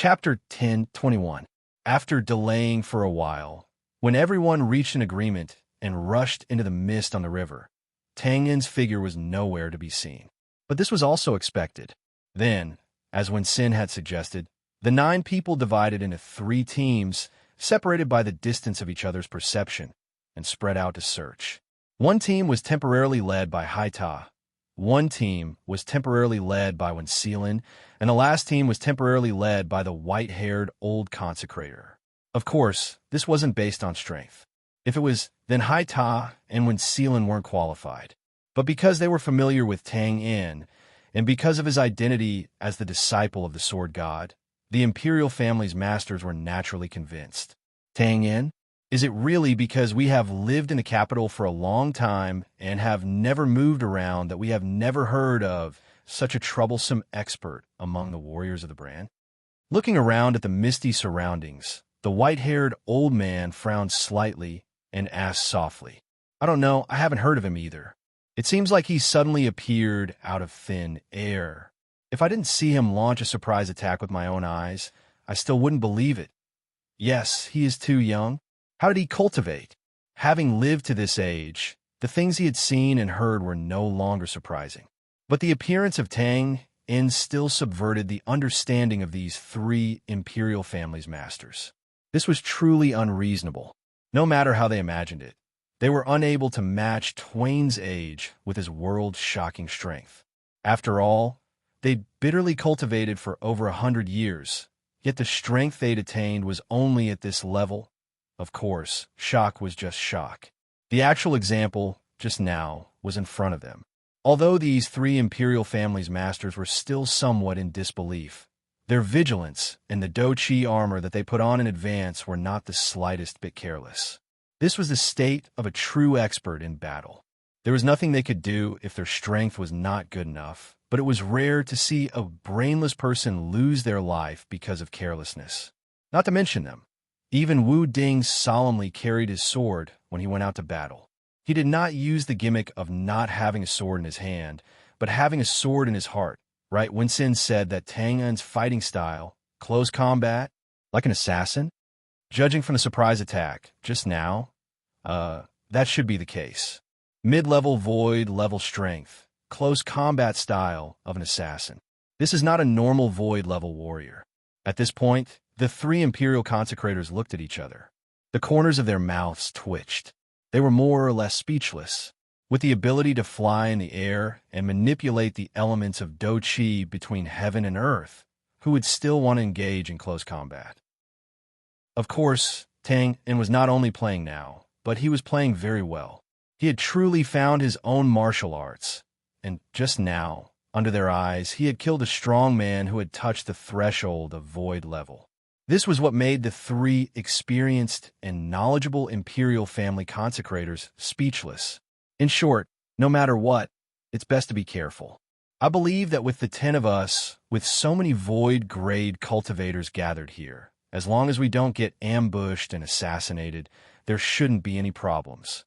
Chapter 10:21. After delaying for a while, when everyone reached an agreement and rushed into the mist on the river, Tang Yin's figure was nowhere to be seen. But this was also expected. Then, as Wen Xin had suggested, the 9 people divided into 3 teams, separated by the distance of each other's perception, and spread out to search. One team was temporarily led by Hai Ta. One team was temporarily led by Wen Xilin, and the last team was temporarily led by the white-haired old consecrator. Of course, this wasn't based on strength. If it was, then Hai Ta and Wen Xilin weren't qualified. But because they were familiar with Tang Yin, and because of his identity as the disciple of the Sword God, the imperial family's masters were naturally convinced. Tang Yin? Is it really because we have lived in the capital for a long time and have never moved around that we have never heard of such a troublesome expert among the warriors of the brand? Looking around at the misty surroundings, the white-haired old man frowned slightly and asked softly, "I don't know, I haven't heard of him either. It seems like he suddenly appeared out of thin air. If I didn't see him launch a surprise attack with my own eyes, I still wouldn't believe it. Yes, he is too young. How did he cultivate?" Having lived to this age, the things he had seen and heard were no longer surprising. But the appearance of Tang Yin still subverted the understanding of these 3 imperial family's masters. This was truly unreasonable. No matter how they imagined it, they were unable to match Twain's age with his world-shocking strength. After all, they'd bitterly cultivated for over 100 years, yet the strength they'd attained was only at this level. Of course, shock was just shock. The actual example, just now, was in front of them. Although these 3 imperial family's masters were still somewhat in disbelief, their vigilance and the Do-Chi armor that they put on in advance were not the slightest bit careless. This was the state of a true expert in battle. There was nothing they could do if their strength was not good enough, but it was rare to see a brainless person lose their life because of carelessness. Not to mention them. Even Wu Ding solemnly carried his sword when he went out to battle. He did not use the gimmick of not having a sword in his hand, but having a sword in his heart, right? Wen Xin said that Tang Yin's fighting style, close combat, like an assassin? Judging from the surprise attack, just now, that should be the case. Mid-level void, level strength, close combat style of an assassin. This is not a normal void-level warrior. At this point, the 3 imperial consecrators looked at each other. The corners of their mouths twitched. They were more or less speechless. With the ability to fly in the air and manipulate the elements of Do-Chi between heaven and earth, who would still want to engage in close combat? Of course, Tang Yin was not only playing now, but he was playing very well. He had truly found his own martial arts, and just now, under their eyes, he had killed a strong man who had touched the threshold of void level. This was what made the 3 experienced and knowledgeable imperial family consecrators speechless. In short, no matter what, it's best to be careful. I believe that with the 10 of us, with so many void-grade cultivators gathered here, as long as we don't get ambushed and assassinated, there shouldn't be any problems.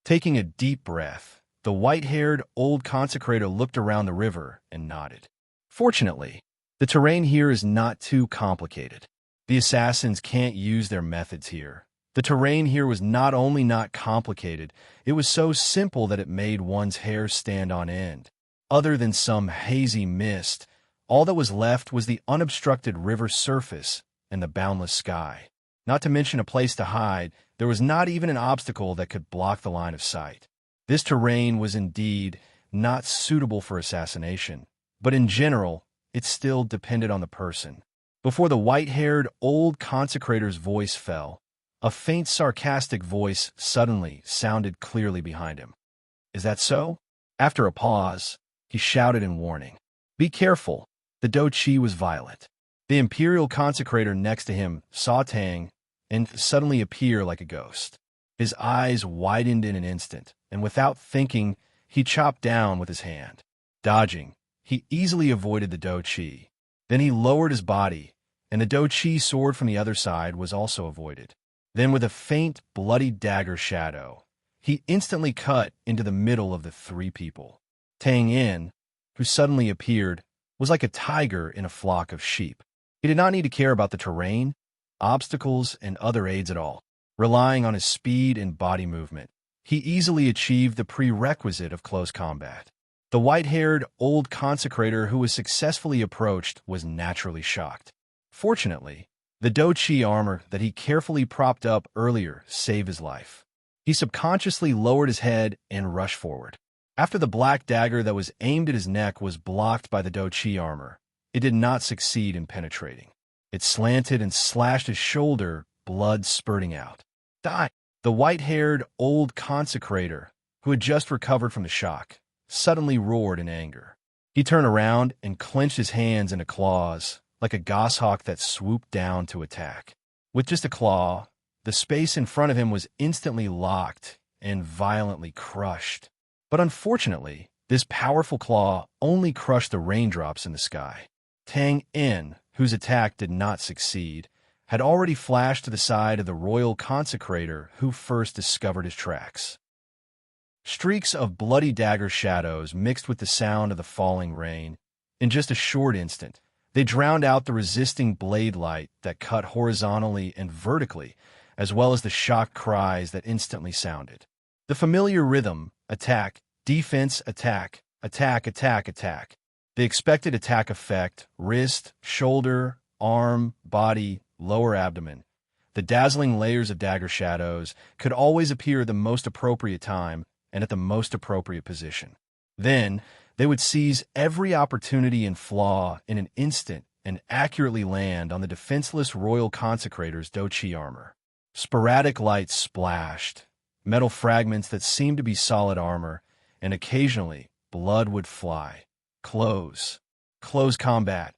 Taking a deep breath, the white-haired old consecrator looked around the river and nodded. Fortunately, the terrain here is not too complicated. The assassins can't use their methods here. The terrain here was not only not complicated, it was so simple that it made one's hair stand on end. Other than some hazy mist, all that was left was the unobstructed river surface and the boundless sky. Not to mention a place to hide, there was not even an obstacle that could block the line of sight. This terrain was indeed not suitable for assassination, but in general, it still depended on the person. Before the white-haired old consecrator's voice fell, a faint sarcastic voice suddenly sounded clearly behind him. "Is that so?" After a pause, he shouted in warning. "Be careful." The Do-Chi was violent. The imperial consecrator next to him saw Tang and suddenly appear like a ghost. His eyes widened in an instant, and without thinking, he chopped down with his hand. Dodging, he easily avoided the Do-Chi. Then he lowered his body, and the Do-Chi sword from the other side was also avoided. Then with a faint, bloody dagger shadow, he instantly cut into the middle of the 3 people. Tang Yin, who suddenly appeared, was like a tiger in a flock of sheep. He did not need to care about the terrain, obstacles, and other aids at all. Relying on his speed and body movement, he easily achieved the prerequisite of close combat. The white-haired old consecrator who was successfully approached was naturally shocked. Fortunately, the Do-Chi armor that he carefully propped up earlier saved his life. He subconsciously lowered his head and rushed forward. After the black dagger that was aimed at his neck was blocked by the Do-Chi armor, it did not succeed in penetrating. It slanted and slashed his shoulder, blood spurting out. Die! The white-haired old consecrator, who had just recovered from the shock, suddenly roared in anger. He turned around and clenched his hands into claws, like a goshawk that swooped down to attack. With just a claw, the space in front of him was instantly locked and violently crushed. But unfortunately, this powerful claw only crushed the raindrops in the sky. Tang En, whose attack did not succeed, had already flashed to the side of the royal consecrator who first discovered his tracks. Streaks of bloody dagger shadows mixed with the sound of the falling rain. In just a short instant, they drowned out the resisting blade light that cut horizontally and vertically, as well as the shocked cries that instantly sounded. The familiar rhythm, attack, defense, attack, attack, attack, attack. The expected attack effect, wrist, shoulder, arm, body, lower abdomen. The dazzling layers of dagger shadows could always appear at the most appropriate time and at the most appropriate position. Then, they would seize every opportunity and flaw in an instant and accurately land on the defenseless royal consecrator's Do-Chi armor. Sporadic lights splashed, metal fragments that seemed to be solid armor, and occasionally blood would fly. Close combat.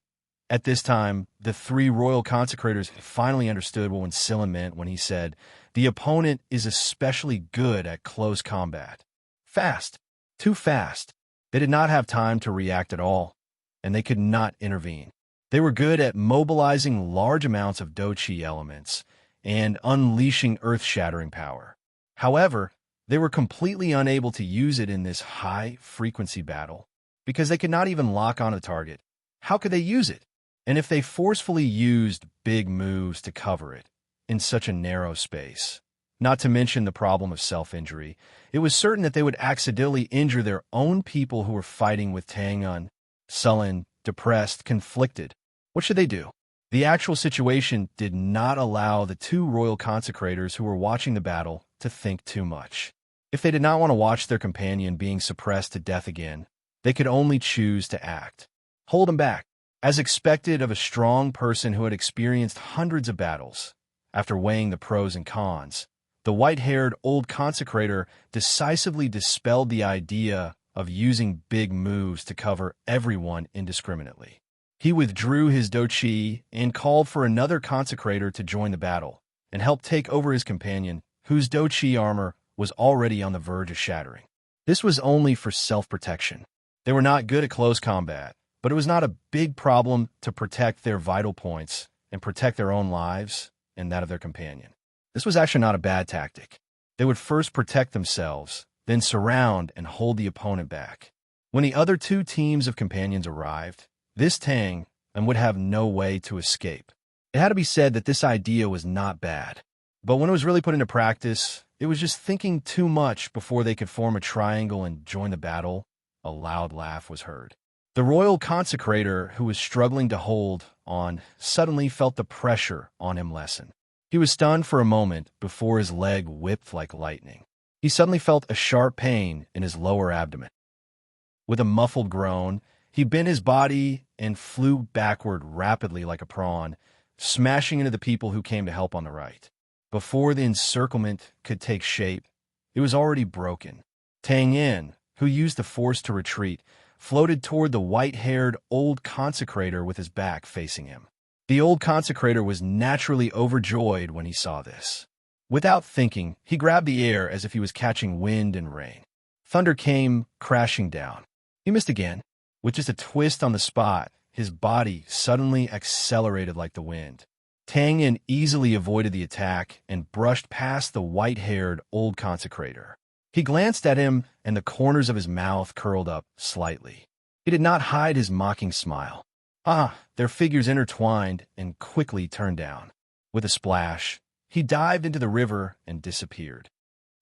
At this time, the three royal consecrators finally understood what Winsilla meant when he said, "The opponent is especially good at close combat." Fast. Too fast. They did not have time to react at all, and they could not intervene. They were good at mobilizing large amounts of Do-Chi elements and unleashing earth-shattering power. However, they were completely unable to use it in this high-frequency battle because they could not even lock on a target. How could they use it? And if they forcefully used big moves to cover it in such a narrow space, not to mention the problem of self-injury, it was certain that they would accidentally injure their own people who were fighting with Tang En, sullen, depressed, conflicted. What should they do? The actual situation did not allow the two royal consecrators who were watching the battle to think too much. If they did not want to watch their companion being suppressed to death again, they could only choose to act. Hold him back. As expected of a strong person who had experienced hundreds of battles, after weighing the pros and cons, the white-haired old consecrator decisively dispelled the idea of using big moves to cover everyone indiscriminately. He withdrew his Do-Chi and called for another consecrator to join the battle and help take over his companion, whose Do-Chi armor was already on the verge of shattering. This was only for self-protection. They were not good at close combat, but it was not a big problem to protect their vital points and protect their own lives and that of their companion. This was actually not a bad tactic. They would first protect themselves, then surround and hold the opponent back. When the other two teams of companions arrived, this Tang En would have no way to escape. It had to be said that this idea was not bad, but when it was really put into practice, it was just thinking too much before they could form a triangle and join the battle. A loud laugh was heard. The royal consecrator, who was struggling to hold on, suddenly felt the pressure on him lessen. He was stunned for a moment before his leg whipped like lightning. He suddenly felt a sharp pain in his lower abdomen. With a muffled groan, he bent his body and flew backward rapidly like a prawn, smashing into the people who came to help on the right. Before the encirclement could take shape, it was already broken. Tang En, who used the force to retreat, floated toward the white-haired old consecrator with his back facing him. The old consecrator was naturally overjoyed when he saw this. Without thinking, he grabbed the air as if he was catching wind and rain. Thunder came crashing down. He missed again. With just a twist on the spot, his body suddenly accelerated like the wind. Tang En easily avoided the attack and brushed past the white-haired old consecrator. He glanced at him, and the corners of his mouth curled up slightly. He did not hide his mocking smile. Their figures intertwined and quickly turned down. With a splash, he dived into the river and disappeared.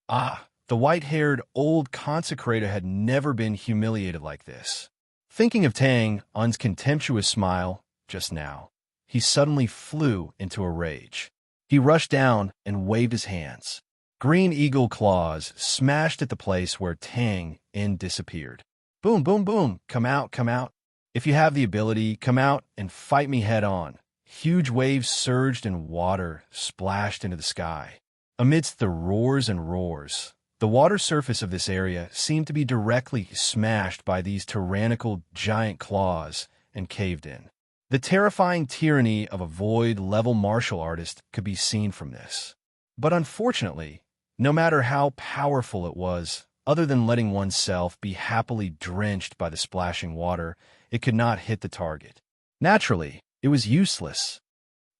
The white-haired old consecrator had never been humiliated like this. Thinking of Tang Un's contemptuous smile just now, he suddenly flew into a rage. He rushed down and waved his hands. Green eagle claws smashed at the place where Tang In disappeared. Boom, boom, boom, come out, come out. If you have the ability, come out and fight me head on. Huge waves surged and water splashed into the sky. Amidst the roars and roars, the water surface of this area seemed to be directly smashed by these tyrannical giant claws and caved in. The terrifying tyranny of a void-level martial artist could be seen from this. But unfortunately, no matter how powerful it was, other than letting oneself be happily drenched by the splashing water, it could not hit the target. Naturally, it was useless.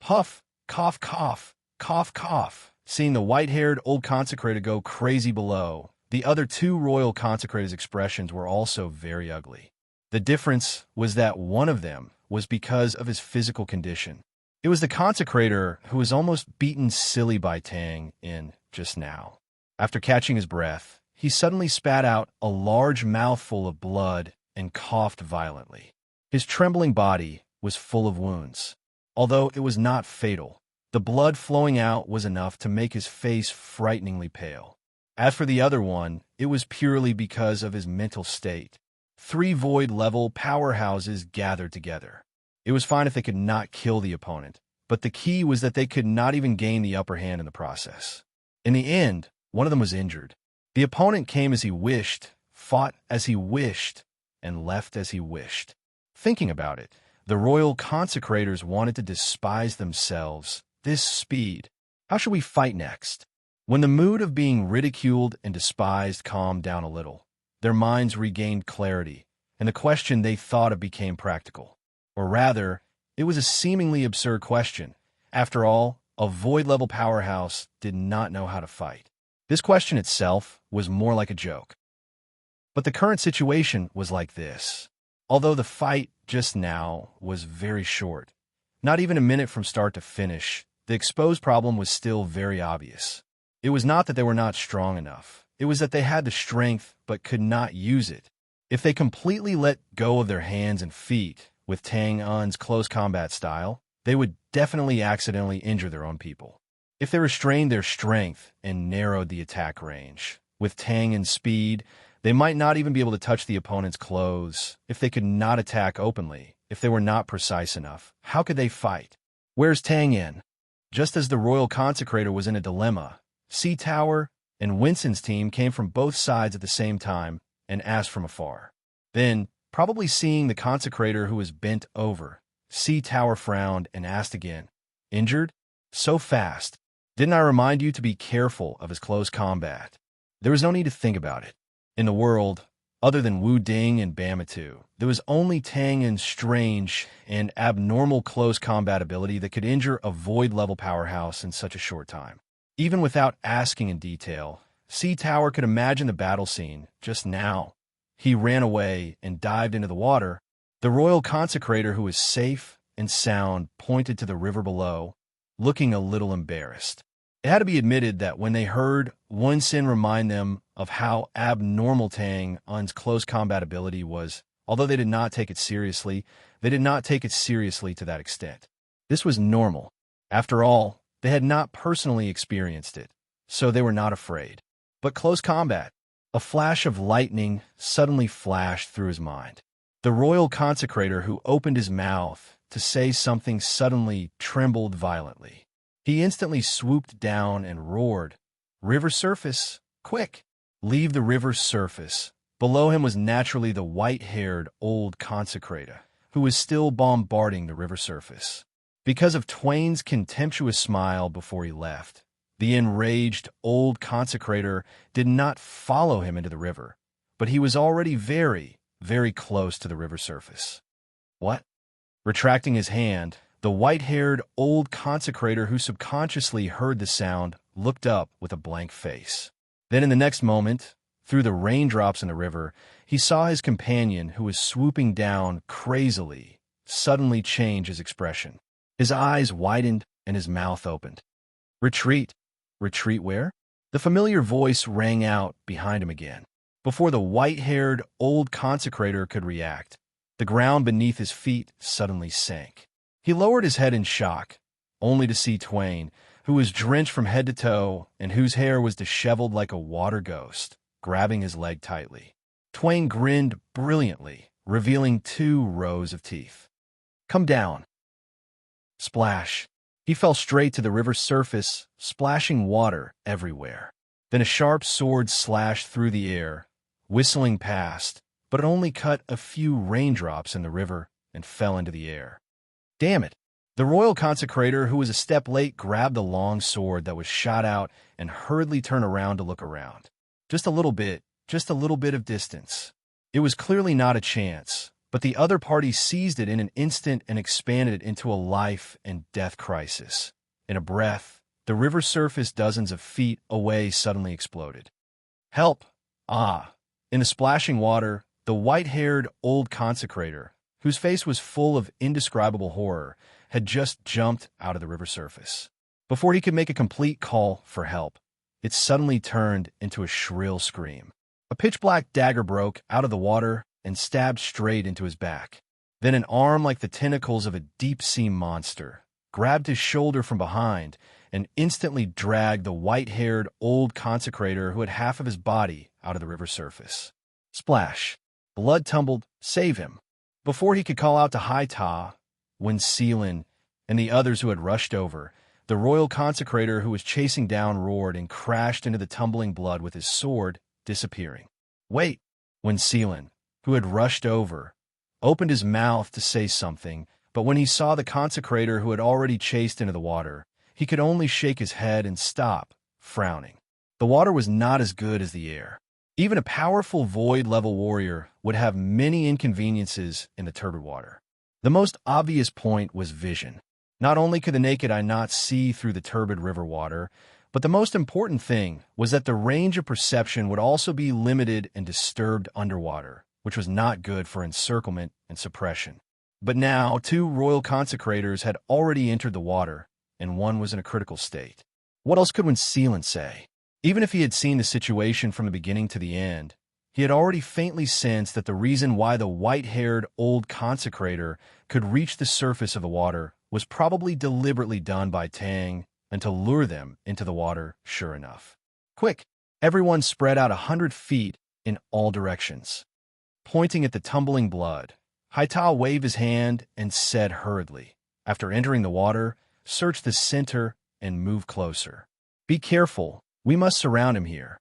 Puff, cough, cough, cough, cough. Seeing the white-haired old consecrator go crazy below, the other two royal consecrators' expressions were also very ugly. The difference was that one of them was because of his physical condition. It was the consecrator who was almost beaten silly by Tang In just now. After catching his breath, he suddenly spat out a large mouthful of blood and coughed violently. His trembling body was full of wounds. Although it was not fatal, the blood flowing out was enough to make his face frighteningly pale. As for the other one, it was purely because of his mental state. 3 void-level powerhouses gathered together. It was fine if they could not kill the opponent, but the key was that they could not even gain the upper hand in the process. In the end, one of them was injured. The opponent came as he wished, fought as he wished, and left as he wished. Thinking about it, the royal consecrators wanted to despise themselves. This speed. How should we fight next? When the mood of being ridiculed and despised calmed down a little, their minds regained clarity, and the question they thought of became practical. Or rather, it was a seemingly absurd question. After all, a void-level powerhouse did not know how to fight. This question itself was more like a joke. But the current situation was like this. Although the fight just now was very short, not even a minute from start to finish, the exposed problem was still very obvious. It was not that they were not strong enough. It was that they had the strength but could not use it. If they completely let go of their hands and feet with Tang Un's close combat style, they would definitely accidentally injure their own people. If they restrained their strength and narrowed the attack range with Tang Un's speed, they might not even be able to touch the opponent's clothes. If they could not attack openly, if they were not precise enough, how could they fight? Where's Tang In? Just as the royal consecrator was in a dilemma, Sea Tower and Winston's team came from both sides at the same time and asked from afar. Then, probably seeing the consecrator who was bent over, Sea Tower frowned and asked again, "Injured? So fast. Didn't I remind you to be careful of his close combat?" There was no need to think about it. In the world, other than Wu Ding and Bamatu, there was only Tang In's strange and abnormal close combat ability that could injure a void-level powerhouse in such a short time. Even without asking in detail, Sea Tower could imagine the battle scene just now. He ran away and dived into the water. The royal consecrator, who was safe and sound, pointed to the river below, looking a little embarrassed. It had to be admitted that when they heard Winston remind them of how abnormal Tang Un's close combat ability was, although they did not take it seriously, they did not take it seriously to that extent. This was normal. After all, they had not personally experienced it, so they were not afraid. But close combat. A flash of lightning suddenly flashed through his mind. The royal consecrator, who opened his mouth to say something, suddenly trembled violently. He instantly swooped down and roared, "River surface, quick! Leave the river surface." Below him was naturally the white-haired old consecrator, who was still bombarding the river surface. Because of Twain's contemptuous smile before he left, the enraged old consecrator did not follow him into the river, but he was already very, very close to the river surface. What? Retracting his hand, the white-haired old consecrator, who subconsciously heard the sound, looked up with a blank face. Then in the next moment, through the raindrops in the river, he saw his companion, who was swooping down crazily, suddenly change his expression. His eyes widened and his mouth opened. Retreat. Retreat where? The familiar voice rang out behind him again. Before the white-haired old consecrator could react, the ground beneath his feet suddenly sank. He lowered his head in shock, only to see Twain, who was drenched from head to toe and whose hair was disheveled like a water ghost, grabbing his leg tightly. Twain grinned brilliantly, revealing 2 rows of teeth. Come down. Splash. He fell straight to the river's surface, splashing water everywhere. Then a sharp sword slashed through the air, whistling past, but it only cut a few raindrops in the river and fell into the air. Damn it! The royal consecrator, who was a step late, grabbed the long sword that was shot out and hurriedly turned around to look around. Just a little bit of distance. It was clearly not a chance, but the other party seized it in an instant and expanded it into a life and death crisis. In a breath, the river's surface dozens of feet away suddenly exploded. Help! Ah! In the splashing water, the white-haired old consecrator, whose face was full of indescribable horror, had just jumped out of the river surface. Before he could make a complete call for help, it suddenly turned into a shrill scream. A pitch-black dagger broke out of the water and stabbed straight into his back. Then an arm like the tentacles of a deep-sea monster grabbed his shoulder from behind and instantly dragged the white-haired old consecrator who had half of his body out of the river surface. Splash! Blood tumbled. Save him! Before he could call out to Haita, when Seelan and the others who had rushed over, the royal consecrator who was chasing down roared and crashed into the tumbling blood with his sword, disappearing. Wait! When Seelan, who had rushed over, opened his mouth to say something, but when he saw the consecrator who had already chased into the water, he could only shake his head and stop, frowning. The water was not as good as the air. Even a powerful void-level warrior would have many inconveniences in the turbid water. The most obvious point was vision. Not only could the naked eye not see through the turbid river water, but the most important thing was that the range of perception would also be limited and disturbed underwater, which was not good for encirclement and suppression. But now 2 royal consecrators had already entered the water, and one was in a critical state. What else could Seelan say? Even if he had seen the situation from the beginning to the end, he had already faintly sensed that the reason why the white-haired old consecrator could reach the surface of the water was probably deliberately done by Tang and to lure them into the water, sure enough. Quick! Everyone spread out 100 feet in all directions. Pointing at the tumbling blood, Haita waved his hand and said hurriedly, after entering the water, search the center and move closer. Be careful. We must surround him here.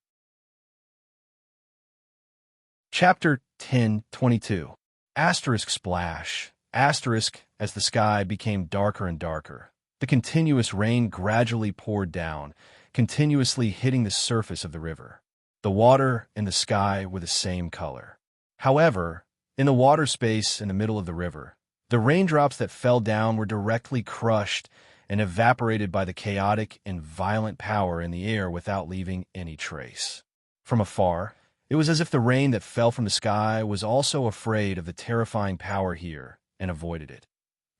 Chapter 10:22. Asterisk splash. Asterisk as the sky became darker and darker. The continuous rain gradually poured down, continuously hitting the surface of the river. The water and the sky were the same color. However, in the water space in the middle of the river, the raindrops that fell down were directly crushed and evaporated by the chaotic and violent power in the air without leaving any trace. From afar, it was as if the rain that fell from the sky was also afraid of the terrifying power here and avoided it.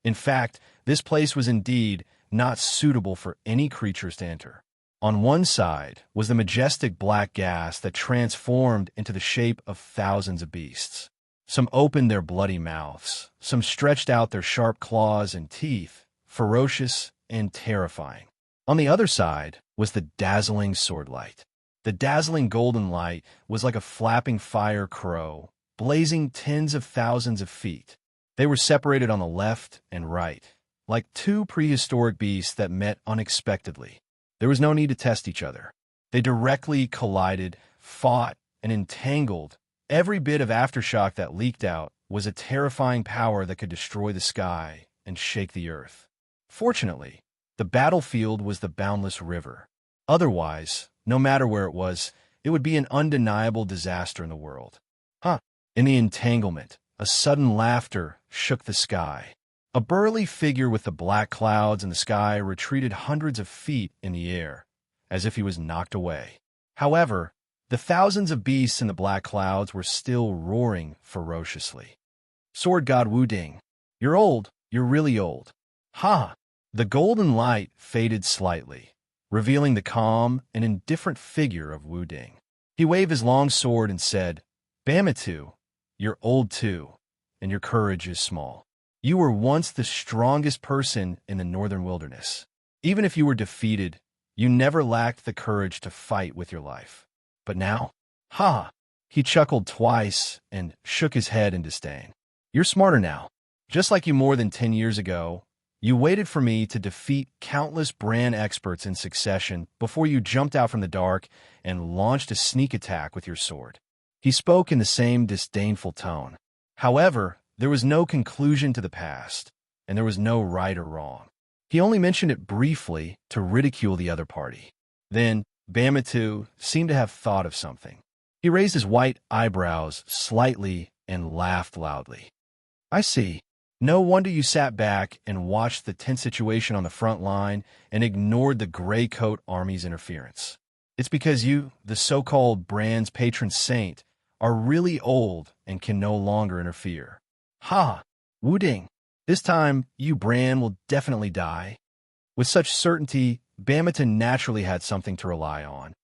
In fact, this place was indeed not suitable for any creatures to enter. On one side was the majestic black gas that transformed into the shape of thousands of beasts. Some opened their bloody mouths, some stretched out their sharp claws and teeth, ferocious and terrifying. On the other side was the dazzling sword light. The dazzling golden light was like a flapping fire crow, blazing tens of thousands of feet. They were separated on the left and right, like 2 prehistoric beasts that met unexpectedly. There was no need to test each other. They directly collided, fought, and entangled. Every bit of aftershock that leaked out was a terrifying power that could destroy the sky and shake the earth. Fortunately, the battlefield was the boundless river. Otherwise, no matter where it was, it would be an undeniable disaster in the world. In the entanglement, a sudden laughter shook the sky. A burly figure with the black clouds in the sky retreated hundreds of feet in the air, as if he was knocked away. However, the thousands of beasts in the black clouds were still roaring ferociously. Sword God Wu Ding. You're old. You're really old. Ha! The golden light faded slightly, revealing the calm and indifferent figure of Wu Ding. He waved his long sword and said, Bamitu, you're old too, and your courage is small. You were once the strongest person in the northern wilderness. Even if you were defeated, you never lacked the courage to fight with your life. But now? Ha! He chuckled twice and shook his head in disdain. You're smarter now. Just like you more than 10 years ago, you waited for me to defeat countless brand experts in succession before you jumped out from the dark and launched a sneak attack with your sword. He spoke in the same disdainful tone. However, there was no conclusion to the past, and there was no right or wrong. He only mentioned it briefly to ridicule the other party. Then, Bamitu seemed to have thought of something. He raised his white eyebrows slightly and laughed loudly. I see. No wonder you sat back and watched the tense situation on the front line and ignored the gray coat army's interference. It's because you, the so-called brand's patron saint, are really old and can no longer interfere. Ha! Wu Ding, this time you brand will definitely die. With such certainty, Bamitu naturally had something to rely on.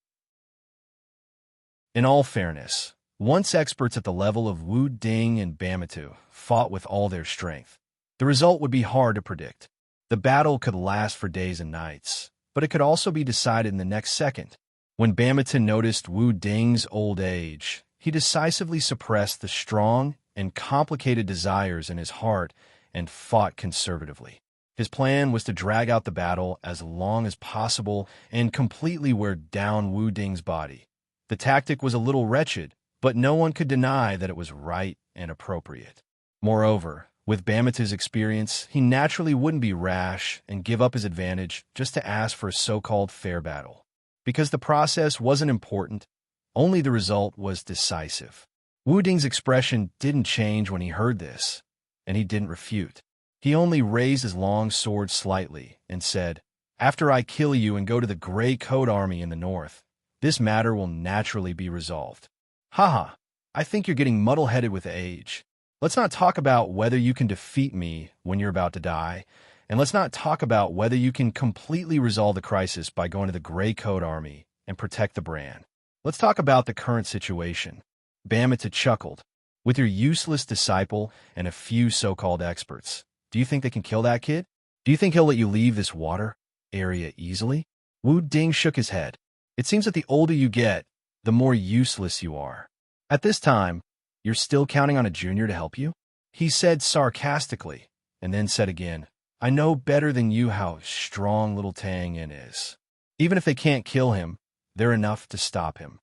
In all fairness, once experts at the level of Wu Ding and Bamitu fought with all their strength, the result would be hard to predict. The battle could last for days and nights, but it could also be decided in the next second. When Bamitu noticed Wu Ding's old age, he decisively suppressed the strong and complicated desires in his heart and fought conservatively. His plan was to drag out the battle as long as possible and completely wear down Wu Ding's body. The tactic was a little wretched, but no one could deny that it was right and appropriate. Moreover, with Bamitu's experience, he naturally wouldn't be rash and give up his advantage just to ask for a so-called fair battle. Because the process wasn't important, only the result was decisive. Wu Ding's expression didn't change when he heard this, and he didn't refute. He only raised his long sword slightly and said, After I kill you and go to the gray coat army in the north, this matter will naturally be resolved. Haha, I think you're getting muddle-headed with age. Let's not talk about whether you can defeat me when you're about to die, and let's not talk about whether you can completely resolve the crisis by going to the gray coat army and protect the brand. Let's talk about the current situation. Bamitu chuckled. With your useless disciple and a few so-called experts, do you think they can kill that kid? Do you think he'll let you leave this water area easily? Wu Ding shook his head. It seems that the older you get, the more useless you are. At this time, you're still counting on a junior to help you? He said sarcastically, and then said again, I know better than you how strong little Tang Yin is. Even if they can't kill him, they're enough to stop him.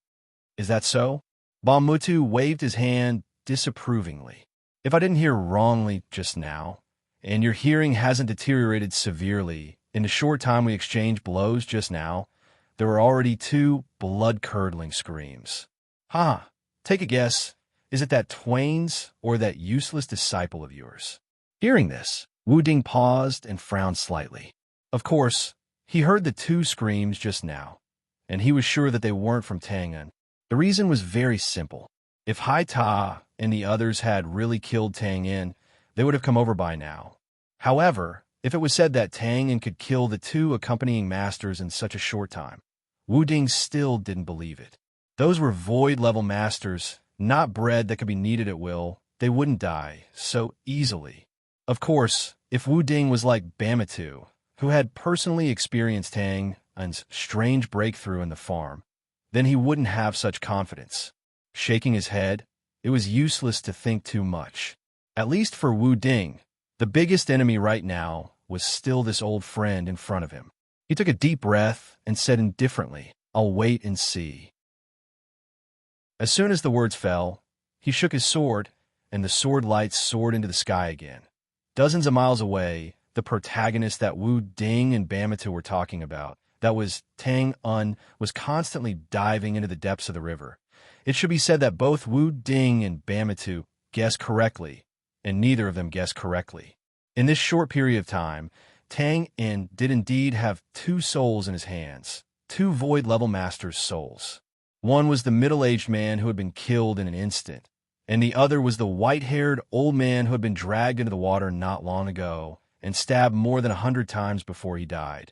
Is that so? Bamitu waved his hand disapprovingly. If I didn't hear wrongly just now, and your hearing hasn't deteriorated severely in the short time we exchanged blows just now, there were already 2 blood-curdling screams. Ha! Take a guess. Is it that Twain's or that useless disciple of yours? Hearing this, Wu Ding paused and frowned slightly. Of course, he heard the 2 screams just now, and he was sure that they weren't from Tang Yin. The reason was very simple. If Hai Ta and the others had really killed Tang Yin, they would have come over by now. However, if it was said that Tang Yin could kill the 2 accompanying masters in such a short time, Wu Ding still didn't believe it. Those were void-level masters, not bread that could be kneaded at will. They wouldn't die so easily. Of course, if Wu Ding was like Bamitu, who had personally experienced Tang Yin's strange breakthrough in the farm, then he wouldn't have such confidence. Shaking his head, it was useless to think too much. At least for Wu Ding, the biggest enemy right now was still this old friend in front of him. He took a deep breath and said indifferently, I'll wait and see. As soon as the words fell, he shook his sword, and the sword lights soared into the sky again. Dozens of miles away, the protagonist that Wu Ding and Bamitu were talking about, that was Tang Yin, was constantly diving into the depths of the river. It should be said that both Wu Ding and Bamitu guessed correctly, and neither of them guessed correctly. In this short period of time, Tang Yin did indeed have 2 souls in his hands, 2 void-level masters' souls. One was the middle-aged man who had been killed in an instant, and the other was the white-haired old man who had been dragged into the water not long ago and stabbed more than 100 times before he died.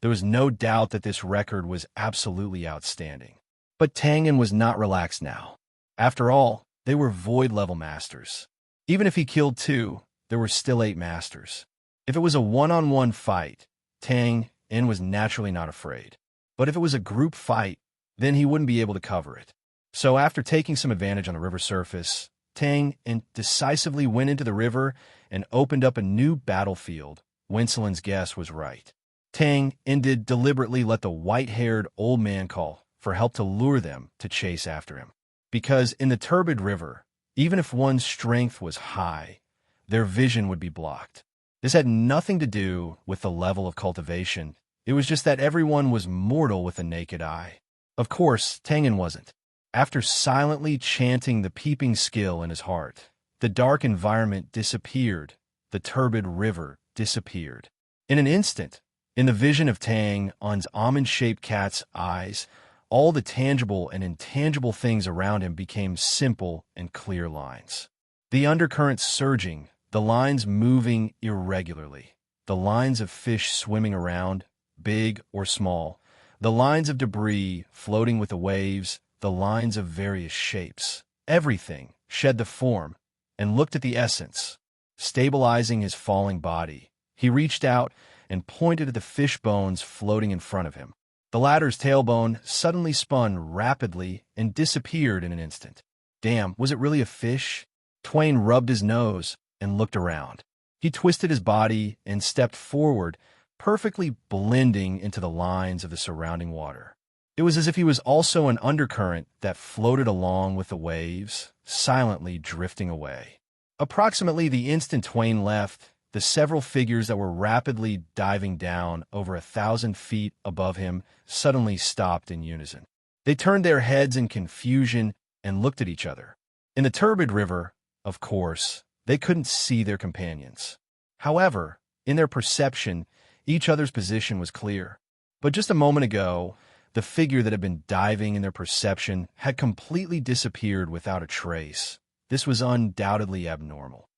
There was no doubt that this record was absolutely outstanding. But Tangen was not relaxed now. After all, they were void-level masters. Even if he killed 2, there were still 8 masters. If it was a one-on-one fight, Tangen was naturally not afraid. But if it was a group fight, then he wouldn't be able to cover it. So after taking some advantage on the river surface, Tangen decisively went into the river and opened up a new battlefield. Winselin's guess was right. Tangen did deliberately let the white-haired old man call for help to lure them to chase after him. Because in the turbid river, even if one's strength was high, their vision would be blocked. This had nothing to do with the level of cultivation. It was just that everyone was mortal with the naked eye. Of course, Tangen wasn't. After silently chanting the peeping skill in his heart, the dark environment disappeared. The turbid river disappeared. In an instant, in the vision of Tangen's almond-shaped cat's eyes, all the tangible and intangible things around him became simple and clear lines. The undercurrent surging, the lines moving irregularly, the lines of fish swimming around, big or small, the lines of debris floating with the waves, the lines of various shapes. Everything shed the form and looked at the essence. Stabilizing his falling body, he reached out and pointed at the fish bones floating in front of him. The latter's tailbone suddenly spun rapidly and disappeared in an instant. Damn, was it really a fish? Twain rubbed his nose and looked around. He twisted his body and stepped forward, perfectly blending into the lines of the surrounding water. It was as if he was also an undercurrent that floated along with the waves, silently drifting away. Approximately the instant Twain left, the several figures that were rapidly diving down over 1,000 feet above him suddenly stopped in unison. They turned their heads in confusion and looked at each other. In the turbid river, of course, they couldn't see their companions. However, in their perception, each other's position was clear. But just a moment ago, the figure that had been diving in their perception had completely disappeared without a trace. This was undoubtedly abnormal.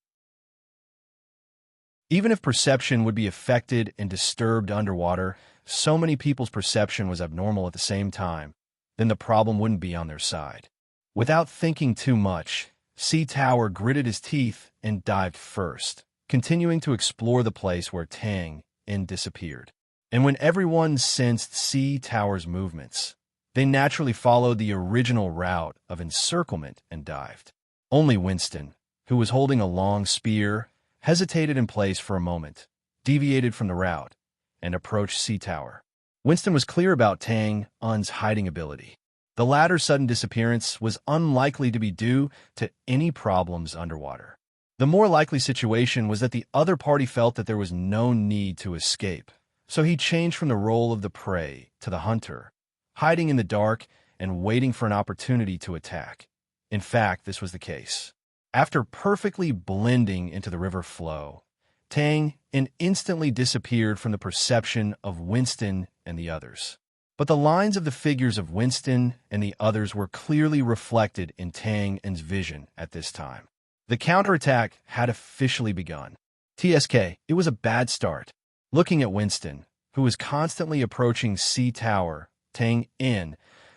Even if perception would be affected and disturbed underwater, so many people's perception was abnormal at the same time, then the problem wouldn't be on their side. Without thinking too much, Sea Tower gritted his teeth and dived first, continuing to explore the place where Tangen disappeared. And when everyone sensed Sea Tower's movements, they naturally followed the original route of encirclement and dived. Only Winston, who was holding a long spear, hesitated in place for a moment, deviated from the route, and approached Sea Tower. Winston was clear about Tangen's hiding ability. The latter's sudden disappearance was unlikely to be due to any problems underwater. The more likely situation was that the other party felt that there was no need to escape, so he changed from the role of the prey to the hunter, hiding in the dark and waiting for an opportunity to attack. In fact, this was the case. After perfectly blending into the river flow, Tangen instantly disappeared from the perception of Winston and the others. But the lines of the figures of Winston and the others were clearly reflected in Tangen's vision at this time. The counterattack had officially begun. TSK, it was a bad start. Looking at Winston, who was constantly approaching Sea Tower, Tangen,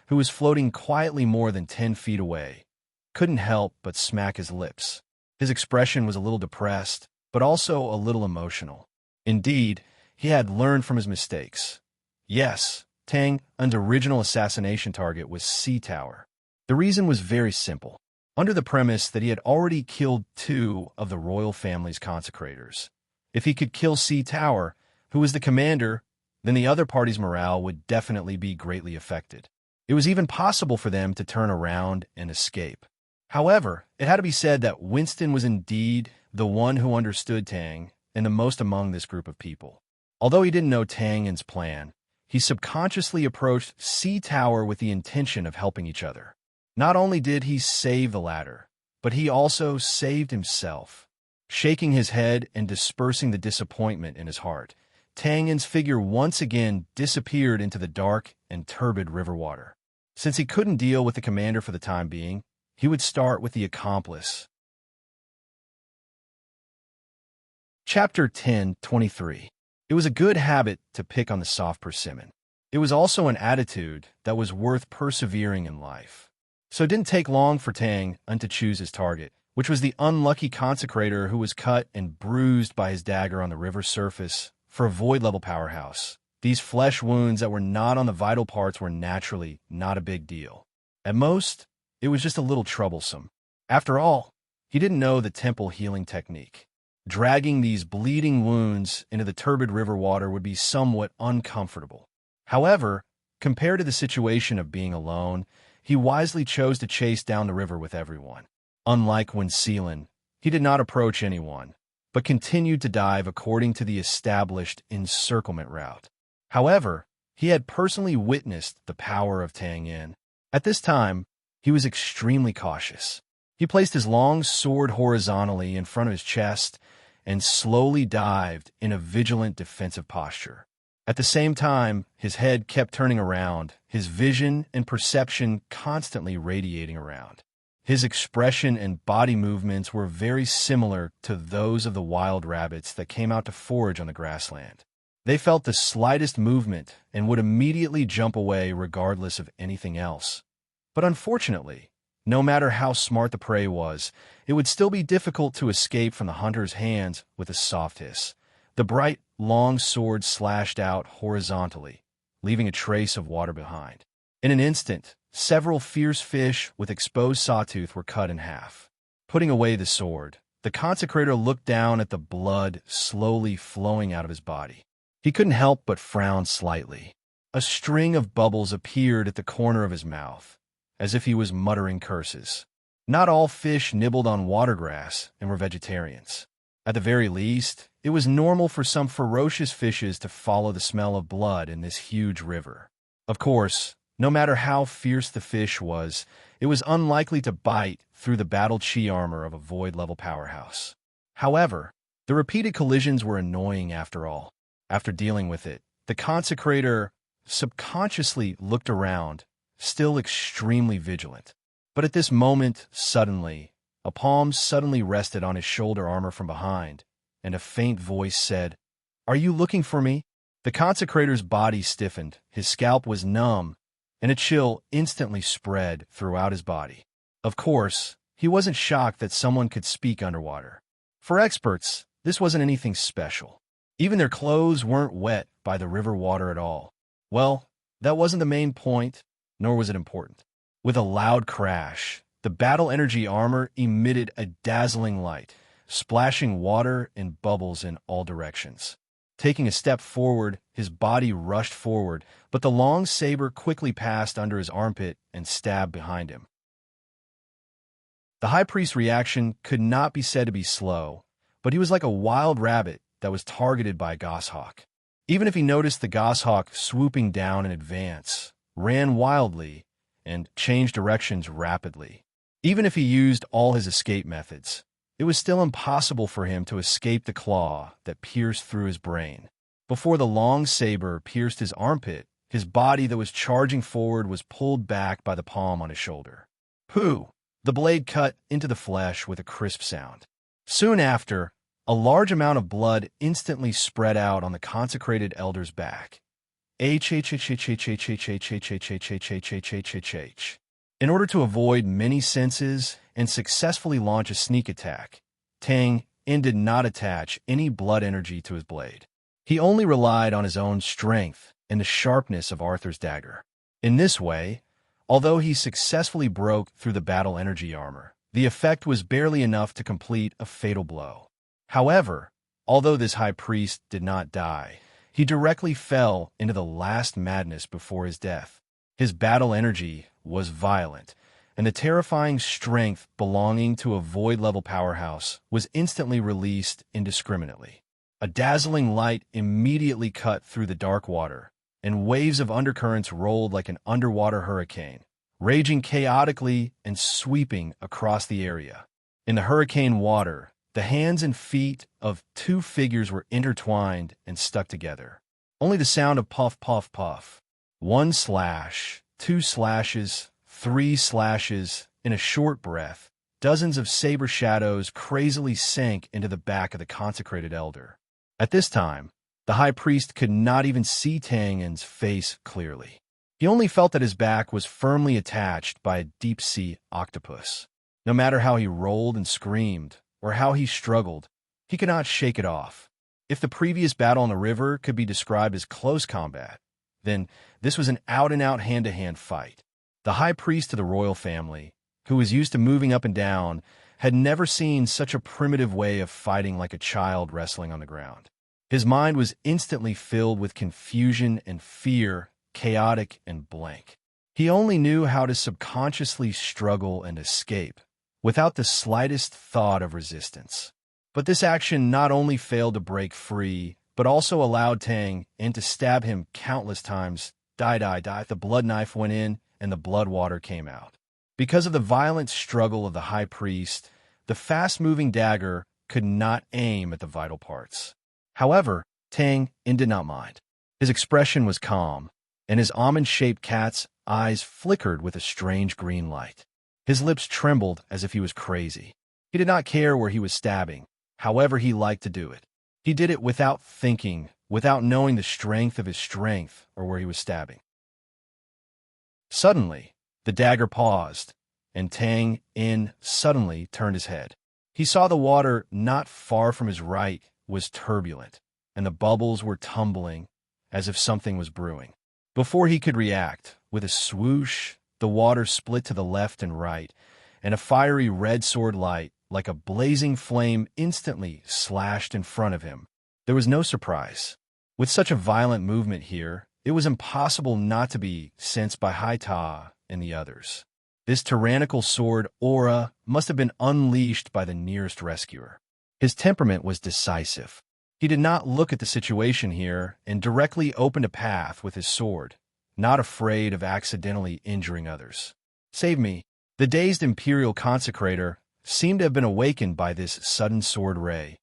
who was floating quietly more than 10 feet away, couldn't help but smack his lips. His expression was a little depressed, but also a little emotional. Indeed, he had learned from his mistakes. Yes, Tangen's original assassination target was Sea Tower. The reason was very simple. Under the premise that he had already killed 2 of the royal family's consecrators. If he could kill Sea Tower, who was the commander, then the other party's morale would definitely be greatly affected. It was even possible for them to turn around and escape. However, it had to be said that Winston was indeed the one who understood Tangen and the most among this group of people. Although he didn't know Tangen's plan, he subconsciously approached Sea Tower with the intention of helping each other. Not only did he save the latter, but he also saved himself. Shaking his head and dispersing the disappointment in his heart, Tangen's figure once again disappeared into the dark and turbid river water. Since he couldn't deal with the commander for the time being, he would start with the accomplice. Chapter 10:23. It was a good habit to pick on the soft persimmon. It was also an attitude that was worth persevering in life. So it didn't take long for Tang to choose his target, which was the unlucky consecrator who was cut and bruised by his dagger on the river's surface for a void-level powerhouse. These flesh wounds that were not on the vital parts were naturally not a big deal. At most, it was just a little troublesome. After all, he didn't know the temple healing technique. Dragging these bleeding wounds into the turbid river water would be somewhat uncomfortable. However, compared to the situation of being alone, he wisely chose to chase down the river with everyone. Unlike when Sealan, he did not approach anyone, but continued to dive according to the established encirclement route. However, he had personally witnessed the power of Tang Yin. At this time, he was extremely cautious. He placed his long sword horizontally in front of his chest and slowly dived in a vigilant defensive posture. At the same time, his head kept turning around, his vision and perception constantly radiating around. His expression and body movements were very similar to those of the wild rabbits that came out to forage on the grassland. They felt the slightest movement and would immediately jump away regardless of anything else. But unfortunately, no matter how smart the prey was, it would still be difficult to escape from the hunter's hands with a soft hiss. The bright, long sword slashed out horizontally, leaving a trace of water behind. In an instant, several fierce fish with exposed sawtooth were cut in half. Putting away the sword, the consecrator looked down at the blood slowly flowing out of his body. He couldn't help but frown slightly. A string of bubbles appeared at the corner of his mouth, as if he was muttering curses. Not all fish nibbled on watergrass and were vegetarians. At the very least, it was normal for some ferocious fishes to follow the smell of blood in this huge river. Of course, no matter how fierce the fish was, it was unlikely to bite through the battle chi armor of a void-level powerhouse. However, the repeated collisions were annoying after all. After dealing with it, the consecrator subconsciously looked around, still extremely vigilant. But at this moment, suddenly, a palm suddenly rested on his shoulder armor from behind, and a faint voice said, "Are you looking for me?" The consecrator's body stiffened, his scalp was numb, and a chill instantly spread throughout his body. Of course, he wasn't shocked that someone could speak underwater. For experts, this wasn't anything special. Even their clothes weren't wet by the river water at all. Well, that wasn't the main point, nor was it important. With a loud crash, the battle energy armor emitted a dazzling light, splashing water and bubbles in all directions. Taking a step forward, his body rushed forward, but the long saber quickly passed under his armpit and stabbed behind him. The high priest's reaction could not be said to be slow, but he was like a wild rabbit that was targeted by a goshawk. Even if he noticed the goshawk swooping down in advance, ran wildly, and changed directions rapidly. Even if he used all his escape methods, it was still impossible for him to escape the claw that pierced through his brain. Before the long saber pierced his armpit, his body that was charging forward was pulled back by the palm on his shoulder. Pooh! The blade cut into the flesh with a crisp sound. Soon after, a large amount of blood instantly spread out on the consecrated elder's back. In order to avoid many senses and successfully launch a sneak attack, Tang Yin did not attach any blood energy to his blade. He only relied on his own strength and the sharpness of Arthur's dagger. In this way, although he successfully broke through the battle energy armor, the effect was barely enough to complete a fatal blow. However, although this high priest did not die, he directly fell into the last madness before his death. His battle energy was violent, and the terrifying strength belonging to a void-level powerhouse was instantly released indiscriminately. A dazzling light immediately cut through the dark water, and waves of undercurrents rolled like an underwater hurricane, raging chaotically and sweeping across the area. In the hurricane water, the hands and feet of two figures were intertwined and stuck together. Only the sound of puff, puff, puff. 1 slash, 2 slashes, 3 slashes, in a short breath, dozens of saber shadows crazily sank into the back of the consecrated elder. At this time, the high priest could not even see Tangen's face clearly. He only felt that his back was firmly attached by a deep-sea octopus. No matter how he rolled and screamed, or how he struggled, he could not shake it off. If the previous battle on the river could be described as close combat, then this was an out-and-out hand-to-hand fight. The high priest of the royal family, who was used to moving up and down, had never seen such a primitive way of fighting like a child wrestling on the ground. His mind was instantly filled with confusion and fear, chaotic and blank. He only knew how to subconsciously struggle and escape, without the slightest thought of resistance. But this action not only failed to break free, but also allowed Tang in to stab him countless times. Die. The blood knife went in, and the blood water came out. Because of the violent struggle of the high priest, the fast-moving dagger could not aim at the vital parts. However, Tang did not mind. His expression was calm, and his almond-shaped cat's eyes flickered with a strange green light. His lips trembled as if he was crazy. He did not care where he was stabbing, however he liked to do it. He did it without thinking, without knowing the strength of his strength or where he was stabbing. Suddenly, the dagger paused, and Tang suddenly turned his head. He saw the water not far from his right was turbulent, and the bubbles were tumbling as if something was brewing. Before he could react, with a swoosh, the water split to the left and right, and a fiery red sword light, like a blazing flame, instantly slashed in front of him. There was no surprise. With such a violent movement here, it was impossible not to be sensed by Haita and the others. This tyrannical sword aura must have been unleashed by the nearest rescuer. His temperament was decisive. He did not look at the situation here and directly opened a path with his sword, not afraid of accidentally injuring others. Save me. The dazed imperial consecrator seemed to have been awakened by this sudden sword ray,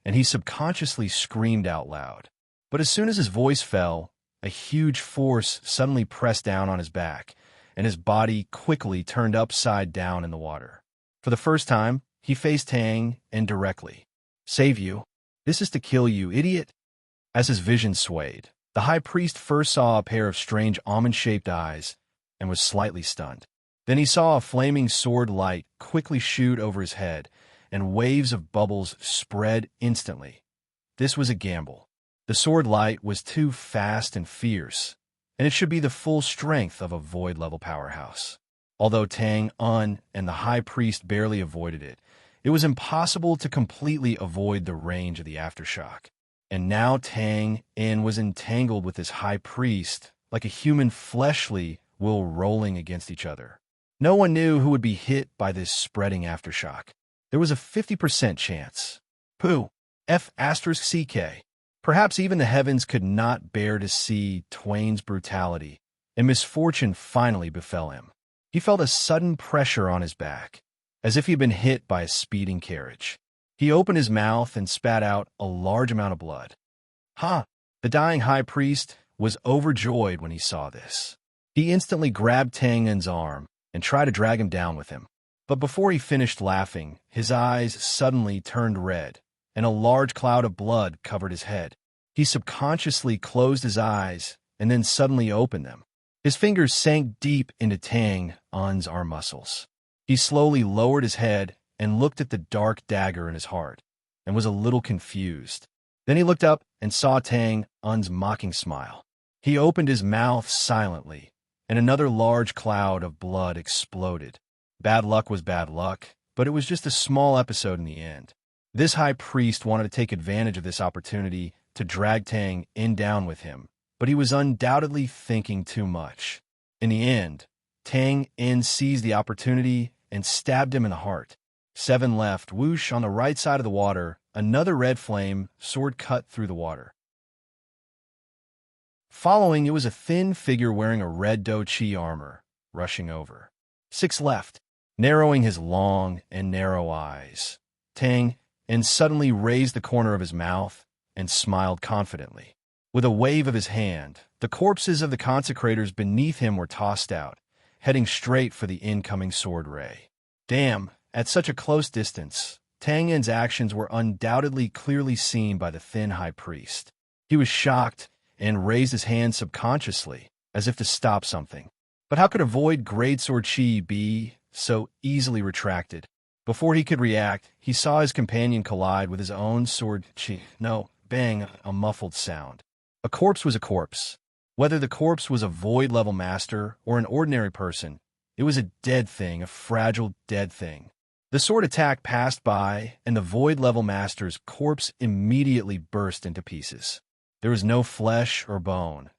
and he subconsciously screamed out loud. But as soon as his voice fell, a huge force suddenly pressed down on his back, and his body quickly turned upside down in the water. For the first time, he faced Tang directly. "Save you. This is to kill you, idiot." As his vision swayed, the high priest first saw a pair of strange almond-shaped eyes and was slightly stunned. Then he saw a flaming sword light quickly shoot over his head, and waves of bubbles spread instantly. This was a gamble. The sword light was too fast and fierce, and it should be the full strength of a void-level powerhouse. Although Tang and the high priest barely avoided it, it was impossible to completely avoid the range of the aftershock. And now Tang was entangled with this high priest, like a human fleshly will rolling against each other. No one knew who would be hit by this spreading aftershock. There was a 50% chance. F*CK. Perhaps even the heavens could not bear to see Twain's brutality, and misfortune finally befell him. He felt a sudden pressure on his back, as if he had been hit by a speeding carriage. He opened his mouth and spat out a large amount of blood. The dying high priest was overjoyed when he saw this. He instantly grabbed Tangen's arm and tried to drag him down with him. But before he finished laughing, his eyes suddenly turned red, and a large cloud of blood covered his head. He subconsciously closed his eyes and then suddenly opened them. His fingers sank deep into Tang's arm muscles. He slowly lowered his head and looked at the dark dagger in his heart, and was a little confused. Then he looked up and saw Tang's mocking smile. He opened his mouth silently, and another large cloud of blood exploded. Bad luck was bad luck, but it was just a small episode in the end. This high priest wanted to take advantage of this opportunity to drag Tang down with him, but he was undoubtedly thinking too much. In the end, Tang seized the opportunity and stabbed him in the heart. 7 left, whoosh, on the right side of the water, another red flame, sword cut through the water. Following, it was a thin figure wearing a red dochi armor, rushing over. 6 left, narrowing his long and narrow eyes. Tang suddenly raised the corner of his mouth and smiled confidently. With a wave of his hand, the corpses of the consecrators beneath him were tossed out, heading straight for the incoming sword ray. Damn, at such a close distance, Tang Yin's actions were undoubtedly clearly seen by the thin high priest. He was shocked and raised his hand subconsciously, as if to stop something. But how could a void greatsword chi be so easily retracted? Before he could react, he saw his companion collide with his own sword chi. No, bang, a muffled sound. A corpse was a corpse. Whether the corpse was a void-level master or an ordinary person, it was a dead thing, a fragile dead thing. The sword attack passed by, and the void-level master's corpse immediately burst into pieces. There was no flesh or bone.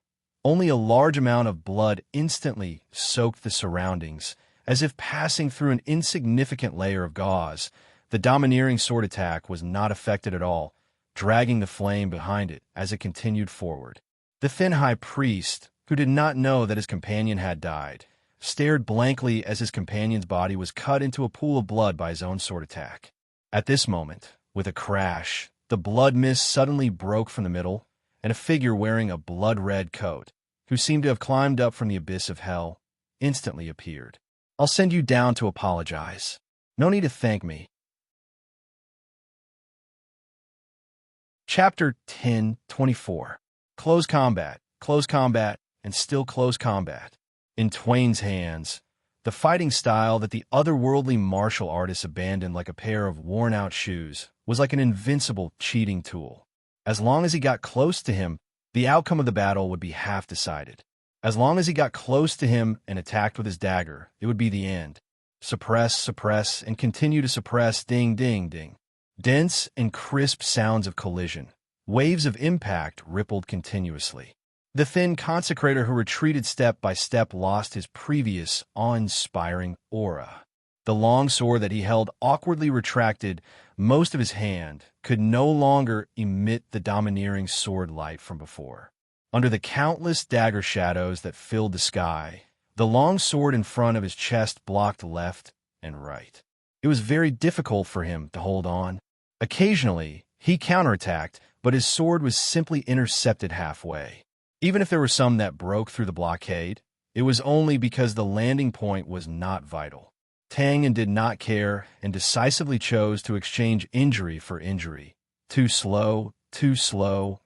Only a large amount of blood instantly soaked the surroundings, as if passing through an insignificant layer of gauze. The domineering sword attack was not affected at all, dragging the flame behind it as it continued forward. The thin high priest, who did not know that his companion had died, stared blankly as his companion's body was cut into a pool of blood by his own sword attack. At this moment, with a crash, the blood mist suddenly broke from the middle, and a figure wearing a blood-red coat, who seemed to have climbed up from the abyss of hell, instantly appeared. "I'll send you down to apologize. No need to thank me." Chapter 10:24. Close combat, and still close combat. In Twain's hands, the fighting style that the otherworldly martial artists abandoned like a pair of worn-out shoes was like an invincible cheating tool. As long as he got close to him, the outcome of the battle would be half decided. As long as he got close to him and attacked with his dagger, it would be the end. Suppress, and continue to suppress, ding, ding, ding. Dense and crisp sounds of collision. Waves of impact rippled continuously. The thin consecrator who retreated step by step lost his previous awe-inspiring aura. The long sword that he held awkwardly retracted most of his hand, could no longer emit the domineering sword light from before. Under the countless dagger shadows that filled the sky, the long sword in front of his chest blocked left and right. It was very difficult for him to hold on. Occasionally, he counterattacked, but his sword was simply intercepted halfway. Even if there were some that broke through the blockade, it was only because the landing point was not vital. Tang Yin did not care and decisively chose to exchange injury for injury. Too slow, too slow,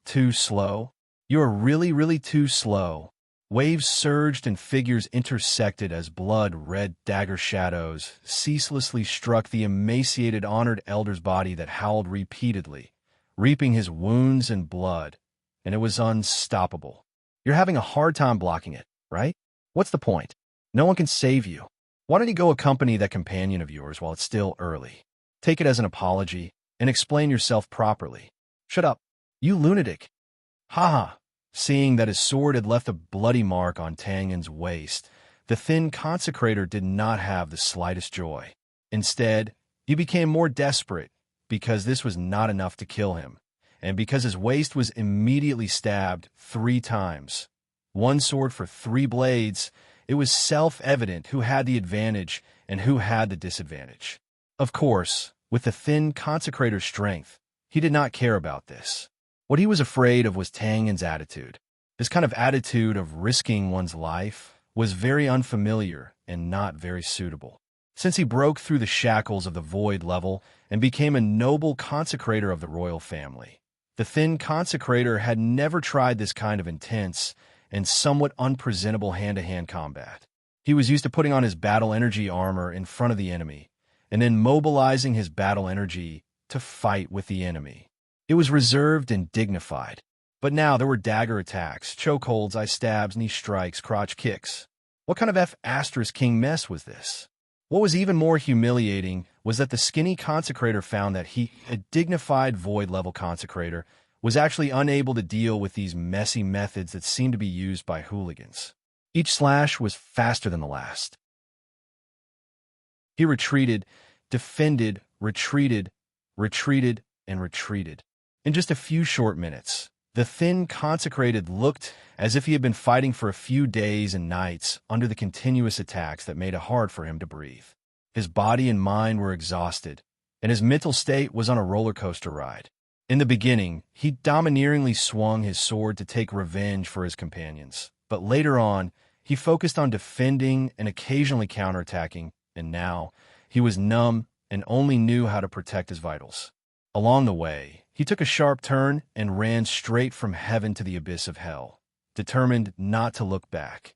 too slow. You are really, really too slow. Waves surged and figures intersected as blood-red dagger shadows ceaselessly struck the emaciated honored elder's body that howled repeatedly, reaping his wounds and blood, and it was unstoppable. You're having a hard time blocking it, right? What's the point? No one can save you. Why don't you go accompany that companion of yours while it's still early? Take it as an apology and explain yourself properly. Shut up, you lunatic. Ha! Seeing that his sword had left a bloody mark on Tang Yin's waist, the thin consecrator did not have the slightest joy. Instead, he became more desperate because this was not enough to kill him, and because his waist was immediately stabbed 3 times. One sword for 3 blades. It was self-evident who had the advantage and who had the disadvantage. Of course, with the thin consecrator's strength, he did not care about this. What he was afraid of was Tang Yin's attitude. This kind of attitude of risking one's life was very unfamiliar and not very suitable. Since he broke through the shackles of the void level and became a noble consecrator of the royal family, the thin consecrator had never tried this kind of intense and somewhat unpresentable hand-to-hand combat. He was used to putting on his battle energy armor in front of the enemy, and then mobilizing his battle energy to fight with the enemy. It was reserved and dignified. But now there were dagger attacks, chokeholds, eye stabs, knee strikes, crotch kicks. What kind of F***king mess was this? What was even more humiliating was that the skinny consecrator found that he, a dignified void-level consecrator, was actually unable to deal with these messy methods that seemed to be used by hooligans. Each slash was faster than the last. He retreated, defended, retreated, and retreated. In just a few short minutes, the thin consecrated looked as if he had been fighting for a few days and nights under the continuous attacks that made it hard for him to breathe. His body and mind were exhausted, and his mental state was on a roller coaster ride. In the beginning, he domineeringly swung his sword to take revenge for his companions, but later on, He focused on defending and occasionally counterattacking, and now he was numb and only knew how to protect his vitals. Along the way, he took a sharp turn and ran straight from heaven to the abyss of hell, determined not to look back.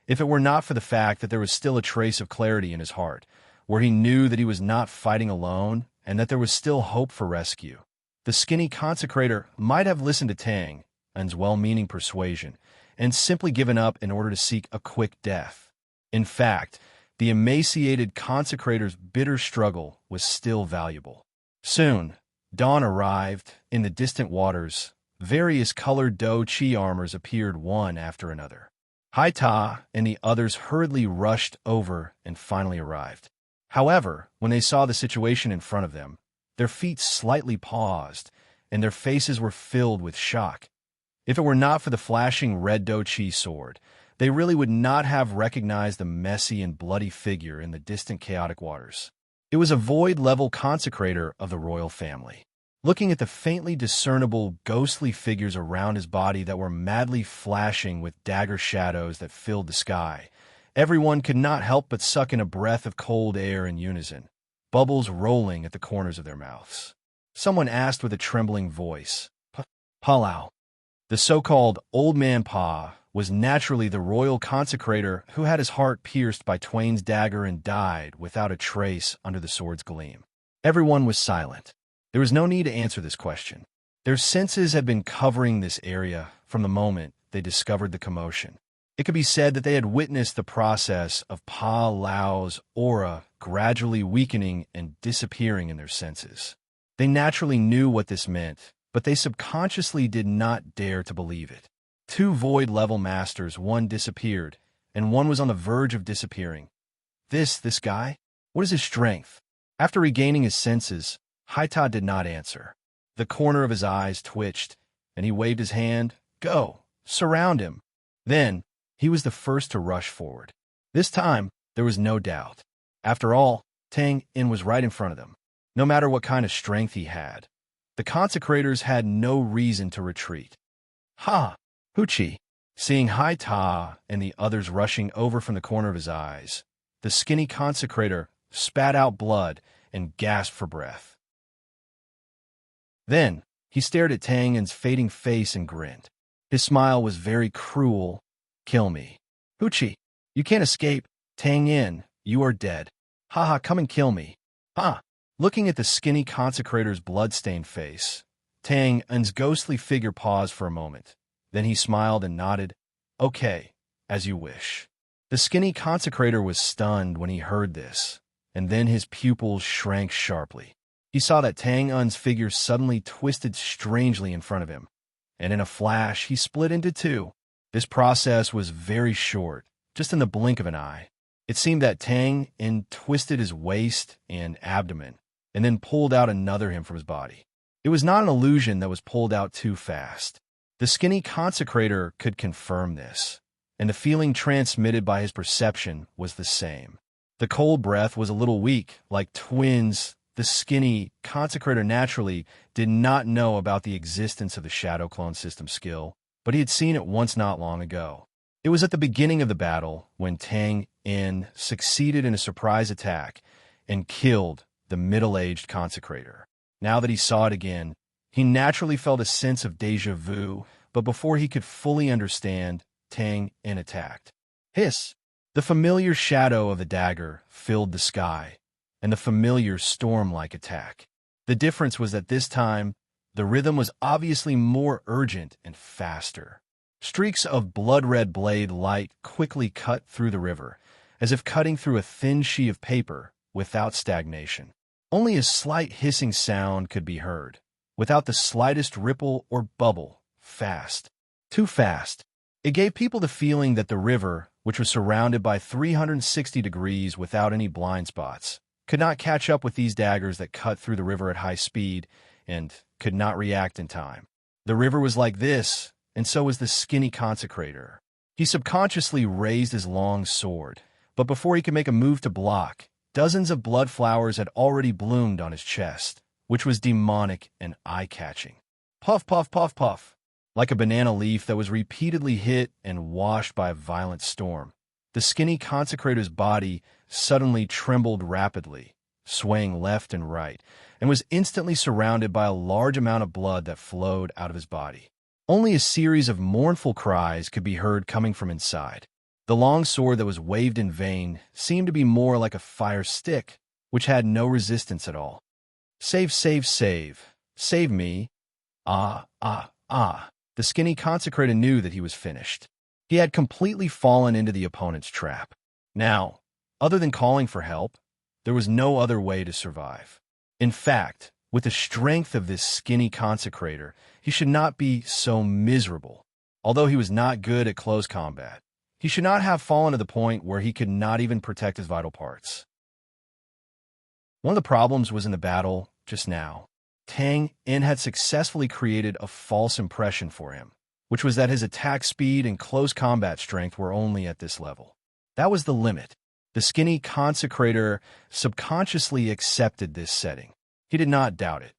If it were not for the fact that there was still a trace of clarity in his heart, where he knew that he was not fighting alone and that there was still hope for rescue, the skinny consecrator might have listened to Tang En's well-meaning persuasion and simply given up in order to seek a quick death. In fact, the emaciated consecrator's bitter struggle was still valuable. Soon, dawn arrived. In the distant waters, various colored Do-Chi armors appeared one after another. Hai-Ta and the others hurriedly rushed over and finally arrived. However, when they saw the situation in front of them, their feet slightly paused, and their faces were filled with shock. If it were not for the flashing red Do-Chi sword, they really would not have recognized the messy and bloody figure in the distant chaotic waters. It was a void-level consecrator of the royal family. Looking at the faintly discernible, ghostly figures around his body that were madly flashing with dagger shadows that filled the sky, everyone could not help but suck in a breath of cold air in unison, bubbles rolling at the corners of their mouths. Someone asked with a trembling voice, "Palau?" The so-called Old Man Pa was naturally the royal consecrator who had his heart pierced by Twain's dagger and died without a trace under the sword's gleam. Everyone was silent. There was no need to answer this question. Their senses had been covering this area from the moment they discovered the commotion. It could be said that they had witnessed the process of Pa Lau's aura gradually weakening and disappearing in their senses. They naturally knew what this meant, but they subconsciously did not dare to believe it. Two void-level masters, one disappeared, and one was on the verge of disappearing. This guy? What is his strength? After regaining his senses, Hai-Ta did not answer. The corner of his eyes twitched, and he waved his hand. "Go! Surround him!" Then, he was the first to rush forward. This time, there was no doubt. After all, Tang En was right in front of them. No matter what kind of strength he had, the consecrators had no reason to retreat. "Ha! Huchi!" Seeing Hai-Ta and the others rushing over from the corner of his eyes, the skinny consecrator spat out blood and gasped for breath. Then, he stared at Tang En's fading face and grinned. His smile was very cruel. "Kill me. Huchi, you can't escape. Tang En, you are dead. Ha, come and kill me. Ha!" Looking at the skinny consecrator's blood-stained face, Tang En's ghostly figure paused for a moment. Then he smiled and nodded. "Okay, as you wish." The skinny consecrator was stunned when he heard this, and then his pupils shrank sharply. He saw that Tang En's figure suddenly twisted strangely in front of him, and in a flash he split into two. This process was very short, just in the blink of an eye. It seemed that Tang En twisted his waist and abdomen, and then pulled out another him from his body. It was not an illusion that was pulled out too fast. The skinny consecrator could confirm this, and the feeling transmitted by his perception was the same. The cold breath was a little weak, like twins. The skinny consecrator naturally did not know about the existence of the Shadow Clone System skill, but he had seen it once not long ago. It was at the beginning of the battle when Tang En succeeded in a surprise attack and killed the middle-aged consecrator. Now that he saw it again, he naturally felt a sense of déjà vu, but before he could fully understand, Tang En attacked. Hiss! The familiar shadow of the dagger filled the sky, and the familiar storm-like attack. The difference was that this time, the rhythm was obviously more urgent and faster. Streaks of blood-red blade light quickly cut through the river, as if cutting through a thin sheet of paper without stagnation. Only a slight hissing sound could be heard, without the slightest ripple or bubble. Fast. Too fast. It gave people the feeling that the river, which was surrounded by 360 degrees without any blind spots, could not catch up with these daggers that cut through the river at high speed and could not react in time. The river was like this, and so was the skinny consecrator. He subconsciously raised his long sword, but before he could make a move to block, dozens of blood flowers had already bloomed on his chest, which was demonic and eye-catching. Puff, puff, puff, puff. like a banana leaf that was repeatedly hit and washed by a violent storm. The skinny consecrator's body suddenly trembled rapidly, swaying left and right, and was instantly surrounded by a large amount of blood that flowed out of his body. Only a series of mournful cries could be heard coming from inside. The long sword that was waved in vain seemed to be more like a fire stick, which had no resistance at all. Save, save, save. Save me. Ah, ah, ah. The skinny consecrator knew that he was finished. He had completely fallen into the opponent's trap. Now, other than calling for help, there was no other way to survive. In fact, with the strength of this skinny consecrator, he should not be so miserable. Although he was not good at close combat, he should not have fallen to the point where he could not even protect his vital parts. One of the problems was in the battle just now. Tang In had successfully created a false impression for him, which was that his attack speed and close combat strength were only at this level. That was the limit. The skinny consecrator subconsciously accepted this setting. He did not doubt it,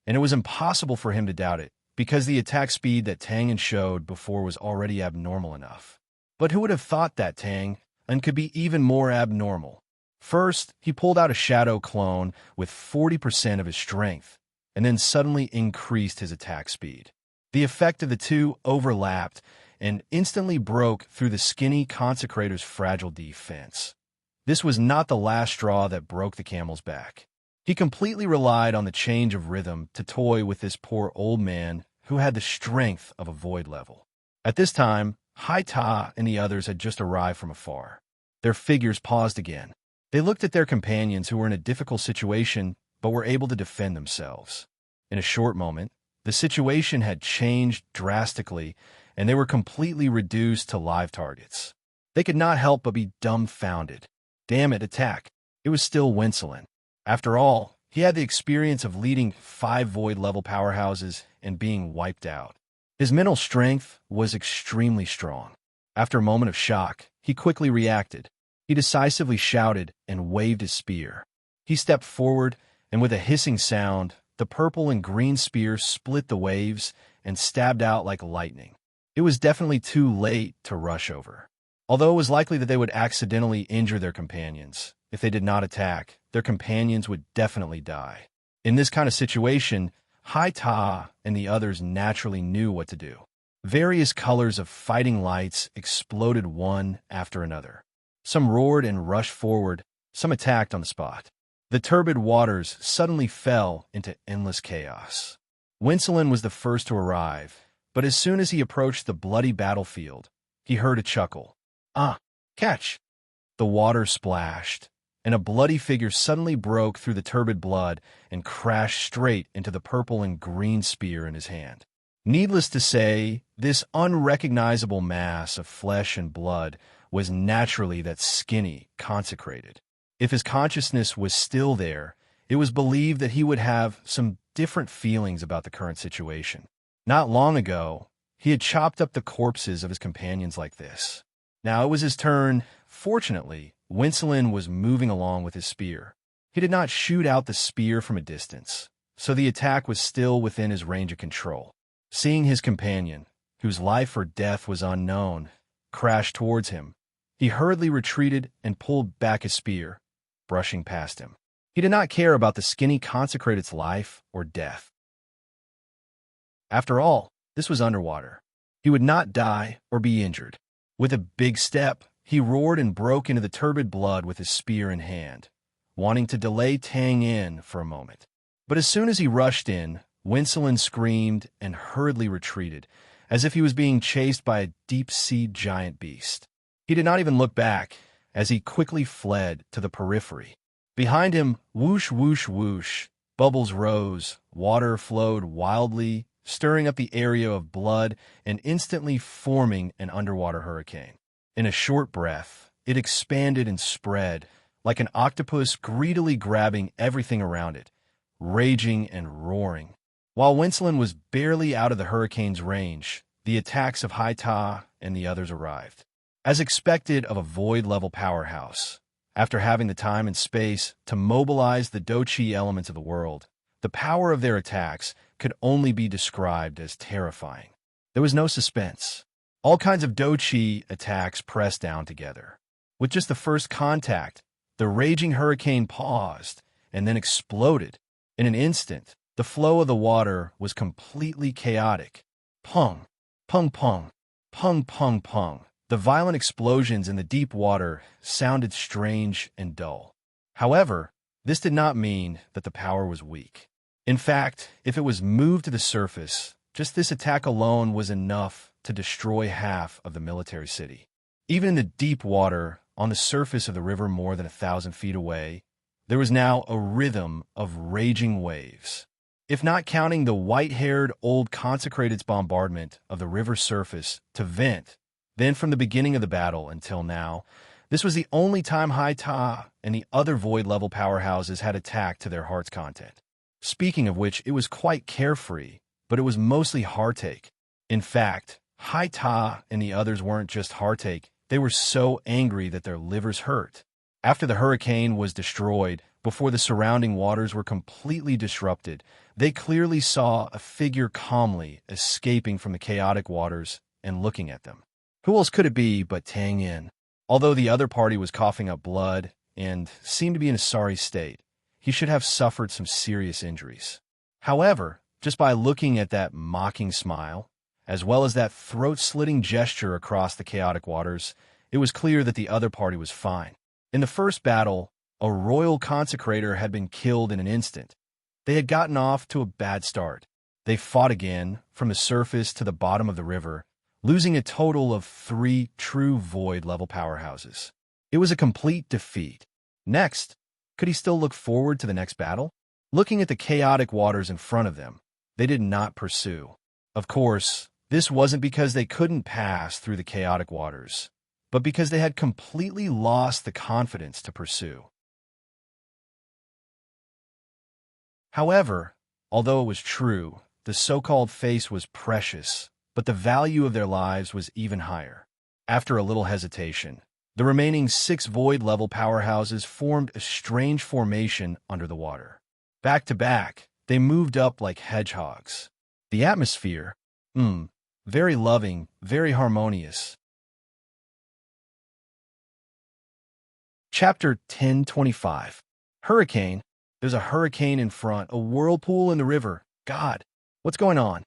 and it was impossible for him to doubt it, because the attack speed that Tang In showed before was already abnormal enough. But who would have thought that Tang In could be even more abnormal? First, he pulled out a shadow clone with 40% of his strength, and then suddenly increased his attack speed. The effect of the two overlapped and instantly broke through the skinny consecrator's fragile defense. This was not the last straw that broke the camel's back. He completely relied on the change of rhythm to toy with this poor old man who had the strength of a void level. At this time, Hai Ta and the others had just arrived from afar. Their figures paused again. They looked at their companions who were in a difficult situation but were able to defend themselves. In a short moment, the situation had changed drastically, and they were completely reduced to live targets. They could not help but be dumbfounded. Damn it, attack. It was still Wincelin. After all, he had the experience of leading 5 void-level powerhouses and being wiped out. His mental strength was extremely strong. After a moment of shock, he quickly reacted. He decisively shouted and waved his spear. He stepped forward, and with a hissing sound, the purple and green spear split the waves and stabbed out like lightning. It was definitely too late to rush over. Although it was likely that they would accidentally injure their companions, if they did not attack, their companions would definitely die. In this kind of situation, Hai Ta and the others naturally knew what to do. Various colors of fighting lights exploded one after another. Some roared and rushed forward, some attacked on the spot. The turbid waters suddenly fell into endless chaos. Wincelin was the first to arrive, but as soon as he approached the bloody battlefield, he heard a chuckle. Ah, catch! The water splashed, and a bloody figure suddenly broke through the turbid blood and crashed straight into the purple and green spear in his hand. Needless to say, this unrecognizable mass of flesh and blood was naturally that skinny, consecrated. If his consciousness was still there, it was believed that he would have some different feelings about the current situation. Not long ago, he had chopped up the corpses of his companions like this. Now it was his turn. Fortunately, Wincelin was moving along with his spear. He did not shoot out the spear from a distance, so the attack was still within his range of control. Seeing his companion, whose life or death was unknown, crash towards him, he hurriedly retreated and pulled back his spear, brushing past him. He did not care about the skinny consecrated's life or death. After all, this was underwater. He would not die or be injured. With a big step, he roared and broke into the turbid blood with his spear in hand, wanting to delay Tang In for a moment. But as soon as he rushed in, Wincelin screamed and hurriedly retreated, as if he was being chased by a deep-sea giant beast. He did not even look back, as he quickly fled to the periphery. Behind him, whoosh, whoosh, whoosh, bubbles rose, water flowed wildly, stirring up the area of blood and instantly forming an underwater hurricane. In a short breath, it expanded and spread, like an octopus greedily grabbing everything around it, raging and roaring. While Wincelin was barely out of the hurricane's range, the attacks of Hai Ta and the others arrived. As expected of a void-level powerhouse, after having the time and space to mobilize the Do-Chi elements of the world, the power of their attacks could only be described as terrifying. There was no suspense. All kinds of dochi attacks pressed down together. With just the first contact, the raging hurricane paused and then exploded. In an instant, the flow of the water was completely chaotic. Pung, pung pung, pung pung pung. The violent explosions in the deep water sounded strange and dull. However, this did not mean that the power was weak. In fact, if it was moved to the surface, just this attack alone was enough to destroy half of the military city. Even in the deep water, on the surface of the river more than 1,000 feet away, there was now a rhythm of raging waves. If not counting the white-haired old consecrated's bombardment of the river's surface to vent, then from the beginning of the battle until now, this was the only time Haita and the other void-level powerhouses had attacked to their heart's content. Speaking of which, it was quite carefree, but it was mostly heartache. In fact, Haita and the others weren't just heartache, they were so angry that their livers hurt. After the hurricane was destroyed, before the surrounding waters were completely disrupted, they clearly saw a figure calmly escaping from the chaotic waters and looking at them. Who else could it be but Tang Yin? Although the other party was coughing up blood and seemed to be in a sorry state, he should have suffered some serious injuries. However, just by looking at that mocking smile, as well as that throat-slitting gesture across the chaotic waters, it was clear that the other party was fine. In the first battle, a royal consecrator had been killed in an instant. They had gotten off to a bad start. They fought again, from the surface to the bottom of the river, losing a total of 3 true void-level powerhouses. It was a complete defeat. Next, could he still look forward to the next battle? Looking at the chaotic waters in front of them, they did not pursue. Of course, this wasn't because they couldn't pass through the chaotic waters, but because they had completely lost the confidence to pursue. However, although it was true, the so-called face was precious, but the value of their lives was even higher. After a little hesitation, the remaining 6 void-level powerhouses formed a strange formation under the water. Back to back, they moved up like hedgehogs. The atmosphere, very loving, very harmonious. Chapter 1025. Hurricane. There's a hurricane in front, a whirlpool in the river. God, what's going on?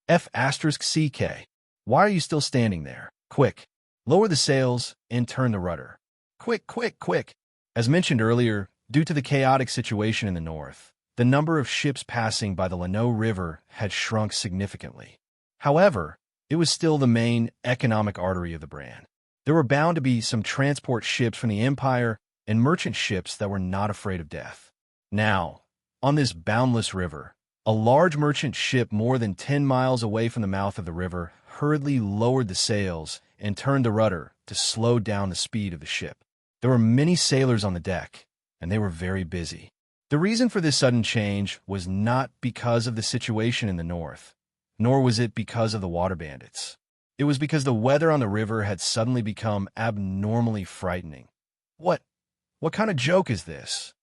F*CK. Why are you still standing there? Quick, lower the sails and turn the rudder. Quick, quick, quick. As mentioned earlier, due to the chaotic situation in the north, the number of ships passing by the Lano River had shrunk significantly. However, it was still the main economic artery of the brand. There were bound to be some transport ships from the Empire and merchant ships that were not afraid of death. Now, on this boundless river, a large merchant ship more than 10 miles away from the mouth of the river hurriedly lowered the sails and turned the rudder to slow down the speed of the ship. There were many sailors on the deck, and they were very busy. The reason for this sudden change was not because of the situation in the north, nor was it because of the water bandits. It was because the weather on the river had suddenly become abnormally frightening. What kind of joke is this?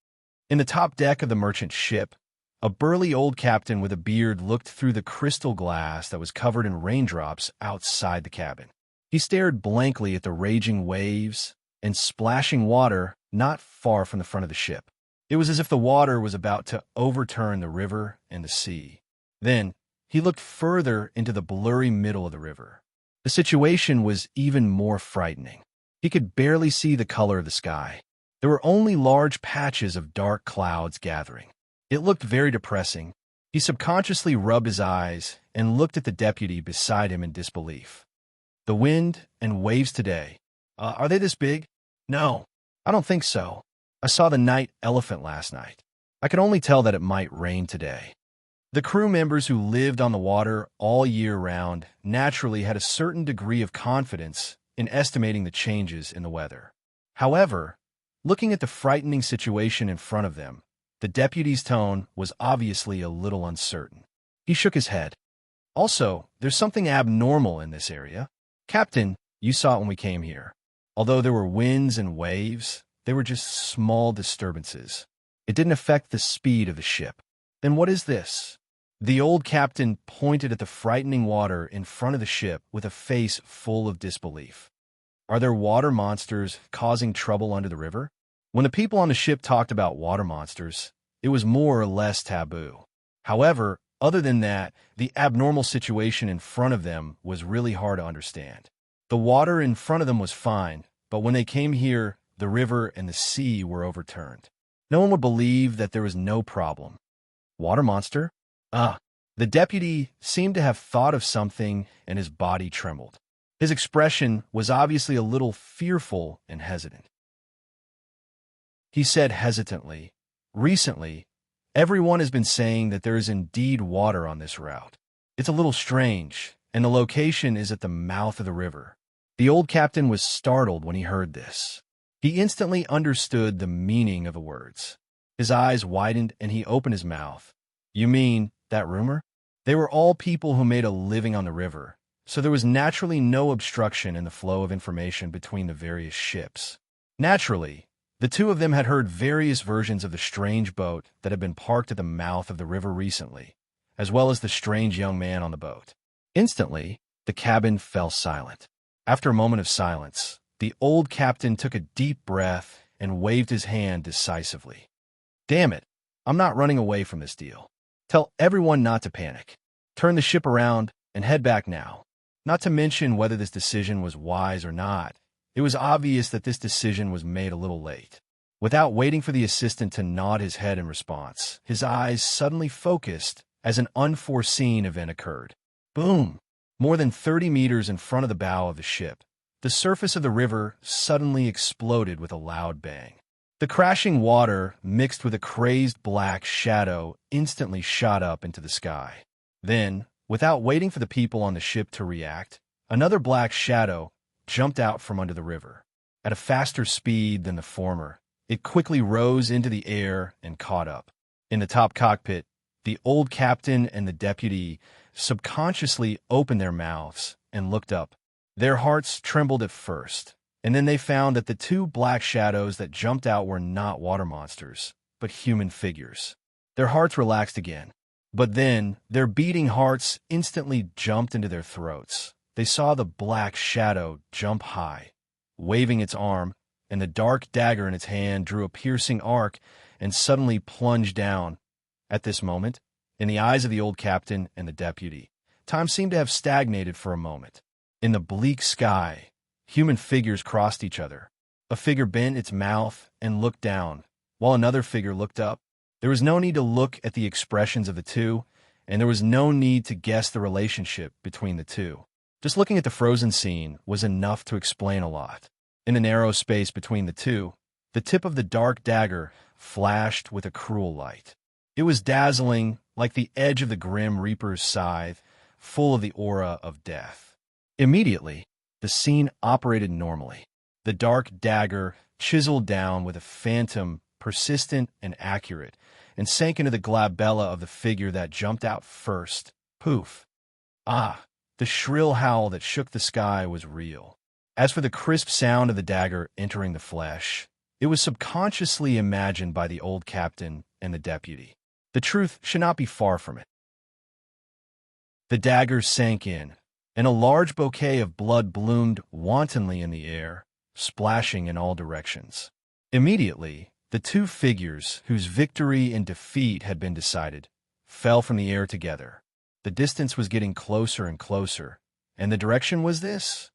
In the top deck of the merchant ship, a burly old captain with a beard looked through the crystal glass that was covered in raindrops outside the cabin. He stared blankly at the raging waves and splashing water not far from the front of the ship. It was as if the water was about to overturn the river and the sea. Then, he looked further into the blurry middle of the river. The situation was even more frightening. He could barely see the color of the sky. There were only large patches of dark clouds gathering. It looked very depressing. He subconsciously rubbed his eyes and looked at the deputy beside him in disbelief. The wind and waves today, are they this big? No, I don't think so. I saw the night elephant last night. I could only tell that it might rain today. The crew members who lived on the water all year round naturally had a certain degree of confidence in estimating the changes in the weather. However, looking at the frightening situation in front of them, the deputy's tone was obviously a little uncertain. He shook his head. Also, there's something abnormal in this area. Captain, you saw it when we came here. Although there were winds and waves, they were just small disturbances. It didn't affect the speed of the ship. Then what is this? The old captain pointed at the frightening water in front of the ship with a face full of disbelief. Are there water monsters causing trouble under the river? When the people on the ship talked about water monsters, it was more or less taboo. However, other than that, the abnormal situation in front of them was really hard to understand. The water in front of them was fine, but when they came here, the river and the sea were overturned. No one would believe that there was no problem. Water monster? The deputy seemed to have thought of something and his body trembled. His expression was obviously a little fearful and hesitant. He said hesitantly, "Recently, everyone has been saying that there is indeed water on this route. It's a little strange, and the location is at the mouth of the river." The old captain was startled when he heard this. He instantly understood the meaning of the words. His eyes widened and he opened his mouth. "You mean that rumor?" They were all people who made a living on the river, so there was naturally no obstruction in the flow of information between the various ships. Naturally, the two of them had heard various versions of the strange boat that had been parked at the mouth of the river recently, as well as the strange young man on the boat. Instantly, the cabin fell silent. After a moment of silence, the old captain took a deep breath and waved his hand decisively. "Damn it, I'm not running away from this deal. Tell everyone not to panic. Turn the ship around and head back now." Not to mention whether this decision was wise or not, it was obvious that this decision was made a little late. Without waiting for the assistant to nod his head in response, his eyes suddenly focused as an unforeseen event occurred. Boom! More than 30 meters in front of the bow of the ship, the surface of the river suddenly exploded with a loud bang. The crashing water, mixed with a crazed black shadow, instantly shot up into the sky. Then, without waiting for the people on the ship to react, another black shadow jumped out from under the river. At a faster speed than the former, it quickly rose into the air and caught up. In the top cockpit, the old captain and the deputy subconsciously opened their mouths and looked up. Their hearts trembled at first, and then they found that the two black shadows that jumped out were not water monsters, but human figures. Their hearts relaxed again, but then their beating hearts instantly jumped into their throats. They saw the black shadow jump high, waving its arm, and the dark dagger in its hand drew a piercing arc and suddenly plunged down. At this moment, in the eyes of the old captain and the deputy, time seemed to have stagnated for a moment. In the bleak sky, human figures crossed each other. A figure bent its mouth and looked down, while another figure looked up. There was no need to look at the expressions of the two, and there was no need to guess the relationship between the two. Just looking at the frozen scene was enough to explain a lot. In the narrow space between the two, the tip of the dark dagger flashed with a cruel light. It was dazzling, like the edge of the grim reaper's scythe, full of the aura of death. Immediately, the scene operated normally. The dark dagger chiseled down with a phantom, persistent and accurate, and sank into the glabella of the figure that jumped out first. Poof! The shrill howl that shook the sky was real. As for the crisp sound of the dagger entering the flesh, it was subconsciously imagined by the old captain and the deputy. The truth should not be far from it. The dagger sank in, and a large bouquet of blood bloomed wantonly in the air, splashing in all directions. Immediately, the two figures, whose victory and defeat had been decided, fell from the air together. The distance was getting closer and closer, and the direction was this: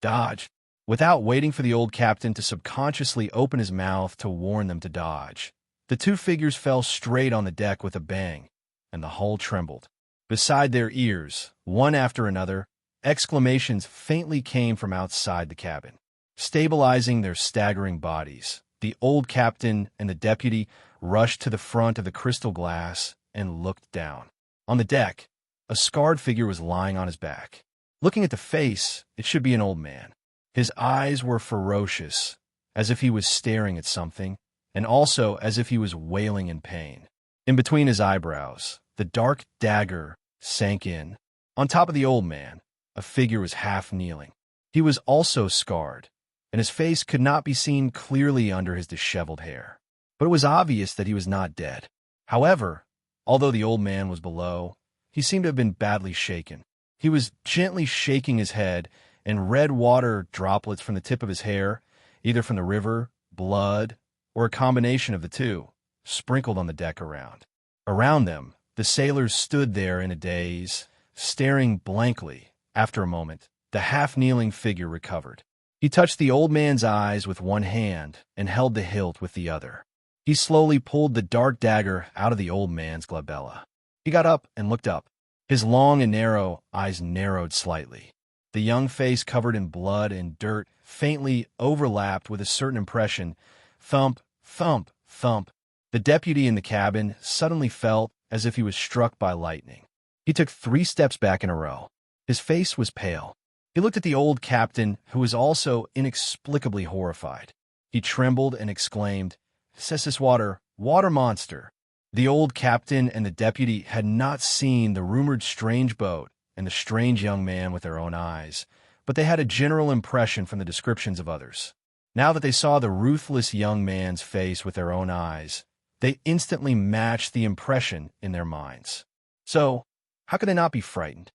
dodge. Without waiting for the old captain to subconsciously open his mouth to warn them to dodge, the two figures fell straight on the deck with a bang, and the hull trembled. Beside their ears, one after another, exclamations faintly came from outside the cabin. Stabilizing their staggering bodies, the old captain and the deputy rushed to the front of the crystal glass and looked down. On the deck, a scarred figure was lying on his back. Looking at the face, it should be an old man. His eyes were ferocious, as if he was staring at something, and also as if he was wailing in pain. In between his eyebrows, the dark dagger sank in. On top of the old man, a figure was half kneeling. He was also scarred, and his face could not be seen clearly under his disheveled hair. But it was obvious that he was not dead. However, although the old man was below, he seemed to have been badly shaken. He was gently shaking his head, and red water droplets from the tip of his hair, either from the river, blood, or a combination of the two, sprinkled on the deck around. Around them, the sailors stood there in a daze, staring blankly. After a moment, the half-kneeling figure recovered. He touched the old man's eyes with one hand and held the hilt with the other. He slowly pulled the dark dagger out of the old man's glabella. He got up and looked up. His long and narrow eyes narrowed slightly. The young face covered in blood and dirt faintly overlapped with a certain impression. Thump, thump, thump. The deputy in the cabin suddenly felt as if he was struck by lightning. He took 3 steps back in a row. His face was pale. He looked at the old captain, who was also inexplicably horrified. He trembled and exclaimed, "Cessus water, water monster!" The old captain and the deputy had not seen the rumored strange boat and the strange young man with their own eyes, but they had a general impression from the descriptions of others. Now that they saw the ruthless young man's face with their own eyes, they instantly matched the impression in their minds. So, how could they not be frightened?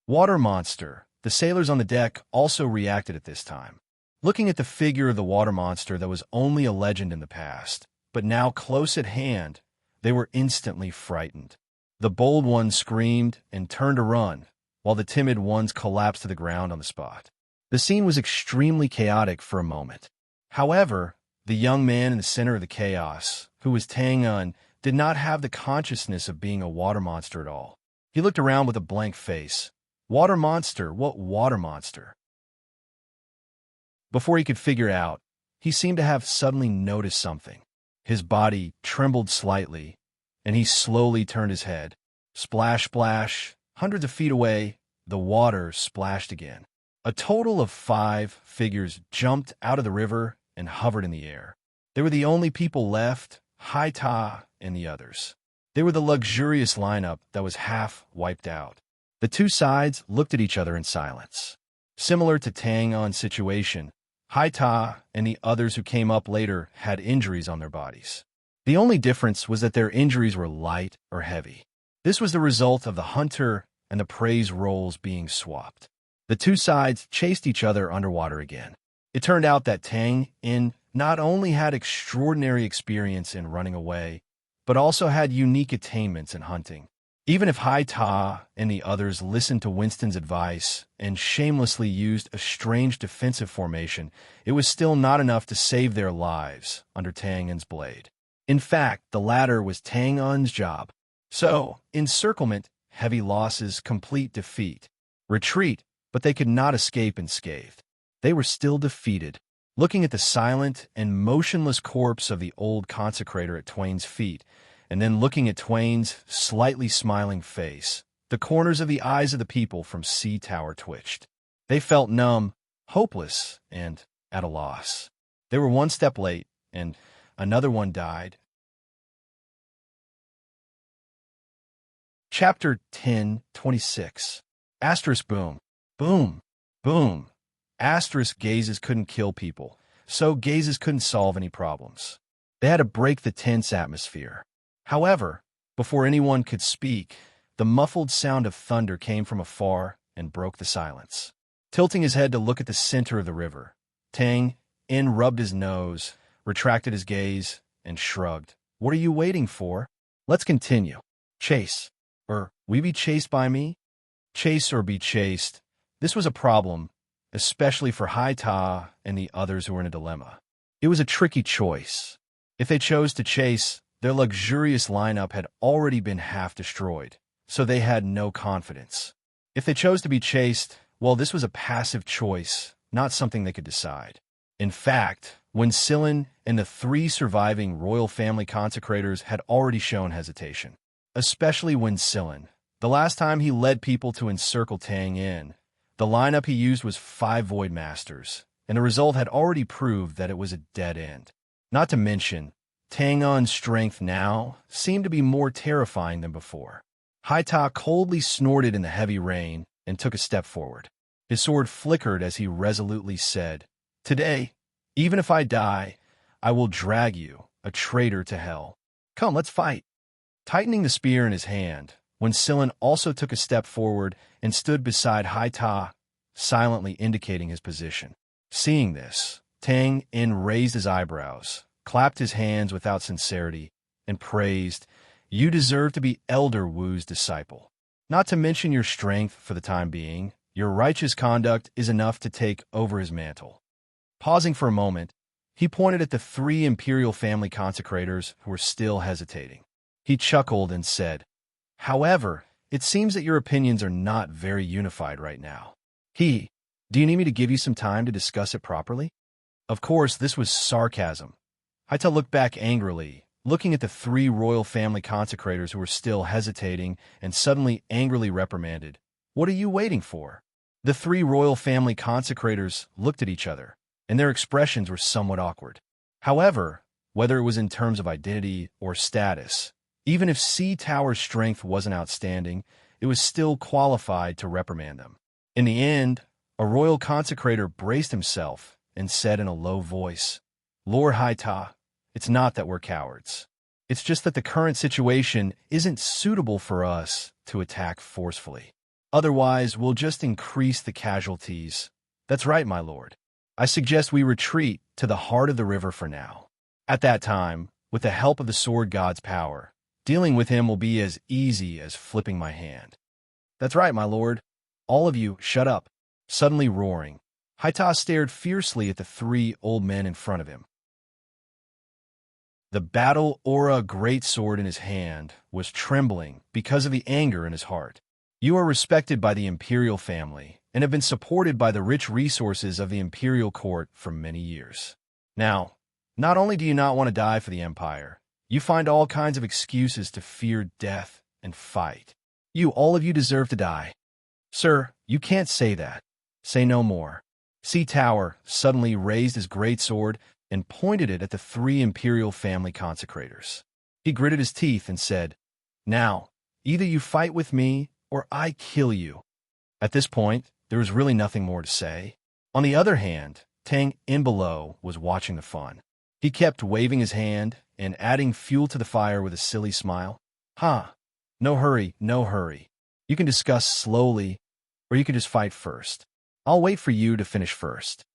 Water monster. The sailors on the deck also reacted at this time. Looking at the figure of the water monster that was only a legend in the past, but now close at hand, they were instantly frightened. The bold ones screamed and turned to run, while the timid ones collapsed to the ground on the spot. The scene was extremely chaotic for a moment. However, the young man in the center of the chaos, who was Tang-un, did not have the consciousness of being a water monster at all. He looked around with a blank face. Water monster? What water monster? Before he could figure out, he seemed to have suddenly noticed something. His body trembled slightly, and he slowly turned his head. Splash, splash. Hundreds of feet away, the water splashed again. A total of 5 figures jumped out of the river and hovered in the air. They were the only people left, Haita and the others. They were the luxurious lineup that was half wiped out. The two sides looked at each other in silence. Similar to Tang-un's situation, Haita and the others who came up later had injuries on their bodies. The only difference was that their injuries were light or heavy. This was the result of the hunter and the prey's roles being swapped. The two sides chased each other underwater again. It turned out that Tang-in not only had extraordinary experience in running away, but also had unique attainments in hunting. Even if Haita and the others listened to Winston's advice and shamelessly used a strange defensive formation, it was still not enough to save their lives under Tang-un's blade. In fact, the latter was Tang-un's job. So, encirclement, heavy losses, complete defeat. Retreat, but they could not escape unscathed. They were still defeated. Looking at the silent and motionless corpse of the old consecrator at Twain's feet, and then looking at Twain's slightly smiling face, the corners of the eyes of the people from Sea Tower twitched. They felt numb, hopeless, and at a loss. They were one step late, and another one died. Chapter 10:26. Asterisk boom. Boom. Boom. Asterisk gazes couldn't kill people, so gazes couldn't solve any problems. They had to break the tense atmosphere. However, before anyone could speak, the muffled sound of thunder came from afar and broke the silence. Tilting his head to look at the center of the river, Tang-in rubbed his nose, retracted his gaze, and shrugged. What are you waiting for? Let's continue. Chase. We be chased by me? Chase or be chased. This was a problem, especially for Haita and the others who were in a dilemma. It was a tricky choice. If they chose to chase, their luxurious lineup had already been half destroyed, so they had no confidence. If they chose to be chased, well, this was a passive choice, not something they could decide. In fact, Winston and the 3 surviving royal family consecrators had already shown hesitation. Especially Winston. The last time he led people to encircle Tang-in, the lineup he used was 5 Void Masters, and the result had already proved that it was a dead end. Not to mention, Tang-un's strength now seemed to be more terrifying than before. Haita coldly snorted in the heavy rain and took a step forward. His sword flickered as he resolutely said, "Today, even if I die, I will drag you, a traitor, to hell. Come, let's fight." Tightening the spear in his hand, when Silin also took a step forward and stood beside Haita, silently indicating his position. Seeing this, Tang In raised his eyebrows, clapped his hands without sincerity, and praised, "You deserve to be Elder Wu's disciple. Not to mention your strength for the time being, your righteous conduct is enough to take over his mantle." Pausing for a moment, he pointed at the 3 imperial family consecrators who were still hesitating. He chuckled and said, "However, it seems that your opinions are not very unified right now. Do you need me to give you some time to discuss it properly?" Of course, this was sarcasm. Haita looked back angrily, looking at the 3 royal family consecrators who were still hesitating, and suddenly angrily reprimanded, "What are you waiting for?" The 3 royal family consecrators looked at each other, and their expressions were somewhat awkward. However, whether it was in terms of identity or status, even if Sea Tower's strength wasn't outstanding, it was still qualified to reprimand them. In the end, a royal consecrator braced himself and said in a low voice, "Lord Haita, it's not that we're cowards. It's just that the current situation isn't suitable for us to attack forcefully. Otherwise, we'll just increase the casualties." "That's right, my lord. I suggest we retreat to the heart of the river for now. At that time, with the help of the sword god's power, dealing with him will be as easy as flipping my hand." "That's right, my lord. All of you, shut up." Suddenly roaring, Haita stared fiercely at the 3 old men in front of him. The battle aura greatsword in his hand was trembling because of the anger in his heart. "You are respected by the imperial family and have been supported by the rich resources of the imperial court for many years. Now, not only do you not want to die for the empire, you find all kinds of excuses to fear death and fight. All of you deserve to die." "Sir, you can't say that. Say no more." Sea Tower suddenly raised his greatsword and pointed it at the 3 imperial family consecrators. He gritted his teeth and said, "Now, either you fight with me or I kill you." At this point, there was really nothing more to say. On the other hand, Tang In below was watching the fun. He kept waving his hand and adding fuel to the fire with a silly smile. No hurry, no hurry. You can discuss slowly, or you can just fight first. I'll wait for you to finish first."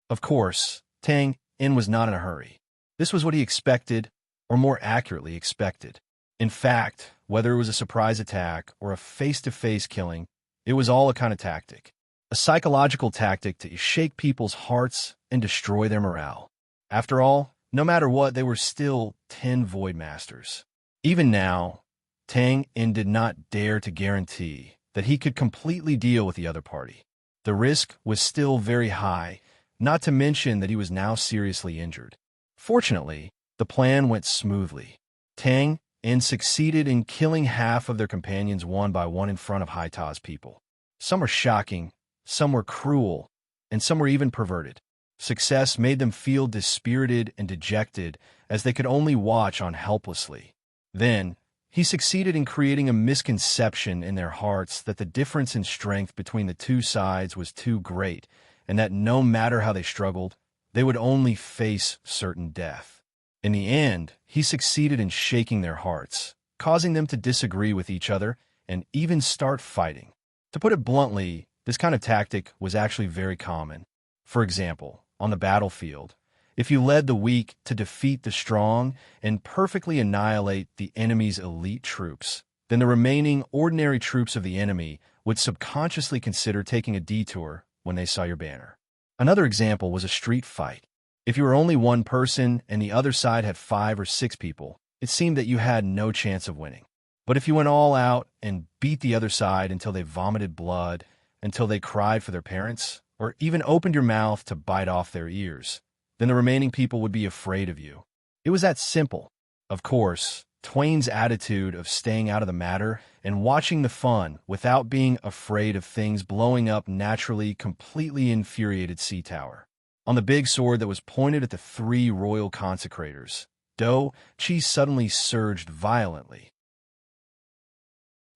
Of course, Tang In was not in a hurry. This was what he expected, or more accurately expected. In fact, whether it was a surprise attack or a face-to-face killing, it was all a kind of tactic. A psychological tactic to shake people's hearts and destroy their morale. After all, no matter what, they were still 10 Void Masters. Even now, Tang In did not dare to guarantee that he could completely deal with the other party. The risk was still very high, not to mention that he was now seriously injured. Fortunately, the plan went smoothly. Tang In succeeded in killing half of their companions one by one in front of Haita's people. Some were shocking, some were cruel, and some were even perverted. Success made them feel dispirited and dejected as they could only watch on helplessly. Then, he succeeded in creating a misconception in their hearts that the difference in strength between the 2 sides was too great, and that no matter how they struggled, they would only face certain death. In the end, he succeeded in shaking their hearts, causing them to disagree with each other and even start fighting. To put it bluntly, this kind of tactic was actually very common. For example, on the battlefield, if you led the weak to defeat the strong and perfectly annihilate the enemy's elite troops, then the remaining ordinary troops of the enemy would subconsciously consider taking a detour when they saw your banner. Another example was a street fight. If you were only one person and the other side had 5 or 6 people, it seemed that you had no chance of winning. But if you went all out and beat the other side until they vomited blood, until they cried for their parents, or even opened your mouth to bite off their ears, then the remaining people would be afraid of you. It was that simple. Of course, Twain's attitude of staying out of the matter and watching the fun without being afraid of things blowing up naturally completely infuriated Sea Tower. On the big sword that was pointed at the 3 royal consecrators, Do Chi suddenly surged violently.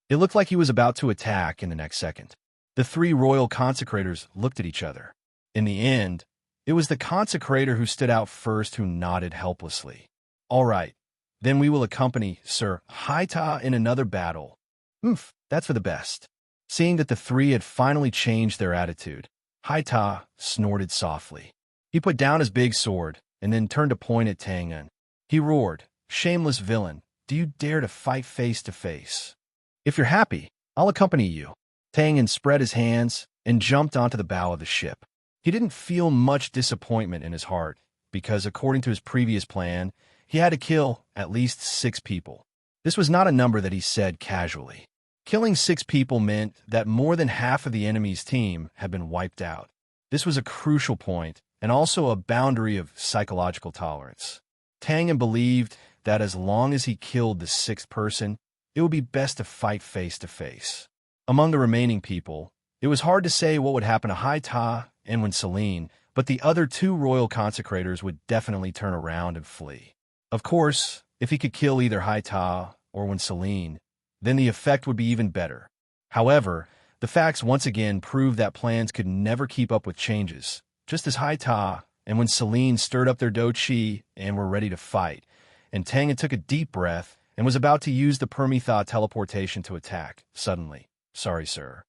It looked like he was about to attack in the next second. The 3 royal consecrators looked at each other. In the end, it was the consecrator who stood out first who nodded helplessly. "All right, then we will accompany Sir Haita in another battle. That's for the best. Seeing that the three had finally changed their attitude, Haita snorted softly. He put down his big sword and then turned to point at Tangan. He roared, "Shameless villain, do you dare to fight face to face? If you're happy, I'll accompany you." Tangan spread his hands and jumped onto the bow of the ship. He didn't feel much disappointment in his heart because, according to his previous plan, he had to kill at least 6 people. This was not a number that he said casually. Killing 6 people meant that more than half of the enemy's team had been wiped out. This was a crucial point and also a boundary of psychological tolerance. Tangan believed that as long as he killed the 6th person, it would be best to fight face to face. Among the remaining people, it was hard to say what would happen to Haita and Celine, but the other 2 royal consecrators would definitely turn around and flee. Of course, if he could kill either Haita or Celine, then the effect would be even better. However, the facts once again proved that plans could never keep up with changes. Just as Haita and Celine stirred up their dochi and were ready to fight, and Tangan took a deep breath and was about to use the Permitha teleportation to attack, suddenly, "Sorry, sir."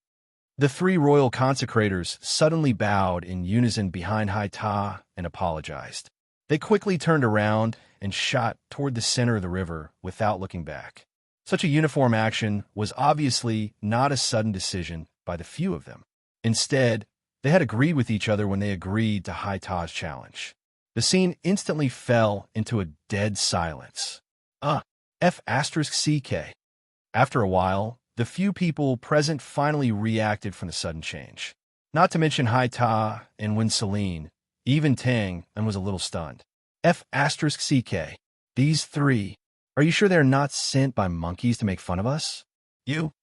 The 3 royal consecrators suddenly bowed in unison behind Haita and apologized. They quickly turned around and shot toward the center of the river without looking back. Such a uniform action was obviously not a sudden decision by the few of them. Instead, they had agreed with each other when they agreed to Haita's challenge. The scene instantly fell into a dead silence. F***CK. After a while, the few people present finally reacted from the sudden change. Not to mention Haita and Celine, even Tang, and was a little stunned. F***CK. These 3. Are you sure they're not sent by monkeys to make fun of us? You.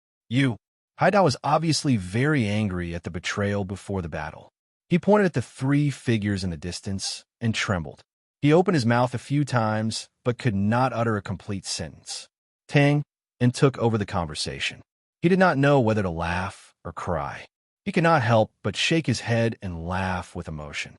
Haida was obviously very angry at the betrayal before the battle. He pointed at the 3 figures in the distance and trembled. He opened his mouth a few times, but could not utter a complete sentence. Tang and took over the conversation. He did not know whether to laugh or cry. He could not help but shake his head and laugh with emotion.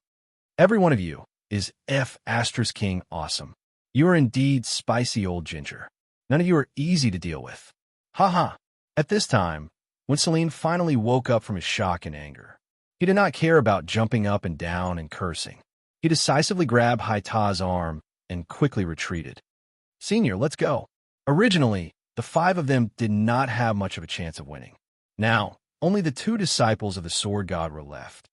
"Every one of you is F***king awesome. You are indeed spicy old ginger. None of you are easy to deal with. Ha." At this time, when Celine finally woke up from his shock and anger, he did not care about jumping up and down and cursing. He decisively grabbed Haita's arm and quickly retreated. "Senior, let's go." Originally, the 5 of them did not have much of a chance of winning. Now, only the 2 disciples of the sword god were left.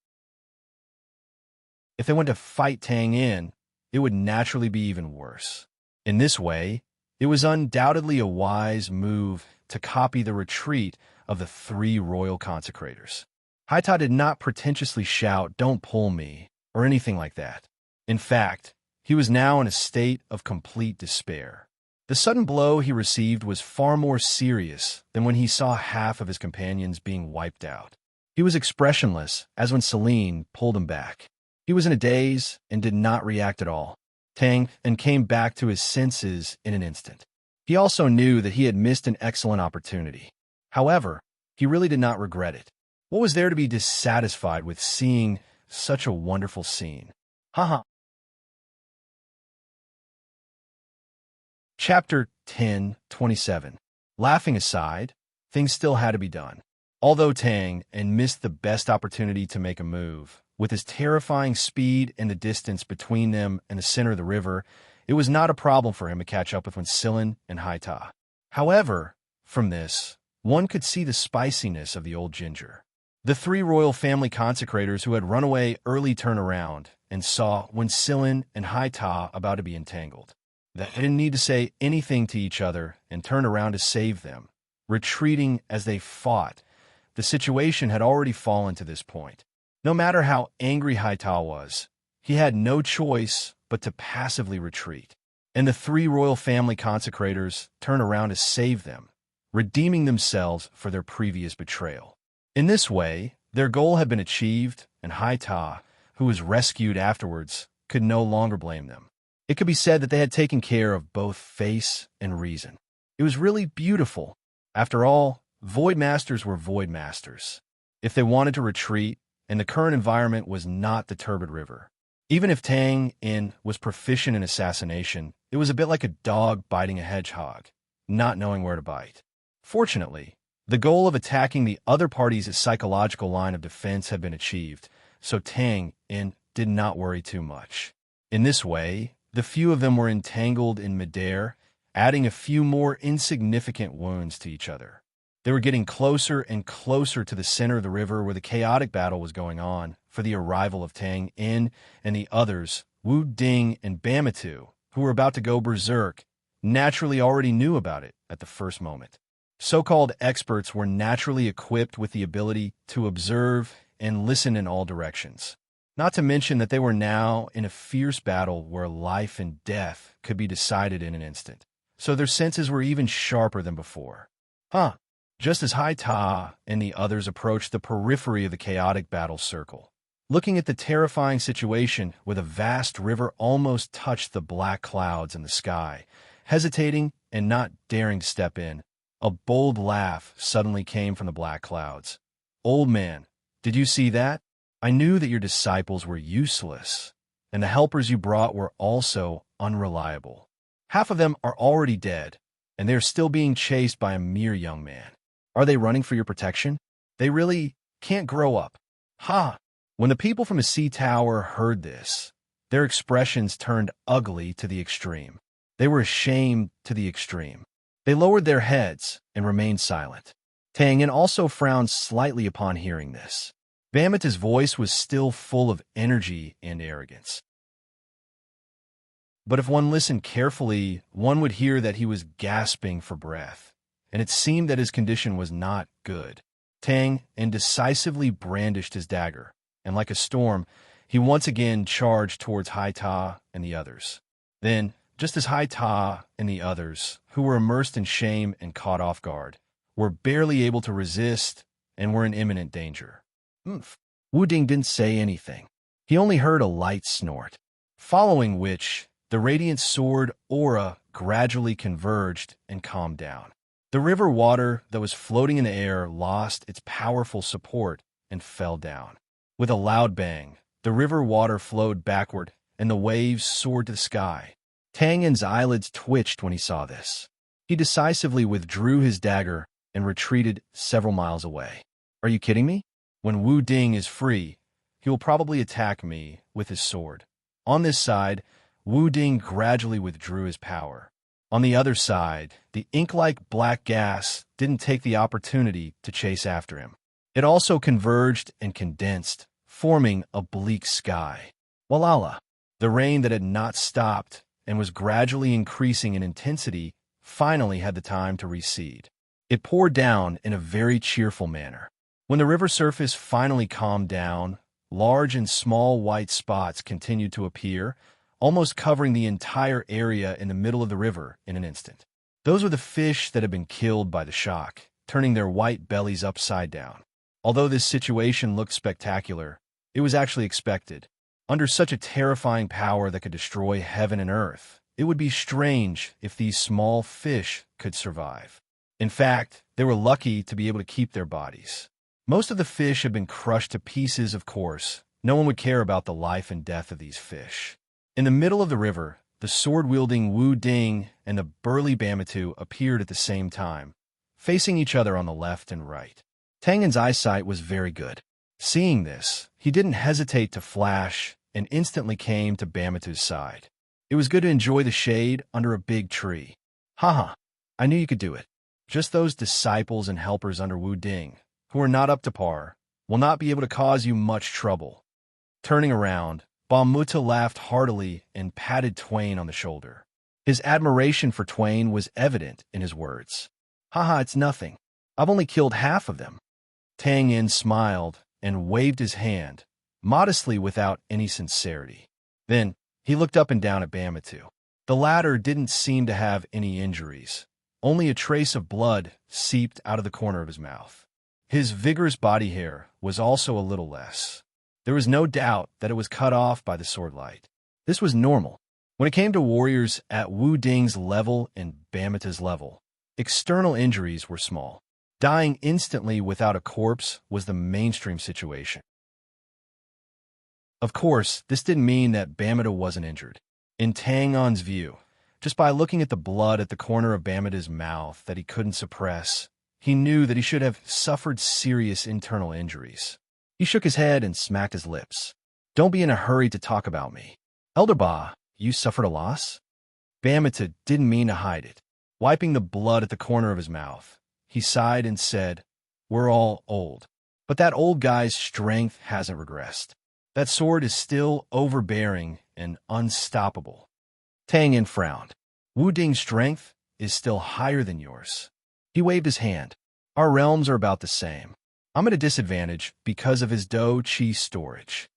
If they went to fight Tang in, it would naturally be even worse. In this way, it was undoubtedly a wise move to copy the retreat of the 3 royal consecrators. Haita did not pretentiously shout, "Don't pull me," or anything like that. In fact, he was now in a state of complete despair. The sudden blow he received was far more serious than when he saw half of his companions being wiped out. He was expressionless as when Celine pulled him back. He was in a daze and did not react at all. Tang and came back to his senses in an instant. He also knew that he had missed an excellent opportunity. However, he really did not regret it. What was there to be dissatisfied with seeing such a wonderful scene? Chapter 10:27. Laughing aside, things still had to be done. Although Tang and missed the best opportunity to make a move, with his terrifying speed and the distance between them and the center of the river, it was not a problem for him to catch up with Celine and Haita. However, from this, one could see the spiciness of the old ginger. The 3 royal family consecrators who had run away early turned around and saw Celine and Haita about to be entangled. They didn't need to say anything to each other and turned around to save them. Retreating as they fought, the situation had already fallen to this point. No matter how angry Haita was, he had no choice but to passively retreat. And the 3 royal family consecrators turned around to save them, redeeming themselves for their previous betrayal. In this way, their goal had been achieved, and Haita, who was rescued afterwards, could no longer blame them. It could be said that they had taken care of both face and reason. It was really beautiful. After all, Void Masters were Void Masters. If they wanted to retreat, and the current environment was not the turbid river. Even if Tang In was proficient in assassination, it was a bit like a dog biting a hedgehog, not knowing where to bite. Fortunately, The goal of attacking the other party's psychological line of defense had been achieved, so Tang In did not worry too much. In this way, the few of them were entangled in midair, adding a few more insignificant wounds to each other. They were getting closer and closer to the center of the river where the chaotic battle was going on for the arrival of Tang In and the others, Wu Ding and Bamatu, who were about to go berserk, naturally already knew about it at the first moment. So-called experts were naturally equipped with the ability to observe and listen in all directions. Not to mention that they were now in a fierce battle where life and death could be decided in an instant. So their senses were even sharper than before. Just as Hai Ta and the others approached the periphery of the chaotic battle circle, looking at the terrifying situation where the vast river almost touched the black clouds in the sky, hesitating and not daring to step in, a bold laugh suddenly came from the black clouds. "Old man, did you see that? I knew that your disciples were useless, and the helpers you brought were also unreliable. Half of them are already dead, and they are still being chased by a mere young man. Are they running for your protection? They really can't grow up." When the people from the sea tower heard this, their expressions turned ugly to the extreme. They were ashamed to the extreme. They lowered their heads and remained silent. Tang In also frowned slightly upon hearing this. Bamata's voice was still full of energy and arrogance. But if one listened carefully, one would hear that he was gasping for breath, and it seemed that his condition was not good. Tang In decisively brandished his dagger, and like a storm, he once again charged towards Hai Ta and the others. Then, just as Hai Ta and the others, who were immersed in shame and caught off guard, were barely able to resist and were in imminent danger, Wu Ding didn't say anything. He only heard a light snort, following which the radiant sword aura gradually converged and calmed down. The river water that was floating in the air lost its powerful support and fell down. With a loud bang, the river water flowed backward and the waves soared to the sky. Tang In's eyelids twitched when he saw this. He decisively withdrew his dagger and retreated several miles away. "Are you kidding me? When Wu Ding is free, he will probably attack me with his sword." On this side, Wu Ding gradually withdrew his power. On the other side, the ink-like black gas didn't take the opportunity to chase after him. It also converged and condensed, forming a bleak sky. Walala! The rain that had not stopped and was gradually increasing in intensity finally had the time to recede. It poured down in a very cheerful manner. When the river surface finally calmed down, large and small white spots continued to appear, almost covering the entire area in the middle of the river in an instant. Those were the fish that had been killed by the shock, turning their white bellies upside down. Although this situation looked spectacular, it was actually expected. Under such a terrifying power that could destroy heaven and earth, it would be strange if these small fish could survive. In fact, they were lucky to be able to keep their bodies. Most of the fish had been crushed to pieces, of course. No one would care about the life and death of these fish. In the middle of the river, the sword-wielding Wu Ding and the burly Bamatu appeared at the same time, facing each other on the left and right. Tang In's eyesight was very good. Seeing this, he didn't hesitate to flash and instantly came to Bamatu's side. It was good to enjoy the shade under a big tree. I knew you could do it. Just those disciples and helpers under Wu Ding, who are not up to par, will not be able to cause you much trouble. Turning around, Bamuta laughed heartily and patted Twain on the shoulder. His admiration for Twain was evident in his words. It's nothing. I've only killed half of them." Tang In smiled and waved his hand, modestly without any sincerity. Then he looked up and down at Bamatu. The latter didn't seem to have any injuries. Only a trace of blood seeped out of the corner of his mouth. His vigorous body hair was also a little less. There was no doubt that it was cut off by the sword light. This was normal. When it came to warriors at Wu Ding's level and Bamata's level, external injuries were small. Dying instantly without a corpse was the mainstream situation. Of course, this didn't mean that Bamata wasn't injured. In Tang On's view, just by looking at the blood at the corner of Bamata's mouth that he couldn't suppress, he knew that he should have suffered serious internal injuries. He shook his head and smacked his lips. Don't be in a hurry to talk about me. Elder Ba, you suffered a loss? Bamata didn't mean to hide it. Wiping the blood at the corner of his mouth, he sighed and said, we're all old. But that old guy's strength hasn't regressed. That sword is still overbearing and unstoppable. Tang Yin frowned. Wu Ding's strength is still higher than yours. He waved his hand. Our realms are about the same. I'm at a disadvantage because of his Do Chi storage.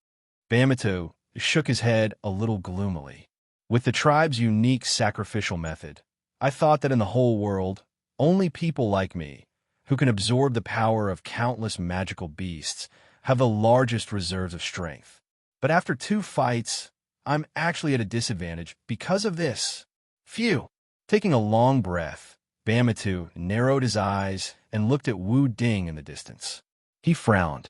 Bamatu shook his head a little gloomily. With the tribe's unique sacrificial method, I thought that in the whole world, only people like me, who can absorb the power of countless magical beasts, have the largest reserves of strength. But after 2 fights, I'm actually at a disadvantage because of this. Phew! Taking a long breath, Bamatu narrowed his eyes and looked at Wu Ding in the distance. He frowned.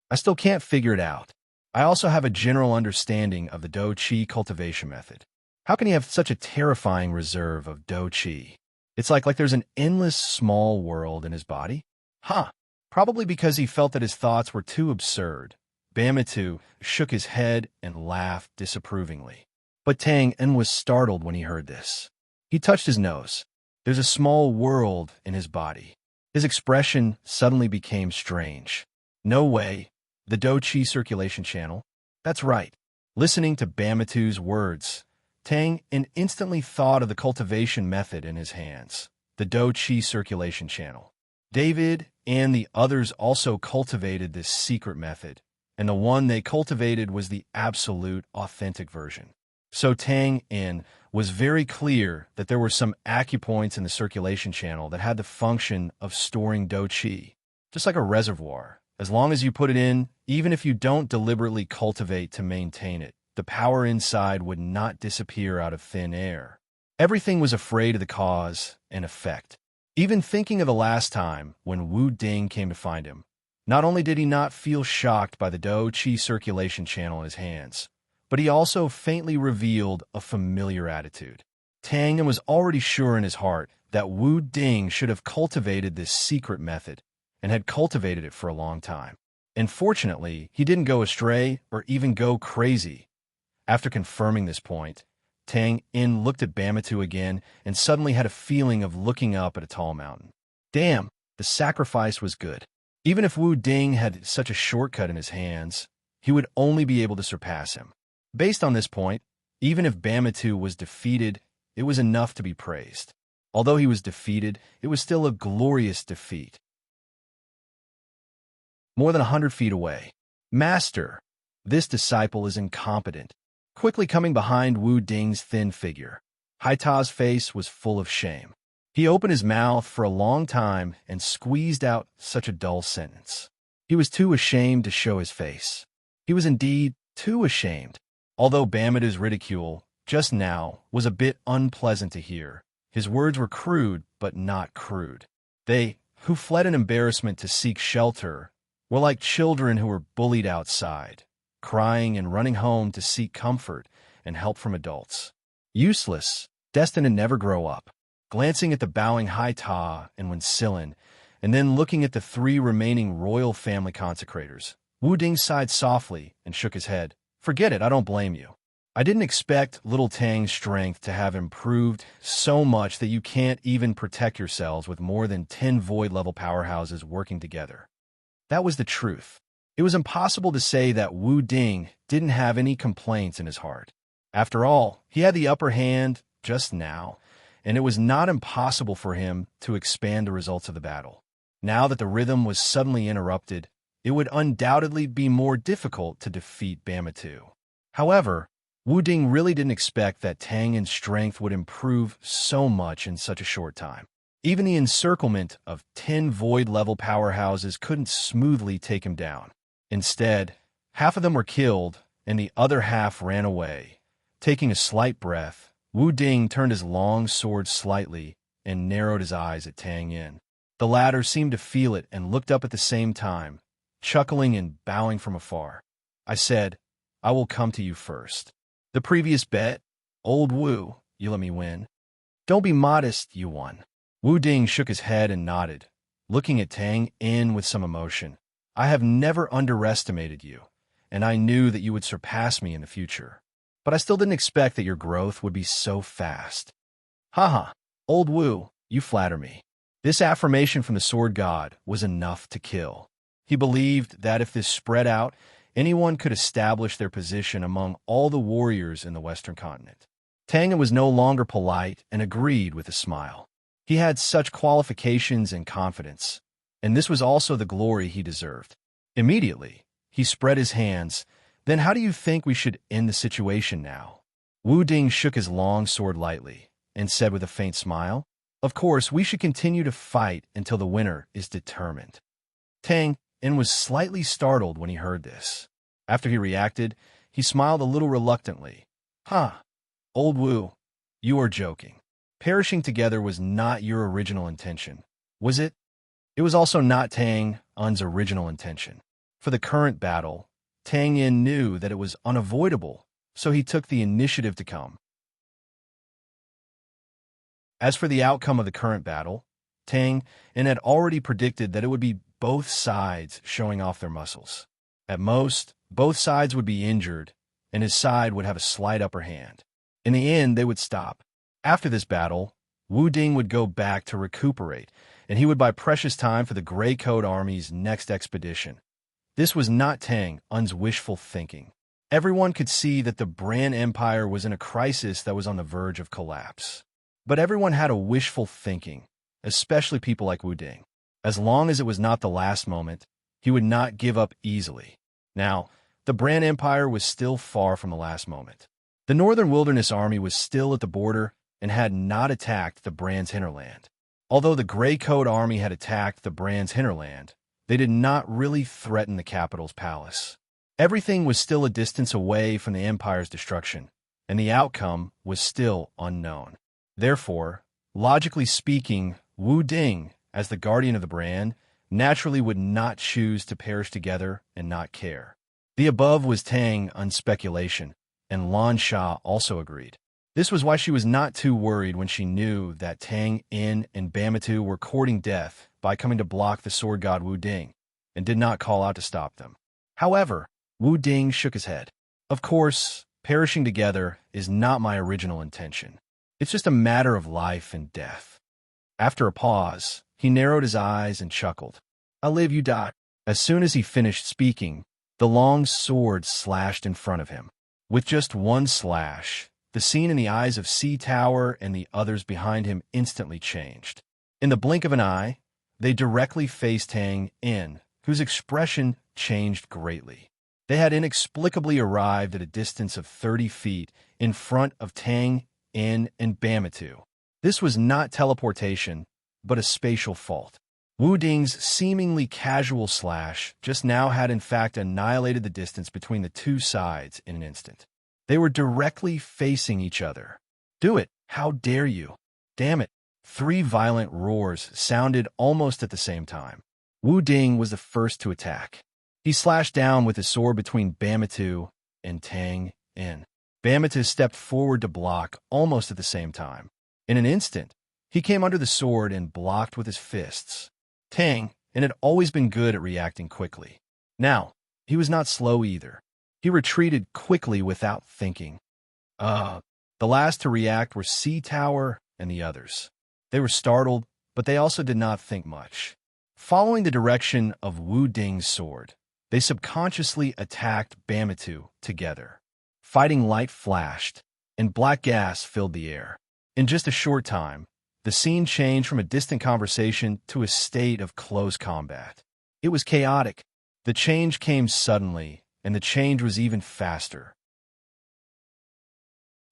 I still can't figure it out. I also have a general understanding of the Do Chi cultivation method. How can he have such a terrifying reserve of Do Chi? It's like there's an endless small world in his body? Huh. Probably because he felt that his thoughts were too absurd. Bamatu shook his head and laughed disapprovingly. But Tang En was startled when he heard this. He touched his nose. There's a small world in his body. His expression suddenly became strange. No way. The Do Chi circulation channel? That's right. Listening to Bamatu's words, Tang En instantly thought of the cultivation method in his hands, the Do Chi circulation channel. David and the others also cultivated this secret method, and the one they cultivated was the absolute authentic version. So Tang En was very clear that there were some acupoints in the circulation channel that had the function of storing Do Chi, just like a reservoir. As long as you put it in, even if you don't deliberately cultivate to maintain it, the power inside would not disappear out of thin air. Everything was afraid of the cause and effect. Even thinking of the last time when Wu Ding came to find him, not only did he not feel shocked by the Do Chi circulation channel in his hands, but he also faintly revealed a familiar attitude. Tang En was already sure in his heart that Wu Ding should have cultivated this secret method and had cultivated it for a long time. And fortunately, he didn't go astray or even go crazy. After confirming this point, Tang En looked at Bamatu again and suddenly had a feeling of looking up at a tall mountain. Damn, the sacrifice was good. Even if Wu Ding had such a shortcut in his hands, he would only be able to surpass him. Based on this point, even if Bamatu was defeated, it was enough to be praised. Although he was defeated, it was still a glorious defeat. More than 100 feet away. Master, this disciple is incompetent. Quickly coming behind Wu Ding's thin figure, Haita's face was full of shame. He opened his mouth for a long time and squeezed out such a dull sentence. He was too ashamed to show his face. He was indeed too ashamed. Although Bamatu's ridicule, just now, was a bit unpleasant to hear, his words were crude but not crude. They, who fled in embarrassment to seek shelter, were like children who were bullied outside, crying and running home to seek comfort and help from adults. Useless, destined to never grow up. Glancing at the bowing Haita and Wensilin, and then looking at the 3 remaining royal family consecrators, Wu Ding sighed softly and shook his head. Forget it, I don't blame you. I didn't expect little Tang's strength to have improved so much that you can't even protect yourselves with more than 10 void-level powerhouses working together. That was the truth. It was impossible to say that Wu Ding didn't have any complaints in his heart. After all, he had the upper hand just now, and it was not impossible for him to expand the results of the battle. Now that the rhythm was suddenly interrupted, it would undoubtedly be more difficult to defeat Bamatu. However, Wu Ding really didn't expect that Tang En's strength would improve so much in such a short time. Even the encirclement of 10 void-level powerhouses couldn't smoothly take him down. Instead, half of them were killed, and the other half ran away. Taking a slight breath, Wu Ding turned his long sword slightly and narrowed his eyes at Tang En. The latter seemed to feel it and looked up at the same time, chuckling and bowing from afar. I said, I will come to you first. The previous bet, old Wu, you let me win. Don't be modest, you won. Wu Ding shook his head and nodded. looking at Tang In with some emotion. I have never underestimated you, and I knew that you would surpass me in the future. But I still didn't expect that your growth would be so fast. Haha, old Wu, you flatter me. This affirmation from the sword god was enough to kill. He believed that if this spread out, anyone could establish their position among all the warriors in the Western continent. Tang was no longer polite and agreed with a smile. He had such qualifications and confidence, and this was also the glory he deserved. Immediately, he spread his hands. Then how do you think we should end the situation now? Wu Ding shook his long sword lightly and said with a faint smile, of course, we should continue to fight until the winner is determined. Tang In was slightly startled when he heard this. After he reacted, he smiled a little reluctantly. Old Wu, you are joking. Perishing together was not your original intention, was it? It was also not Tang Un's original intention. For the current battle, Tang In knew that it was unavoidable, so he took the initiative to come. As for the outcome of the current battle, Tang In had already predicted that it would be both sides showing off their muscles. At most, both sides would be injured, and his side would have a slight upper hand. In the end, they would stop. After this battle, Wu Ding would go back to recuperate, and he would buy precious time for the Gray Coat Army's next expedition. This was not Tang Un's wishful thinking. Everyone could see that the Bran Empire was in a crisis that was on the verge of collapse. But everyone had a wishful thinking, especially people like Wu Ding. As long as it was not the last moment, he would not give up easily. Now, the Bran Empire was still far from the last moment. The Northern Wilderness Army was still at the border and had not attacked the Bran's hinterland. Although the Gray Coat Army had attacked the Bran's hinterland, they did not really threaten the capital's palace. Everything was still a distance away from the Empire's destruction, and the outcome was still unknown. Therefore, logically speaking, Wu Ding, as the guardian of the Bran, naturally would not choose to perish together and not care. The above was Tang Un's speculation, and Lan Sha also agreed. This was why she was not too worried when she knew that Tang In and Bamatu were courting death by coming to block the sword god Wu Ding, and did not call out to stop them. However, Wu Ding shook his head. Of course, perishing together is not my original intention. It's just a matter of life and death. After a pause, he narrowed his eyes and chuckled. I'll live, you die. As soon as he finished speaking, the long sword slashed in front of him. With just one slash, the scene in the eyes of Sea Tower and the others behind him instantly changed. In the blink of an eye, they directly faced Tang In, whose expression changed greatly. They had inexplicably arrived at a distance of 30 feet in front of Tang In and Bamatu. This was not teleportation, but a spatial fault. Wu Ding's seemingly casual slash just now had in fact annihilated the distance between the two sides in an instant. They were directly facing each other. Do it! How dare you! Damn it! 3 violent roars sounded almost at the same time. Wu Ding was the first to attack. He slashed down with his sword between Bamatu and Tang In. Bamatu stepped forward to block almost at the same time. In an instant, he came under the sword and blocked with his fists. Tang In had always been good at reacting quickly. Now, he was not slow either. He retreated quickly without thinking. The last to react were Sea Tower and the others. They were startled, but they also did not think much. Following the direction of Wu Ding's sword, they subconsciously attacked Bamatu together. Fighting light flashed, and black gas filled the air. In just a short time, the scene changed from a distant conversation to a state of close combat. It was chaotic. The change came suddenly, and the change was even faster.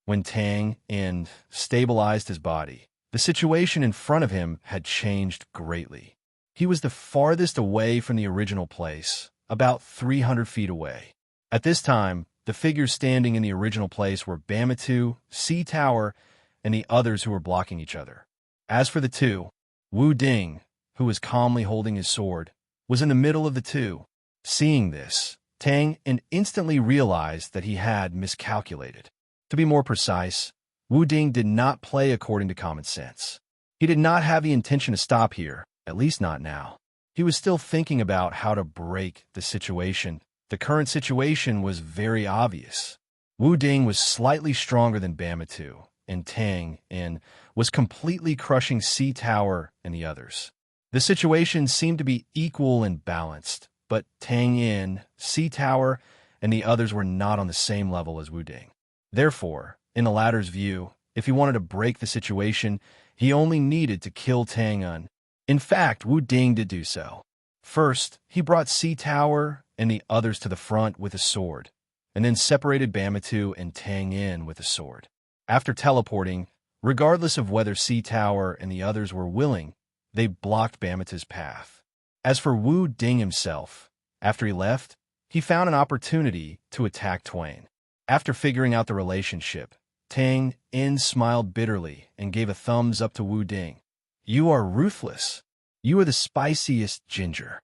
When Tang In stabilized his body, the situation in front of him had changed greatly. He was the farthest away from the original place, about 300 feet away. At this time, the figures standing in the original place were Bamatu, Sea Tower, and the others who were blocking each other. As for the two, Wu Ding, who was calmly holding his sword, was in the middle of the two. Seeing this, Tang In instantly realized that he had miscalculated. To be more precise, Wu Ding did not play according to common sense. He did not have the intention to stop here, At least not now. He was still thinking about how to break the situation. The current situation was very obvious. Wu Ding was slightly stronger than Bamatu, and Tang In was completely crushing Sea Tower and the others. The situation seemed to be equal and balanced, but Tang In, Sea Tower, and the others were not on the same level as Wu Ding. Therefore, in the latter's view, if he wanted to break the situation, he only needed to kill Tang Un. In fact, Wu Ding did do so. First, he brought Sea Tower and the others to the front with a sword, and then separated Bamatu and Tang In with a sword. After teleporting, regardless of whether Sea Tower and the others were willing, they blocked Bamatu's path. As for Wu Ding himself, after he left, he found an opportunity to attack Twain. After figuring out the relationship, Tang In smiled bitterly and gave a thumbs up to Wu Ding. "You are ruthless. You are the spiciest ginger."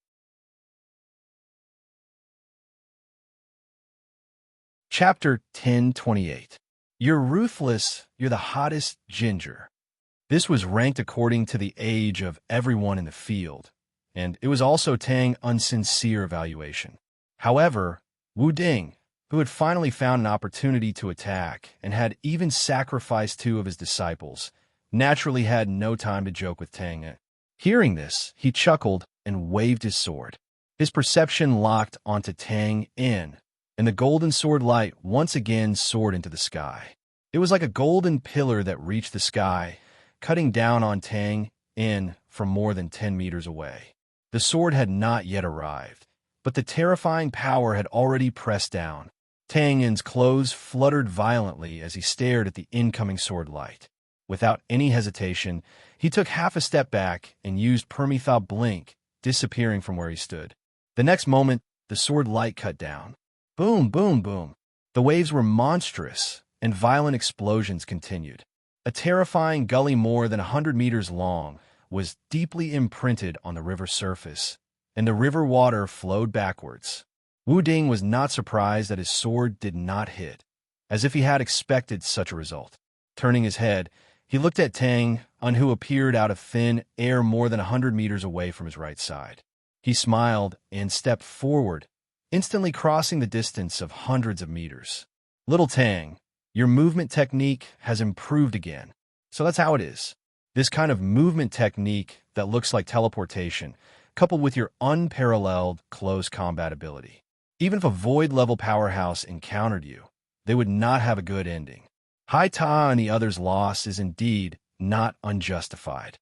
Chapter 1028. You're ruthless, you're the hottest ginger. This was ranked according to the age of everyone in the field, and it was also Tang unsincere evaluation. However, Wu Ding, who had finally found an opportunity to attack and had even sacrificed 2 of his disciples, naturally had no time to joke with Tang. Hearing this, he chuckled and waved his sword. His perception locked onto Tang In, and the golden sword light once again soared into the sky. It was like a golden pillar that reached the sky, cutting down on Tang In from more than 10 meters away. The sword had not yet arrived, but the terrifying power had already pressed down. Tang In's clothes fluttered violently as he stared at the incoming sword light. Without any hesitation, he took half a step back and used Permetha Blink, disappearing from where he stood. The next moment, the sword light cut down. Boom, boom, boom. The waves were monstrous, and violent explosions continued. A terrifying gully more than 100 meters long was deeply imprinted on the river surface, and the river water flowed backwards. Wu Ding was not surprised that his sword did not hit, as if he had expected such a result. Turning his head, he looked at Tang Un, who appeared out of thin air more than 100 meters away from his right side. He smiled and stepped forward, instantly crossing the distance of hundreds of meters. "Little Tang, your movement technique has improved again." So that's how it is. This kind of movement technique that looks like teleportation, coupled with your unparalleled close combat ability. Even if a void-level powerhouse encountered you, they would not have a good ending. Hai Ta and the others' loss is indeed not unjustified.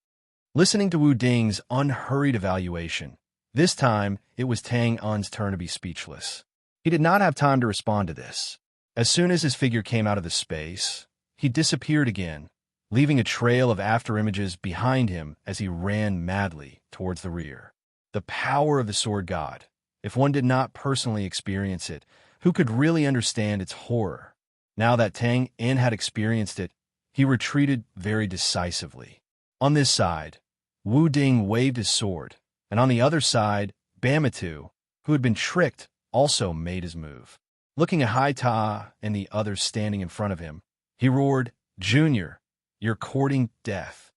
Listening to Wu Ding's unhurried evaluation, this time it was Tang Un's turn to be speechless. He did not have time to respond to this. As soon as his figure came out of the space, he disappeared again, leaving a trail of afterimages behind him as he ran madly towards the rear. The power of the sword god. If one did not personally experience it, who could really understand its horror? Now that Tang In had experienced it, he retreated very decisively. On this side, Wu Ding waved his sword, and on the other side, Bamatu, who had been tricked, also made his move. Looking at Hai Ta and the others standing in front of him, he roared, "Junior, you're courting death."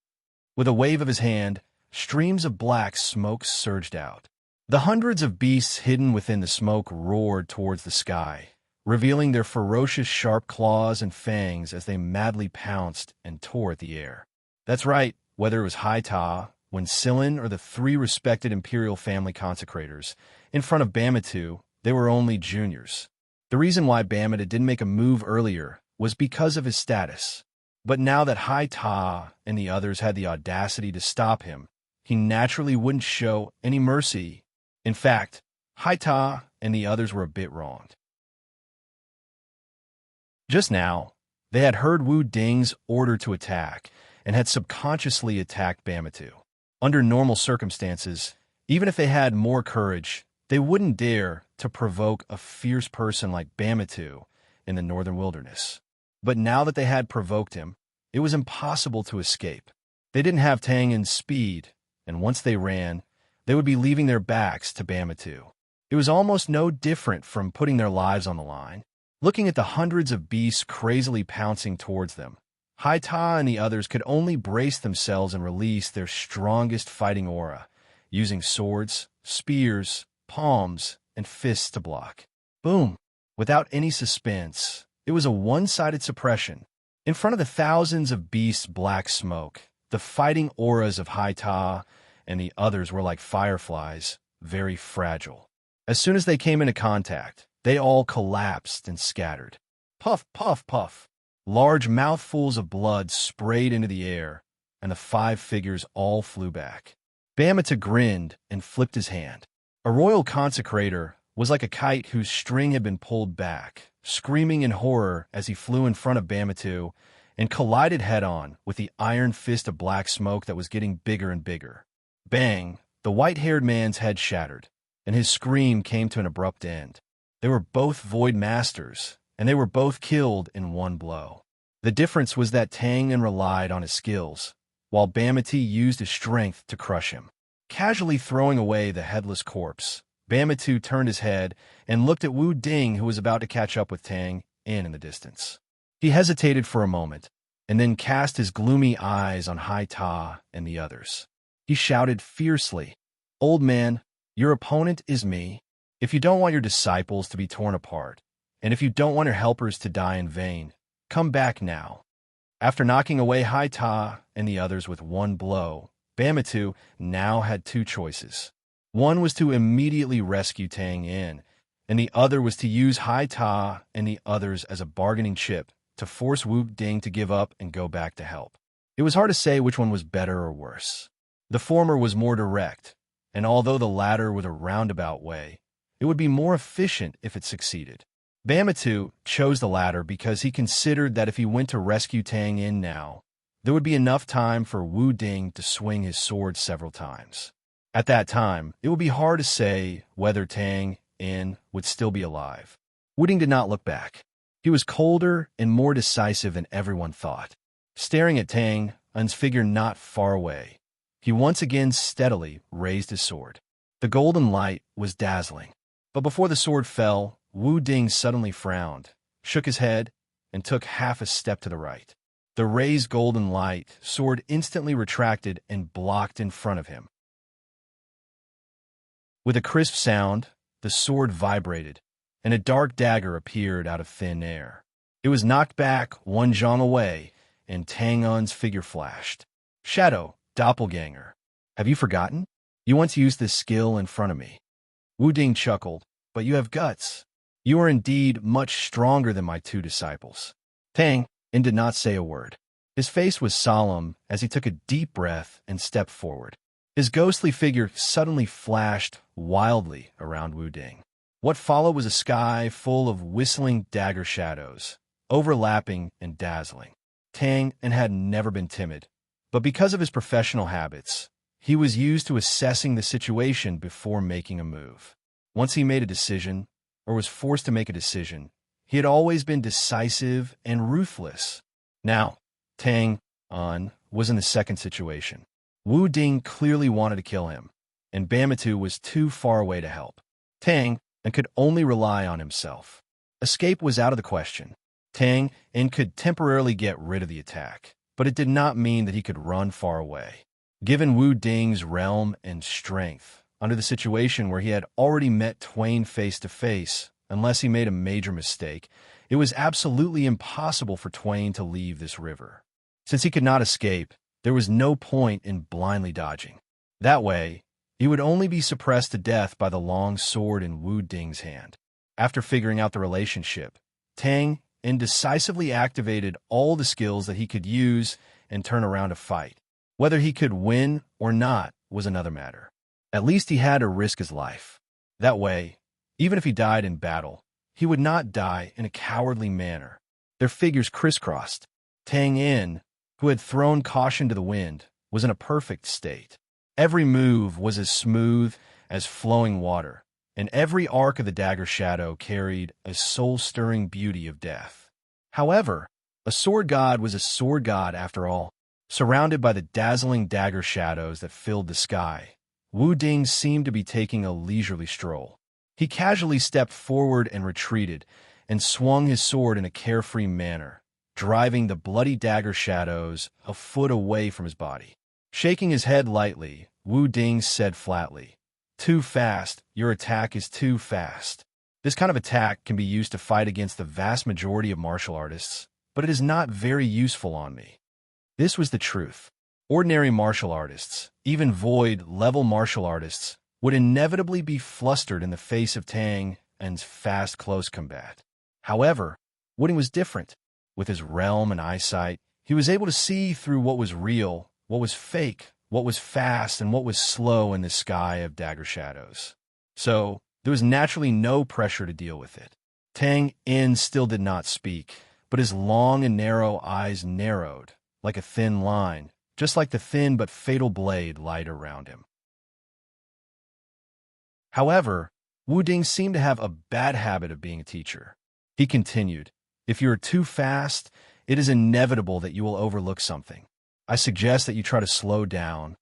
With a wave of his hand, streams of black smoke surged out. The hundreds of beasts hidden within the smoke roared towards the sky, revealing their ferocious sharp claws and fangs as they madly pounced and tore at the air. That's right, whether it was Hai Ta, Wen Silin, or the 3 respected imperial family consecrators, in front of Bamatu, they were only juniors. The reason why Bamatu didn't make a move earlier was because of his status. But now that Hai Ta and the others had the audacity to stop him, he naturally wouldn't show any mercy. In fact, Hai Ta and the others were a bit wronged. Just now, they had heard Wu Ding's order to attack and had subconsciously attacked Bamatu. Under normal circumstances, even if they had more courage, they wouldn't dare to provoke a fierce person like Bamatu in the northern wilderness. But now that they had provoked him, it was impossible to escape. They didn't have Tang In's speed, and once they ran, they would be leaving their backs to Bamatu. It was almost no different from putting their lives on the line. Looking at the hundreds of beasts crazily pouncing towards them, Hai Ta and the others could only brace themselves and release their strongest fighting aura using swords, spears, palms, and fists to block. Boom! Without any suspense, it was a one-sided suppression. In front of the thousands of beasts' black smoke, the fighting auras of Haita and the others were like fireflies, very fragile. As soon as they came into contact, they all collapsed and scattered. Puff, puff, puff. Large mouthfuls of blood sprayed into the air, and the 5 figures all flew back. Bamata grinned and flipped his hand. A royal consecrator was like a kite whose string had been pulled back, screaming in horror as he flew in front of Bamatu and collided head-on with the iron fist of black smoke that was getting bigger and bigger. Bang! The white-haired man's head shattered, and his scream came to an abrupt end. They were both Void Masters, and they were both killed in one blow. The difference was that Tang relied on his skills, while Bamati used his strength to crush him. Casually throwing away the headless corpse, Bamatu turned his head and looked at Wu Ding, who was about to catch up with Tang in the distance. He hesitated for a moment, and then cast his gloomy eyes on Hai Ta and the others. He shouted fiercely, "Old man, your opponent is me. If you don't want your disciples to be torn apart, and if you don't want your helpers to die in vain, come back now." After knocking away Hai Ta and the others with one blow, Bamatu now had 2 choices. One was to immediately rescue Tang In, and the other was to use Hai Ta and the others as a bargaining chip to force Wu Ding to give up and go back to help. It was hard to say which one was better or worse. The former was more direct, and although the latter was a roundabout way, it would be more efficient if it succeeded. Bamatu chose the latter because he considered that if he went to rescue Tang In now, there would be enough time for Wu Ding to swing his sword several times. At that time, it would be hard to say whether Tang In would still be alive. Wu Ding did not look back. He was colder and more decisive than everyone thought. Staring at Tang In's figure not far away, he once again steadily raised his sword. The golden light was dazzling. But before the sword fell, Wu Ding suddenly frowned, shook his head, and took half a step to the right. The raised golden light sword instantly retracted and blocked in front of him. With a crisp sound, the sword vibrated, and a dark dagger appeared out of thin air. It was knocked back 1 zhang away, and Tang In's figure flashed. "Shadow, doppelganger, have you forgotten? You once used this skill in front of me." Wu Ding chuckled, "But you have guts. You are indeed much stronger than my 2 disciples." Tang In did not say a word. His face was solemn as he took a deep breath and stepped forward. His ghostly figure suddenly flashed wildly around Wu Ding. What followed was a sky full of whistling dagger shadows, overlapping and dazzling. Tang In had never been timid, but because of his professional habits, he was used to assessing the situation before making a move. Once he made a decision, or was forced to make a decision, he had always been decisive and ruthless. Now, Tang In was in the second situation. Wu Ding clearly wanted to kill him, and Bamatu was too far away to help. Tang In could only rely on himself. Escape was out of the question. Tang In could temporarily get rid of the attack, but it did not mean that he could run far away. Given Wu Ding's realm and strength, under the situation where he had already met Twain face to face, unless he made a major mistake, it was absolutely impossible for Twain to leave this river. Since he could not escape, there was no point in blindly dodging. That way, he would only be suppressed to death by the long sword in Wu Ding's hand. After figuring out the relationship, Tang In decisively activated all the skills that he could use and turn around to fight. Whether he could win or not was another matter. At least he had to risk his life. That way, even if he died in battle, he would not die in a cowardly manner. Their figures crisscrossed. Tang In, who had thrown caution to the wind, was in a perfect state. Every move was as smooth as flowing water, and every arc of the dagger shadow carried a soul-stirring beauty of death. However, a sword god was a sword god after all. Surrounded by the dazzling dagger shadows that filled the sky, Wu Ding seemed to be taking a leisurely stroll. He casually stepped forward and retreated, and swung his sword in a carefree manner, driving the bloody dagger shadows a foot away from his body. Shaking his head lightly, Wu Ding said flatly. Too fast. Your attack is too fast. This kind of attack can be used to fight against the vast majority of martial artists, but it is not very useful on me. This was the truth. Ordinary martial artists, even void-level martial artists, would inevitably be flustered in the face of Tang En's fast close combat. However, Wu Ding was different. With his realm and eyesight, he was able to see through what was real, what was fake, what was fast, and what was slow in the sky of dagger shadows. So, there was naturally no pressure to deal with it. Tang En still did not speak, but his long and narrow eyes narrowed, like a thin line, just like the thin but fatal blade light around him. However, Wu Ding seemed to have a bad habit of being a teacher. He continued, if you are too fast, it is inevitable that you will overlook something. I suggest that you try to slow down.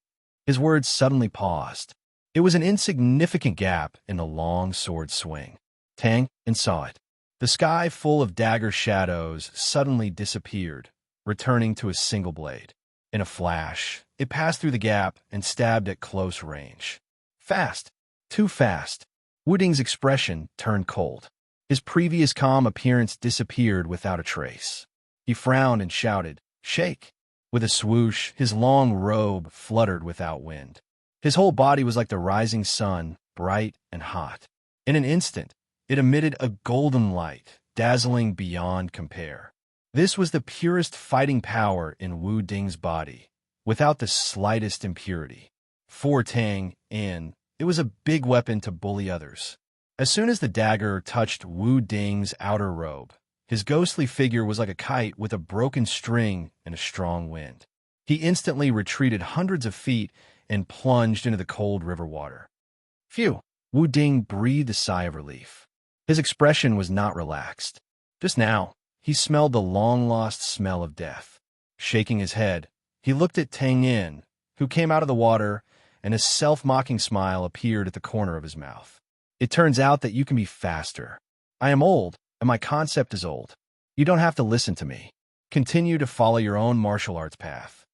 His words suddenly paused. It was an insignificant gap in the long sword swing. Tang En saw it. The sky full of dagger shadows suddenly disappeared, returning to a single blade. In a flash, it passed through the gap and stabbed at close range. Fast. Too fast. Wu Ding's expression turned cold. His previous calm appearance disappeared without a trace. He frowned and shouted, "Shake!" With a swoosh, his long robe fluttered without wind. His whole body was like the rising sun, bright and hot. In an instant, it emitted a golden light, dazzling beyond compare. This was the purest fighting power in Wu Ding's body, without the slightest impurity. For Tang En, it was a big weapon to bully others. As soon as the dagger touched Wu Ding's outer robe, his ghostly figure was like a kite with a broken string and a strong wind. He instantly retreated hundreds of feet and plunged into the cold river water. Phew! Wu Ding breathed a sigh of relief. His expression was not relaxed. Just now, he smelled the long-lost smell of death. Shaking his head, he looked at Tang En, who came out of the water, and a self-mocking smile appeared at the corner of his mouth. It turns out that you can be faster. I am old, and my concept is old. You don't have to listen to me. Continue to follow your own martial arts path.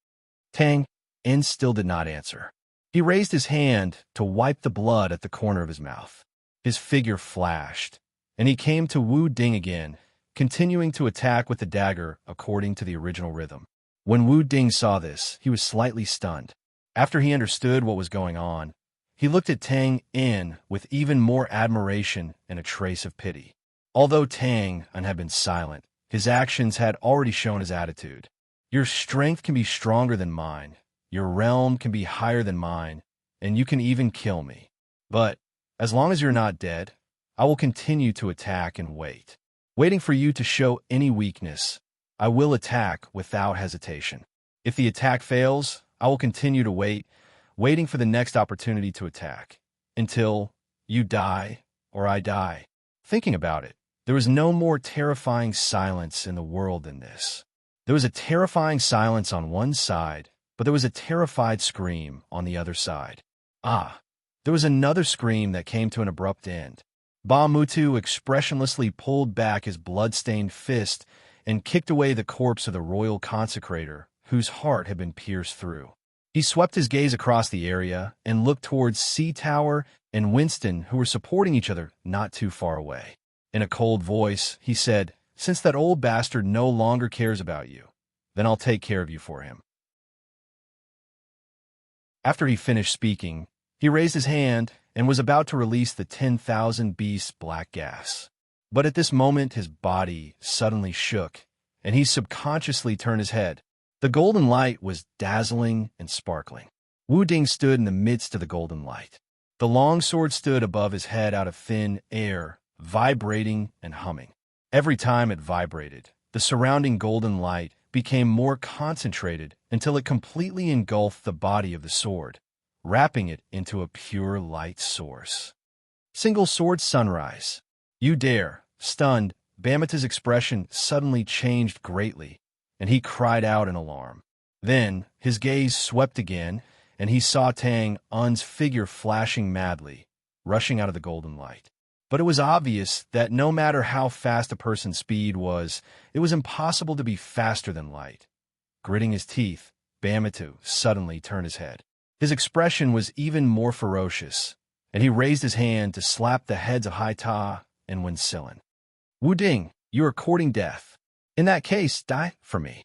Tang En still did not answer. He raised his hand to wipe the blood at the corner of his mouth. His figure flashed, and he came to Wu Ding again, continuing to attack with the dagger according to the original rhythm. When Wu Ding saw this, he was slightly stunned. After he understood what was going on, he looked at Tang En with even more admiration and a trace of pity. Although Tang En had been silent, his actions had already shown his attitude. Your strength can be stronger than mine, your realm can be higher than mine, and you can even kill me. But, as long as you're not dead, I will continue to attack and wait. Waiting for you to show any weakness, I will attack without hesitation. If the attack fails, I will continue to wait, waiting for the next opportunity to attack, until you die or I die. Thinking about it, there was no more terrifying silence in the world than this. There was a terrifying silence on one side, but there was a terrified scream on the other side. Ah, there was another scream that came to an abrupt end. Ba Mutu expressionlessly pulled back his blood-stained fist and kicked away the corpse of the royal consecrator, whose heart had been pierced through. He swept his gaze across the area and looked towards Sea Tower and Winston, who were supporting each other not too far away. In a cold voice, he said, "Since that old bastard no longer cares about you, then I'll take care of you for him." After he finished speaking, he raised his hand and was about to release the 10,000 beasts black gas. But at this moment his body suddenly shook, and he subconsciously turned his head. The golden light was dazzling and sparkling. Wu Ding stood in the midst of the golden light. The long sword stood above his head out of thin air, vibrating and humming. Every time it vibrated, the surrounding golden light became more concentrated until it completely engulfed the body of the sword, wrapping it into a pure light source. Single sword sunrise. You dare. Stunned, Bamata's expression suddenly changed greatly, and he cried out in alarm. Then, his gaze swept again, and he saw Tang En's figure flashing madly, rushing out of the golden light. But it was obvious that no matter how fast a person's speed was, it was impossible to be faster than light. Gritting his teeth, Bamatu suddenly turned his head. His expression was even more ferocious, and he raised his hand to slap the heads of Hai Ta and Wen Silin. Wu Ding, you are courting death. In that case, die for me.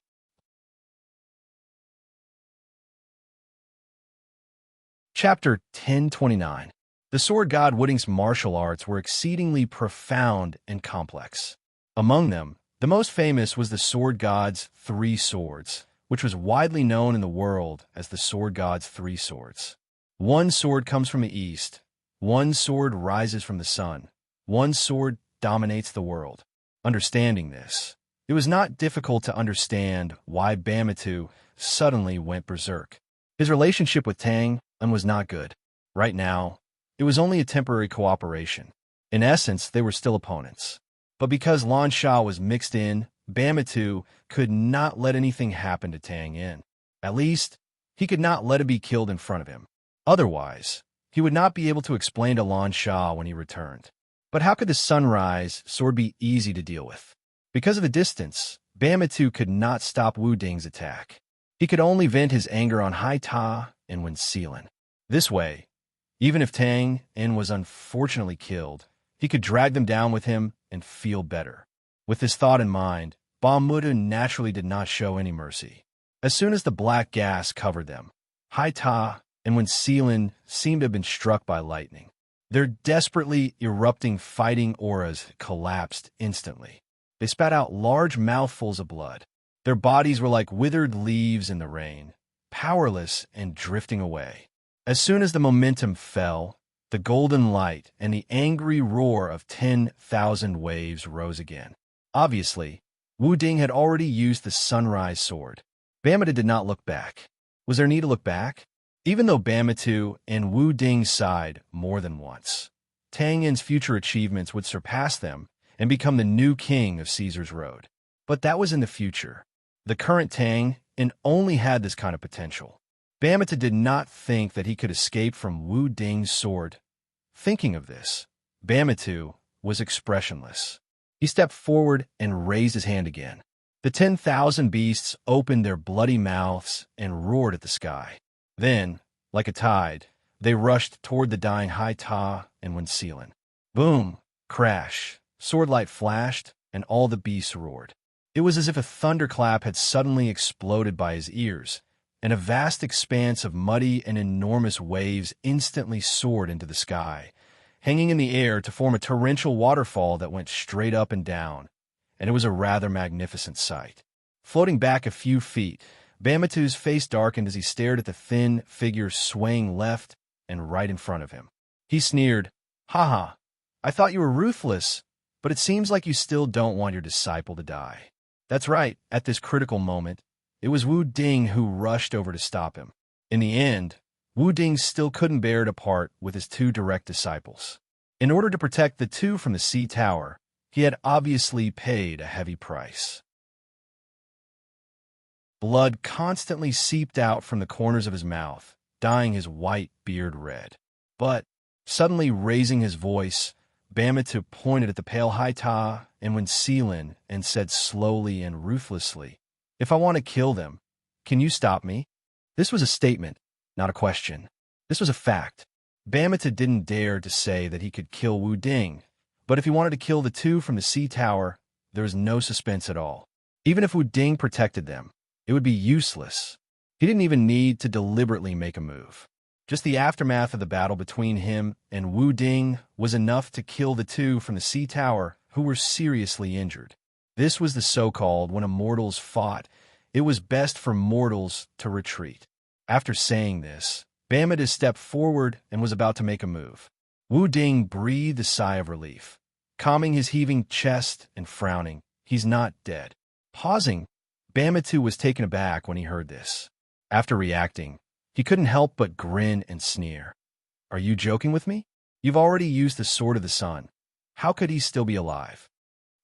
Chapter 1029. The sword god Wu Ding's martial arts were exceedingly profound and complex. Among them, the most famous was the sword god's three swords, which was widely known in the world as the sword god's three swords. One sword comes from the east, one sword rises from the sun, one sword dominates the world. Understanding this, it was not difficult to understand why Bamatu suddenly went berserk. His relationship with Tang was not good. Right now, it was only a temporary cooperation. In essence, they were still opponents. But because Lan Sha was mixed in, Bamatu could not let anything happen to Tang Yin. At least, he could not let it be killed in front of him. Otherwise, he would not be able to explain to Lan Sha when he returned. But how could the sunrise sword be easy to deal with? Because of the distance, Bamatu could not stop Wu Ding's attack. He could only vent his anger on Hai Ta and Wen Silin. This way, even if Tang Yin was unfortunately killed, he could drag them down with him and feel better. With this thought in mind, Bamatu naturally did not show any mercy. As soon as the black gas covered them, Hai Ta and Wen Silin seemed to have been struck by lightning. Their desperately erupting fighting auras collapsed instantly. They spat out large mouthfuls of blood. Their bodies were like withered leaves in the rain, powerless and drifting away. As soon as the momentum fell, the golden light and the angry roar of 10,000 waves rose again. Obviously, Wu Ding had already used the sunrise sword. Bamatu did not look back. Was there need to look back? Even though Bamatu and Wu Ding sighed more than once, Tang Yin's future achievements would surpass them and become the new king of Caesar's Road. But that was in the future. The current Tang Yin only had this kind of potential. Bamatu did not think that he could escape from Wu Ding's sword. Thinking of this, Bamatu was expressionless. He stepped forward and raised his hand again. The 10,000 beasts opened their bloody mouths and roared at the sky. Then, like a tide, they rushed toward the dying Hai Ta and Wen Silin. Boom! Crash! Swordlight flashed, and all the beasts roared. It was as if a thunderclap had suddenly exploded by his ears, and a vast expanse of muddy and enormous waves instantly soared into the sky, hanging in the air to form a torrential waterfall that went straight up and down, and it was a rather magnificent sight. Floating back a few feet, Bamatu's face darkened as he stared at the thin figure swaying left and right in front of him. He sneered, "Ha! I thought you were ruthless, but it seems like you still don't want your disciple to die." That's right, at this critical moment, it was Wu Ding who rushed over to stop him. In the end, Wu Ding still couldn't bear to part with his two direct disciples. In order to protect the two from the sea tower, he had obviously paid a heavy price. Blood constantly seeped out from the corners of his mouth, dyeing his white beard red. But, suddenly raising his voice, Bamatu pointed at the pale Hai Ta and Wen Silin and said slowly and ruthlessly, "If I want to kill them, can you stop me?" This was a statement, not a question. This was a fact. Bamatu didn't dare to say that he could kill Wu Ding, but if he wanted to kill the two from the sea tower, there was no suspense at all. Even if Wu Ding protected them, it would be useless. He didn't even need to deliberately make a move. Just the aftermath of the battle between him and Wu Ding was enough to kill the two from the sea tower who were seriously injured. This was the so-called when immortals fought, it was best for mortals to retreat. After saying this, Bamatu stepped forward and was about to make a move. Wu Ding breathed a sigh of relief, calming his heaving chest and frowning. He's not dead. Pausing, Bamatu was taken aback when he heard this. After reacting, he couldn't help but grin and sneer. "Are you joking with me? You've already used the sword of the sun. How could he still be alive?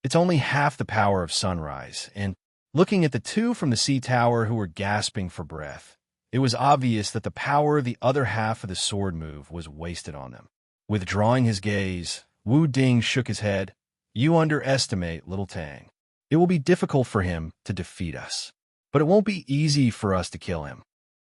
It's only half the power of sunrise," and looking at the two from the sea tower who were gasping for breath, it was obvious that the power of the other half of the sword move was wasted on them. Withdrawing his gaze, Wu Ding shook his head. "You underestimate little Tang. It will be difficult for him to defeat us, but it won't be easy for us to kill him.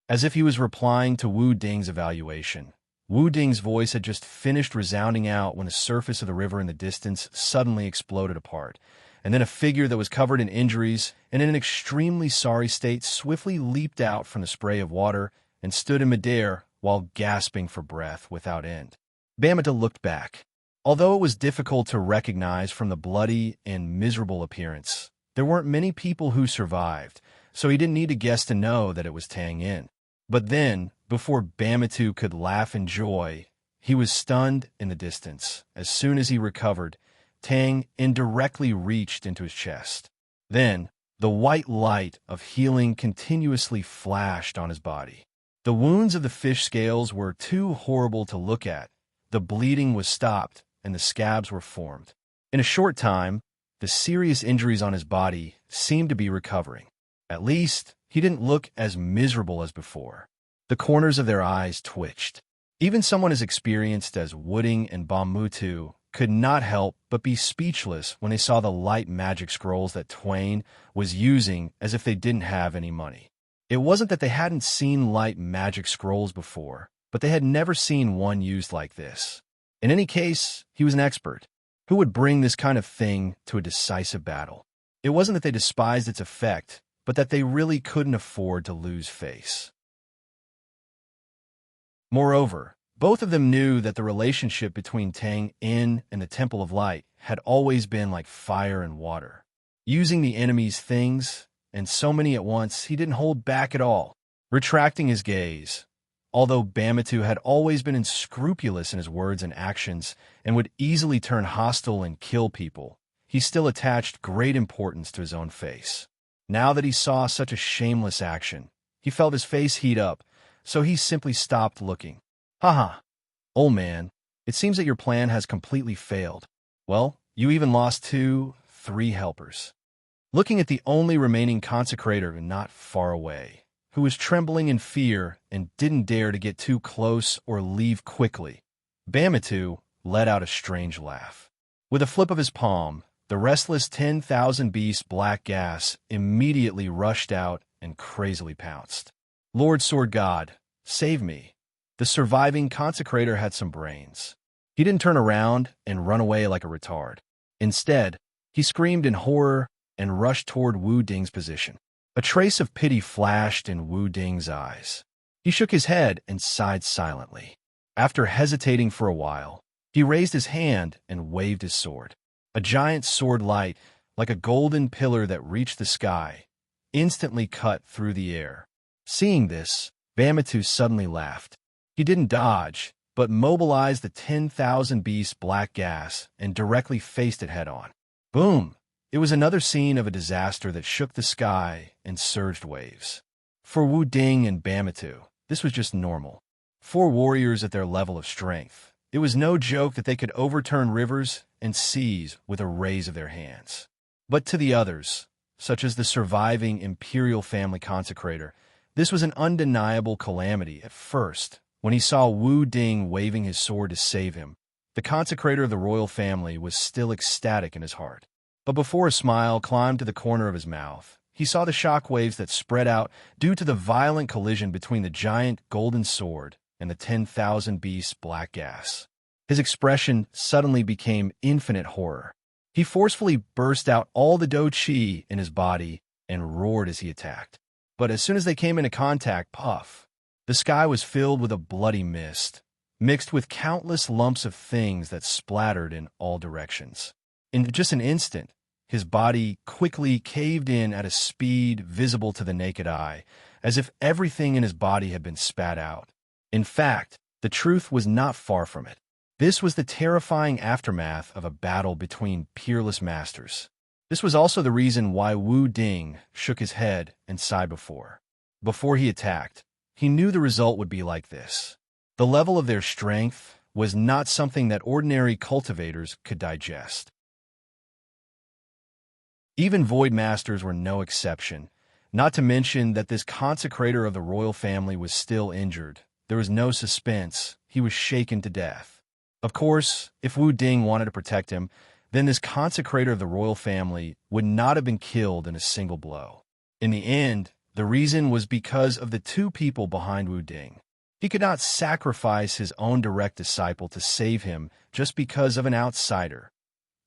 as if he was replying to Wu Ding's evaluation. Wu Ding's voice had just finished resounding out when the surface of the river in the distance suddenly exploded apart, and then a figure that was covered in injuries and in an extremely sorry state swiftly leaped out from the spray of water and stood in midair while gasping for breath without end. Bamata looked back. Although it was difficult to recognize from the bloody and miserable appearance, there weren't many people who survived, so he didn't need to guess to know that it was Tang Yin. But then, before Bamatu could laugh in joy, he was stunned in the distance. As soon as he recovered, Tang indirectly reached into his chest. Then, the white light of healing continuously flashed on his body. The wounds of the fish scales were too horrible to look at. The bleeding was stopped, and the scabs were formed. In a short time, the serious injuries on his body seemed to be recovering. At least, he didn't look as miserable as before. The corners of their eyes twitched. Even someone as experienced as Wooding and Bamutu could not help but be speechless when they saw the light magic scrolls that Twain was using as if they didn't have any money. It wasn't that they hadn't seen light magic scrolls before, but they had never seen one used like this. In any case, he was an expert. Who would bring this kind of thing to a decisive battle? It wasn't that they despised its effect, but that they really couldn't afford to lose face. Moreover, both of them knew that the relationship between Tang Yin and the Temple of Light had always been like fire and water. Using the enemy's things, and so many at once, he didn't hold back at all, retracting his gaze. Although Bamatu had always been unscrupulous in his words and actions and would easily turn hostile and kill people, he still attached great importance to his own face. Now that he saw such a shameless action, he felt his face heat up, so he simply stopped looking. "Haha, old man, it seems that your plan has completely failed. Well, you even lost 3 helpers." Looking at the only remaining consecrator not far away, who was trembling in fear and didn't dare to get too close or leave quickly, Bamatu let out a strange laugh. With a flip of his palm, the restless 10,000 beast black gas immediately rushed out and crazily pounced. "Lord Sword God, save me." The surviving consecrator had some brains. He didn't turn around and run away like a retard. Instead, he screamed in horror and rushed toward Wu Ding's position. A trace of pity flashed in Wu Ding's eyes. He shook his head and sighed silently. After hesitating for a while, he raised his hand and waved his sword. A giant sword light, like a golden pillar that reached the sky, instantly cut through the air. Seeing this, Bamatu suddenly laughed. He didn't dodge, but mobilized the 10,000 beast black gas and directly faced it head-on. Boom! It was another scene of a disaster that shook the sky and surged waves. For Wu Ding and Bamatu, this was just normal. 4 warriors at their level of strength. It was no joke that they could overturn rivers and seas with a raise of their hands. But to the others, such as the surviving imperial family consecrator, this was an undeniable calamity at first. When he saw Wu Ding waving his sword to save him, the consecrator of the royal family was still ecstatic in his heart. But before a smile climbed to the corner of his mouth, he saw the shock waves that spread out due to the violent collision between the giant golden sword and the 10,000 beast black gas. His expression suddenly became infinite horror. He forcefully burst out all the Do Chi in his body and roared as he attacked. But as soon as they came into contact, puff, the sky was filled with a bloody mist, mixed with countless lumps of things that splattered in all directions. In just an instant, his body quickly caved in at a speed visible to the naked eye, as if everything in his body had been spat out. In fact, the truth was not far from it. This was the terrifying aftermath of a battle between peerless masters. This was also the reason why Wu Ding shook his head and sighed before. Before he attacked, he knew the result would be like this. The level of their strength was not something that ordinary cultivators could digest. Even Void Masters were no exception, not to mention that this consecrator of the royal family was still injured. There was no suspense. He was shaken to death. Of course, if Wu Ding wanted to protect him, then this consecrator of the royal family would not have been killed in a single blow. In the end, The reason was because of the two people behind Wu Ding. He could not sacrifice his own direct disciple to save him just because of an outsider,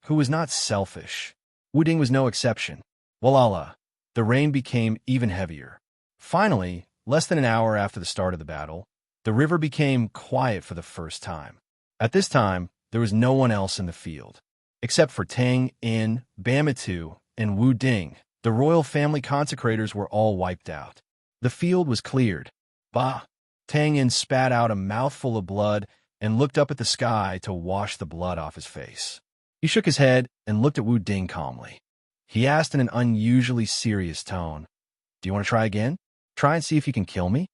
who was not selfish. Wu Ding was no exception. Walala, the rain became even heavier. Finally, less than an hour after the start of the battle, the river became quiet for the first time. At this time, there was no one else in the field. Except for Tang In, Bamitu, and Wu Ding, the royal family consecrators were all wiped out. The field was cleared. Bah! Tang In spat out a mouthful of blood and looked up at the sky to wash the blood off his face. He shook his head and looked at Wu Ding calmly. He asked in an unusually serious tone, "Do you want to try again? Try and see if you can kill me?"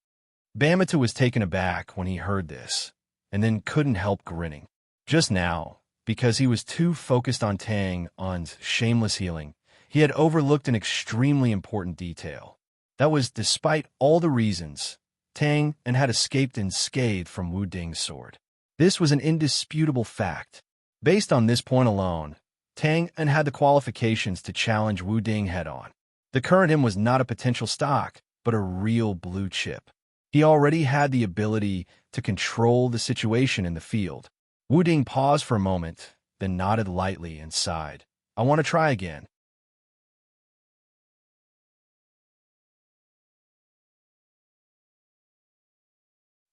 Bamitu was taken aback when he heard this, and then couldn't help grinning. Just now, because he was too focused on Tang Un's shameless healing, he had overlooked an extremely important detail. That was, despite all the reasons, Tang Un had escaped unscathed from Wu Ding's sword. This was an indisputable fact. Based on this point alone, Tang Un had the qualifications to challenge Wu Ding head-on. The current him was not a potential stock, but a real blue chip. He already had the ability to control the situation in the field. Wu Ding paused for a moment, then nodded lightly and sighed. "I want to try again."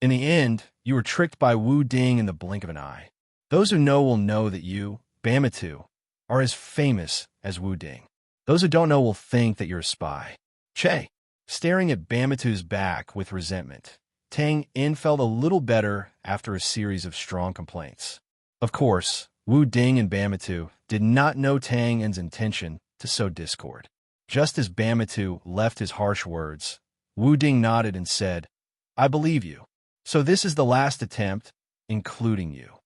In the end, you were tricked by Wu Ding in the blink of an eye. Those who know will know that you, Bamitu, are as famous as Wu Ding. Those who don't know will think that you're a spy. Che, staring at Bamitu's back with resentment, Tang In felt a little better after a series of strong complaints. Of course, Wu Ding and Bamitu did not know Tang In's intention to sow discord. Just as Bamitu left his harsh words, Wu Ding nodded and said, "I believe you. So this is the last attempt, including you."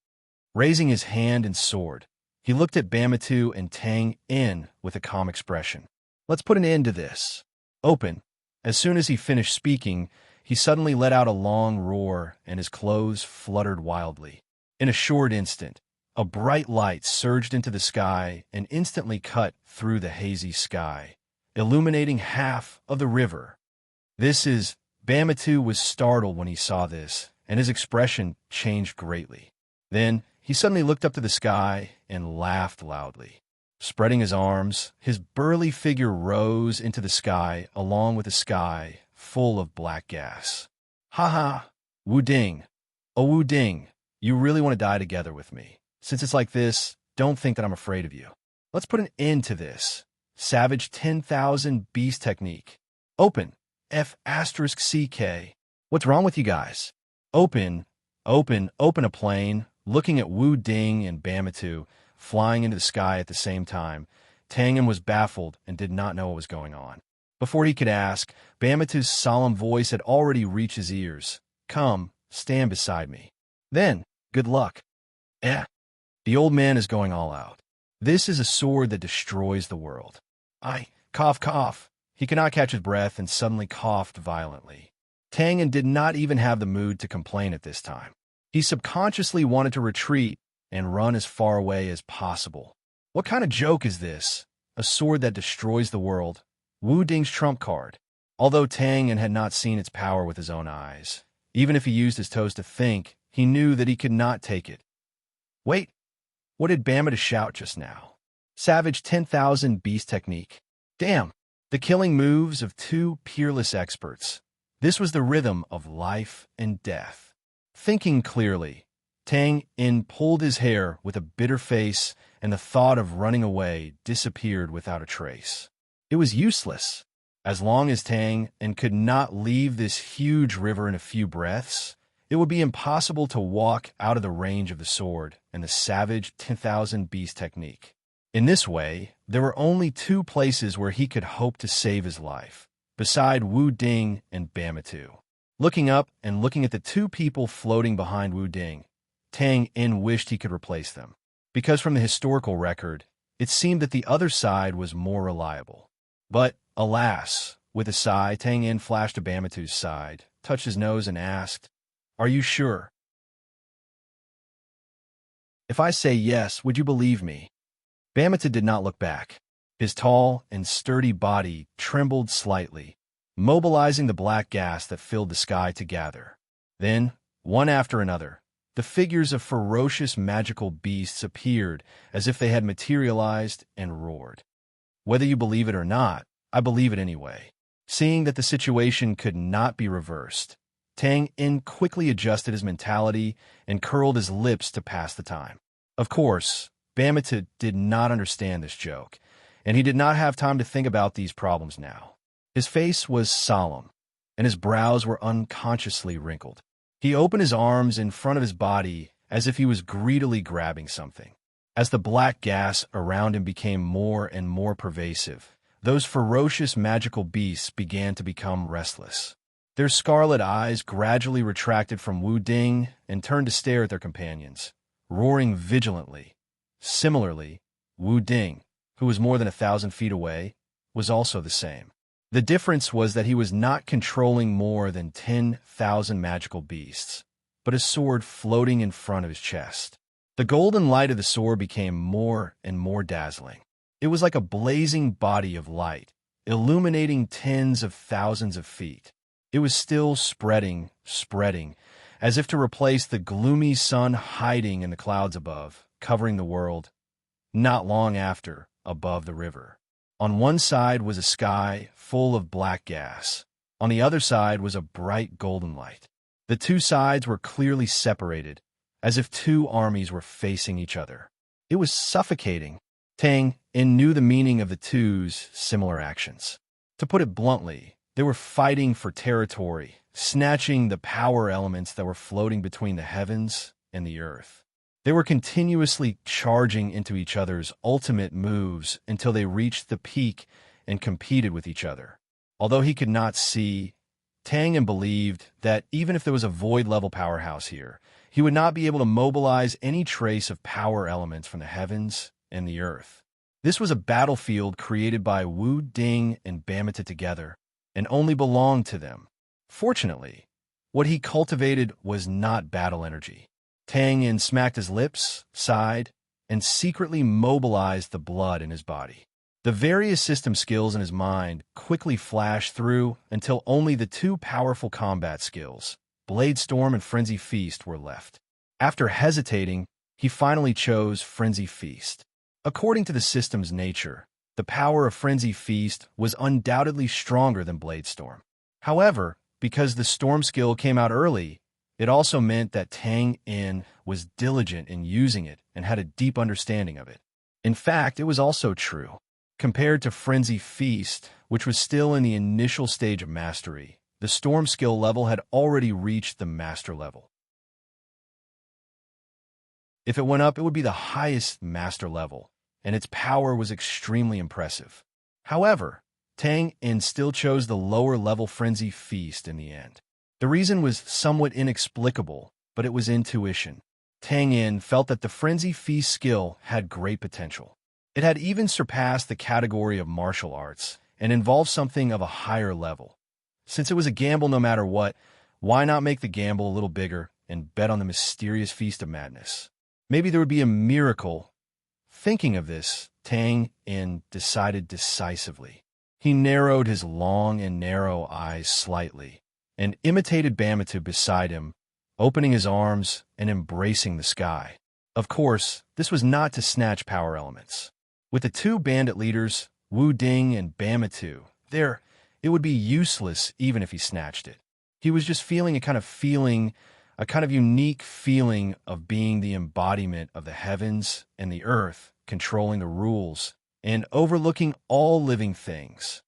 Raising his hand and sword, he looked at Bamitu and Tang In with a calm expression. "Let's put an end to this. Open." As soon as he finished speaking, he suddenly let out a long roar and his clothes fluttered wildly. In a short instant, a bright light surged into the sky and instantly cut through the hazy sky, illuminating half of the river. Bamitu was startled when he saw this, and his expression changed greatly. Then, he suddenly looked up to the sky and laughed loudly. Spreading his arms, his burly figure rose into the sky along with the sky full of black gas. "Ha ha! Wu Ding! Oh, Wu Ding, you really want to die together with me. Since it's like this, don't think that I'm afraid of you. Let's put an end to this. Savage 10,000 beast technique. Open. F*CK. What's wrong with you guys? Open a plane." Looking at Wu Ding and Bamitu flying into the sky at the same time, Tang In was baffled and did not know what was going on. Before he could ask, Bamitu's solemn voice had already reached his ears. "Come, stand beside me. Then, good luck." The old man is going all out. This is a sword that destroys the world. Cough, cough. He could not catch his breath and suddenly coughed violently. Tang In did not even have the mood to complain at this time. He subconsciously wanted to retreat and run as far away as possible. What kind of joke is this? A sword that destroys the world. Wu Ding's trump card. Although Tang In had not seen its power with his own eyes, even if he used his toes to think, he knew that he could not take it. Wait, what did Bamitu shout just now? Savage 10,000 beast technique. Damn, the killing moves of two peerless experts. This was the rhythm of life and death. Thinking clearly, Tang In pulled his hair with a bitter face, and the thought of running away disappeared without a trace. It was useless. As long as Tang In could not leave this huge river in a few breaths, it would be impossible to walk out of the range of the sword and the savage 10,000 beast technique. In this way, there were only two places where he could hope to save his life, beside Wu Ding and Bamitu. Looking up and looking at the two people floating behind Wu Ding, Tang In wished he could replace them, because from the historical record, it seemed that the other side was more reliable. But, alas, with a sigh, Tang In flashed to Bamitu's side, touched his nose and asked, "Are you sure? If I say yes, would you believe me?" Bamitu did not look back. His tall and sturdy body trembled slightly, mobilizing the black gas that filled the sky to gather. Then, one after another, the figures of ferocious magical beasts appeared as if they had materialized and roared. Whether you believe it or not, I believe it anyway. Seeing that the situation could not be reversed, Tang In quickly adjusted his mentality and curled his lips to pass the time. Of course, Bamita did not understand this joke, and he did not have time to think about these problems now. His face was solemn, and his brows were unconsciously wrinkled. He opened his arms in front of his body as if he was greedily grabbing something. As the black gas around him became more and more pervasive, those ferocious magical beasts began to become restless. Their scarlet eyes gradually retracted from Wu Ding and turned to stare at their companions, roaring vigilantly. Similarly, Wu Ding, who was more than 1,000 feet away, was also the same. The difference was that he was not controlling more than 10,000 magical beasts, but a sword floating in front of his chest. The golden light of the sword became more and more dazzling. It was like a blazing body of light, illuminating tens of thousands of feet. It was still spreading, as if to replace the gloomy sun hiding in the clouds above, covering the world. Not long after, above the river, on one side was a sky full of black gas. On the other side was a bright golden light. The two sides were clearly separated, as if two armies were facing each other. It was suffocating. Tang In knew the meaning of the two's similar actions. To put it bluntly, they were fighting for territory, snatching the power elements that were floating between the heavens and the earth. They were continuously charging into each other's ultimate moves until they reached the peak and competed with each other. Although he could not see, Tang In believed that even if there was a void-level powerhouse here, he would not be able to mobilize any trace of power elements from the heavens and the earth. This was a battlefield created by Wu Ding and Bamita together, and only belonged to them. Fortunately, what he cultivated was not battle energy. Tang In smacked his lips, sighed, and secretly mobilized the blood in his body. The various system skills in his mind quickly flashed through until only the two powerful combat skills, Blade Storm and Frenzy Feast, were left. After hesitating, he finally chose Frenzy Feast. According to the system's nature, the power of Frenzy Feast was undoubtedly stronger than Blade Storm. However, because the Storm skill came out early, it also meant that Tang In was diligent in using it and had a deep understanding of it. In fact, it was also true. Compared to Frenzy Feast, which was still in the initial stage of mastery, the Storm skill level had already reached the master level. If it went up, it would be the highest master level, and its power was extremely impressive. However, Tang In still chose the lower-level Frenzy Feast in the end. The reason was somewhat inexplicable, but it was intuition. Tang In felt that the Frenzy Feast skill had great potential. It had even surpassed the category of martial arts and involved something of a higher level. Since it was a gamble no matter what, why not make the gamble a little bigger and bet on the mysterious Feast of Madness? Maybe there would be a miracle. Thinking of this, Tang In decided decisively. He narrowed his long and narrow eyes slightly and imitated Bamita beside him, opening his arms and embracing the sky. Of course, this was not to snatch power elements. With the two bandit leaders, Wu Ding and Bamita, there, it would be useless even if he snatched it. He was just feeling a kind of unique feeling of being the embodiment of the heavens and the earth, controlling the rules and overlooking all living things.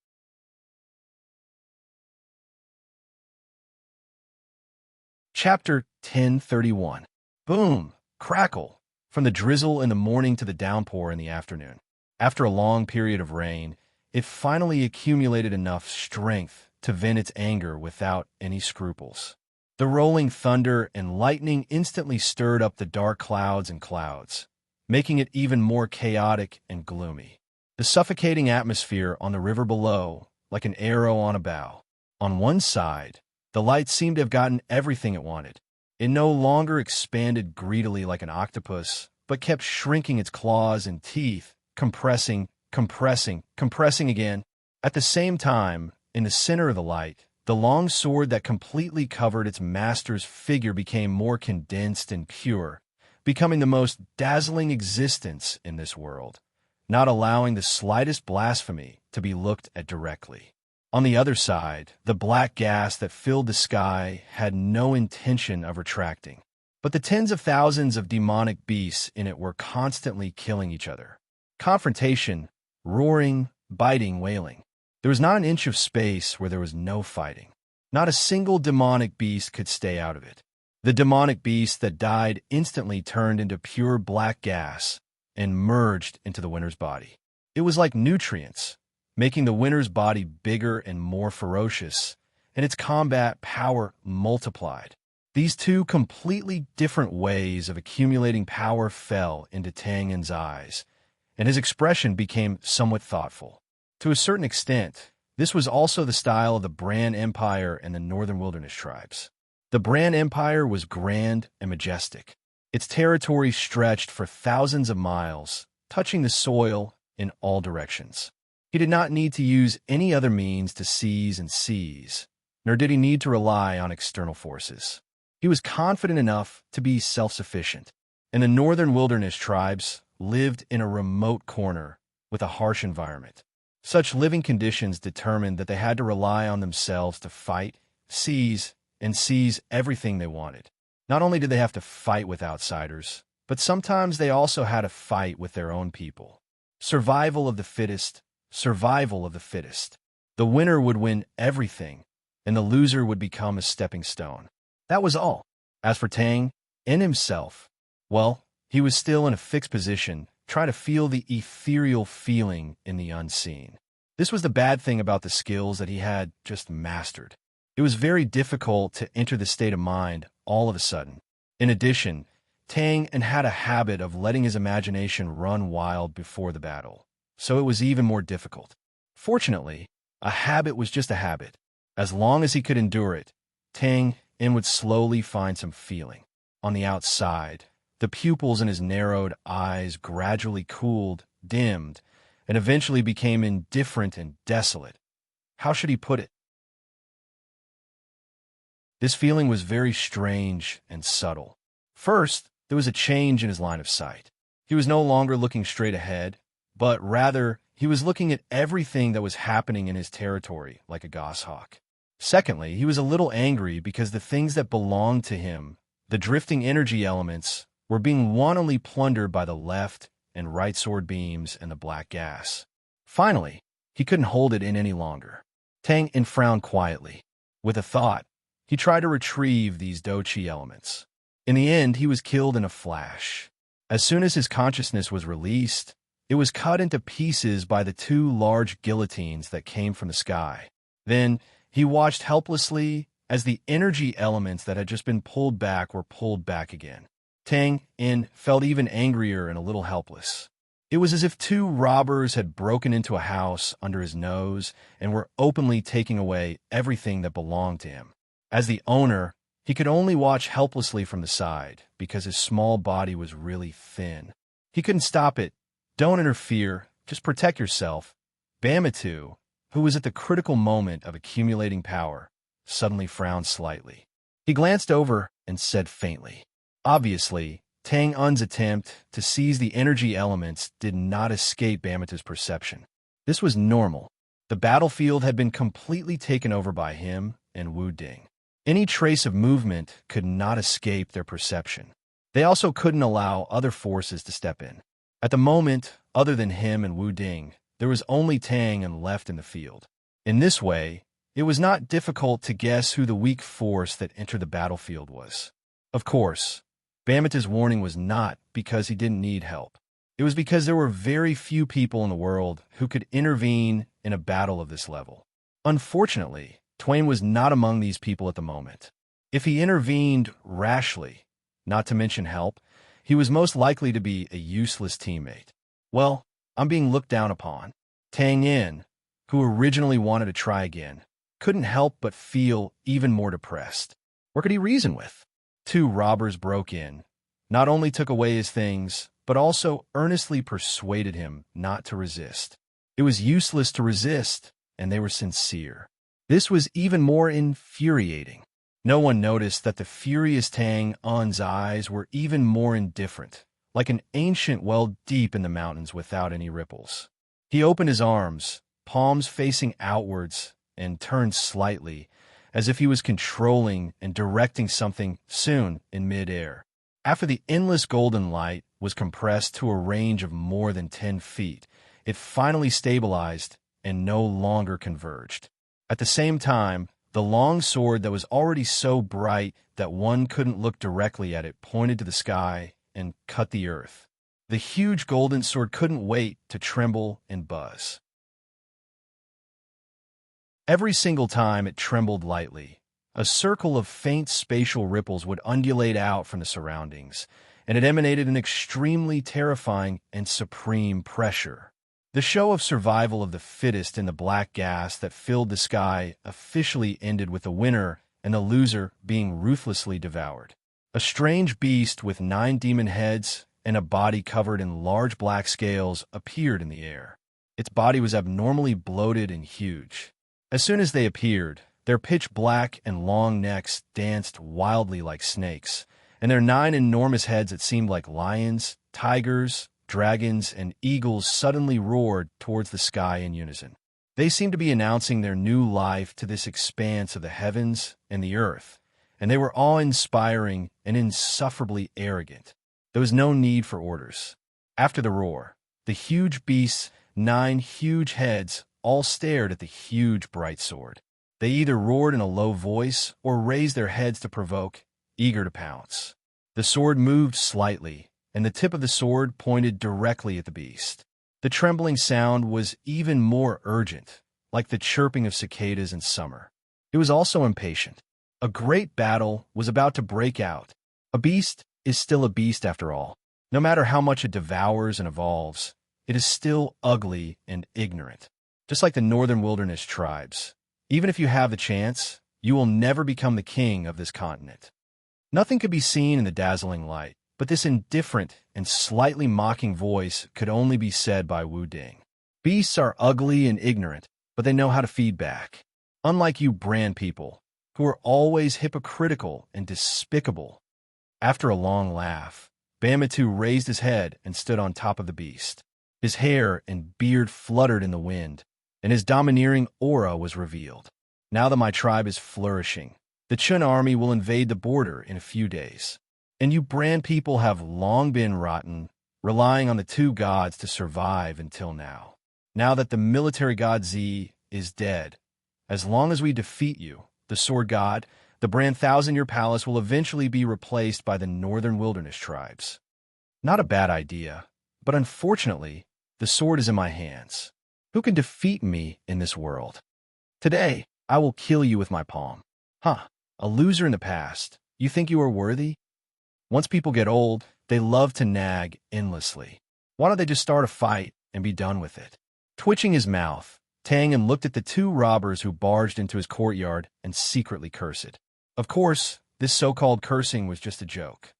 Chapter 1031. Boom! Crackle! From the drizzle in the morning to the downpour in the afternoon. After a long period of rain, it finally accumulated enough strength to vent its anger without any scruples. The rolling thunder and lightning instantly stirred up the dark clouds and clouds, making it even more chaotic and gloomy. The suffocating atmosphere on the river below, like an arrow on a bow. On one side, the light seemed to have gotten everything it wanted. It no longer expanded greedily like an octopus, but kept shrinking its claws and teeth, compressing again. At the same time, in the center of the light, the long sword that completely covered its master's figure became more condensed and pure, becoming the most dazzling existence in this world, not allowing the slightest blasphemy to be looked at directly. On the other side, the black gas that filled the sky had no intention of retracting, but the tens of thousands of demonic beasts in it were constantly killing each other. Confrontation, roaring, biting, wailing. There was not an inch of space where there was no fighting. Not a single demonic beast could stay out of it. The demonic beast that died instantly turned into pure black gas and merged into the winner's body. It was like nutrients, making the winner's body bigger and more ferocious, and its combat power multiplied. These two completely different ways of accumulating power fell into Tang En's eyes, and his expression became somewhat thoughtful. To a certain extent, this was also the style of the Bran Empire and the Northern Wilderness tribes. The Bran Empire was grand and majestic. Its territory stretched for thousands of miles, touching the soil in all directions. He did not need to use any other means to seize and seize, nor did he need to rely on external forces. He was confident enough to be self-sufficient, and the Northern Wilderness tribes lived in a remote corner with a harsh environment. Such living conditions determined that they had to rely on themselves to fight, seize, and seize everything they wanted. Not only did they have to fight with outsiders, but sometimes they also had to fight with their own people. Survival of the fittest, survival of the fittest. The winner would win everything, and the loser would become a stepping stone. That was all. As for Tang En himself, well, he was still in a fixed position, trying to feel the ethereal feeling in the unseen. This was the bad thing about the skills that he had just mastered. It was very difficult to enter the state of mind all of a sudden. In addition, Tang En had a habit of letting his imagination run wild before the battle, so it was even more difficult. Fortunately, a habit was just a habit. As long as he could endure it, Tang En would slowly find some feeling. On the outside, the pupils in his narrowed eyes gradually cooled, dimmed, and eventually became indifferent and desolate. How should he put it? This feeling was very strange and subtle. First, there was a change in his line of sight. He was no longer looking straight ahead, but rather, he was looking at everything that was happening in his territory like a goshawk. Secondly, he was a little angry because the things that belonged to him, the drifting energy elements, were being wantonly plundered by the left and right sword beams and the black gas. Finally, he couldn't hold it in any longer. Tang En frowned quietly. With a thought, he tried to retrieve these doqi elements. In the end, he was killed in a flash. As soon as his consciousness was released, it was cut into pieces by the two large guillotines that came from the sky. Then, he watched helplessly as the energy elements that had just been pulled back were pulled back again. Tang En felt even angrier and a little helpless. It was as if two robbers had broken into a house under his nose and were openly taking away everything that belonged to him. As the owner, he could only watch helplessly from the side because his small body was really thin. He couldn't stop it. Don't interfere. Just protect yourself. Bamitu, who was at the critical moment of accumulating power, suddenly frowned slightly. He glanced over and said faintly. Obviously, Tang En's attempt to seize the energy elements did not escape Bamitu's perception. This was normal. The battlefield had been completely taken over by him and Wu Ding. Any trace of movement could not escape their perception. They also couldn't allow other forces to step in. At the moment, other than him and Wu Ding, there was only Tang En left in the field. In this way, it was not difficult to guess who the weak force that entered the battlefield was. Of course, Bamitu's warning was not because he didn't need help. It was because there were very few people in the world who could intervene in a battle of this level. Unfortunately, Twain was not among these people at the moment. If he intervened rashly, not to mention help, he was most likely to be a useless teammate. Well, I'm being looked down upon. Tang En, who originally wanted to try again, couldn't help but feel even more depressed. What could he reason with? Two robbers broke in, not only took away his things, but also earnestly persuaded him not to resist. It was useless to resist, and they were sincere. This was even more infuriating. No one noticed that the furious Tang Un's eyes were even more indifferent, like an ancient well deep in the mountains without any ripples. He opened his arms, palms facing outwards, and turned slightly, as if he was controlling and directing something soon in mid-air. After the endless golden light was compressed to a range of more than 10 feet, it finally stabilized and no longer converged. At the same time, the long sword that was already so bright that one couldn't look directly at it pointed to the sky and cut the earth. The huge golden sword couldn't wait to tremble and buzz. Every single time it trembled lightly, a circle of faint spatial ripples would undulate out from the surroundings, and it emanated an extremely terrifying and supreme pressure. The show of survival of the fittest in the black gas that filled the sky officially ended with the winner and the loser being ruthlessly devoured. A strange beast with 9 demon heads and a body covered in large black scales appeared in the air. Its body was abnormally bloated and huge. As soon as they appeared, their pitch black and long necks danced wildly like snakes, and their 9 enormous heads that seemed like lions, tigers, dragons, and eagles suddenly roared towards the sky in unison. They seemed to be announcing their new life to this expanse of the heavens and the earth, and they were awe-inspiring and insufferably arrogant. There was no need for orders. After the roar, the huge beast's 9 huge heads all stared at the huge bright sword. They either roared in a low voice or raised their heads to provoke, eager to pounce. The sword moved slightly, and the tip of the sword pointed directly at the beast. The trembling sound was even more urgent, like the chirping of cicadas in summer. It was also impatient. A great battle was about to break out. A beast is still a beast after all. No matter how much it devours and evolves, it is still ugly and ignorant. Just like the northern wilderness tribes, even if you have the chance, you will never become the king of this continent. Nothing could be seen in the dazzling light, but this indifferent and slightly mocking voice could only be said by Wu Ding. Beasts are ugly and ignorant, but they know how to feed back. Unlike you brand people, who are always hypocritical and despicable. After a long laugh, Bamitu raised his head and stood on top of the beast. His hair and beard fluttered in the wind, and his domineering aura was revealed. Now that my tribe is flourishing, the Chun army will invade the border in a few days. And you brand people have long been rotten, relying on the 2 gods to survive until now. Now that the military god Z is dead, as long as we defeat you, the sword god, the brand 1,000-year palace will eventually be replaced by the northern wilderness tribes. Not a bad idea, but unfortunately, the sword is in my hands. Who can defeat me in this world? Today, I will kill you with my palm. A loser in the past. You think you are worthy? Once people get old, they love to nag endlessly. Why don't they just start a fight and be done with it? Twitching his mouth, Tang looked at the 2 robbers who barged into his courtyard and secretly cursed. Of course, this so-called cursing was just a joke.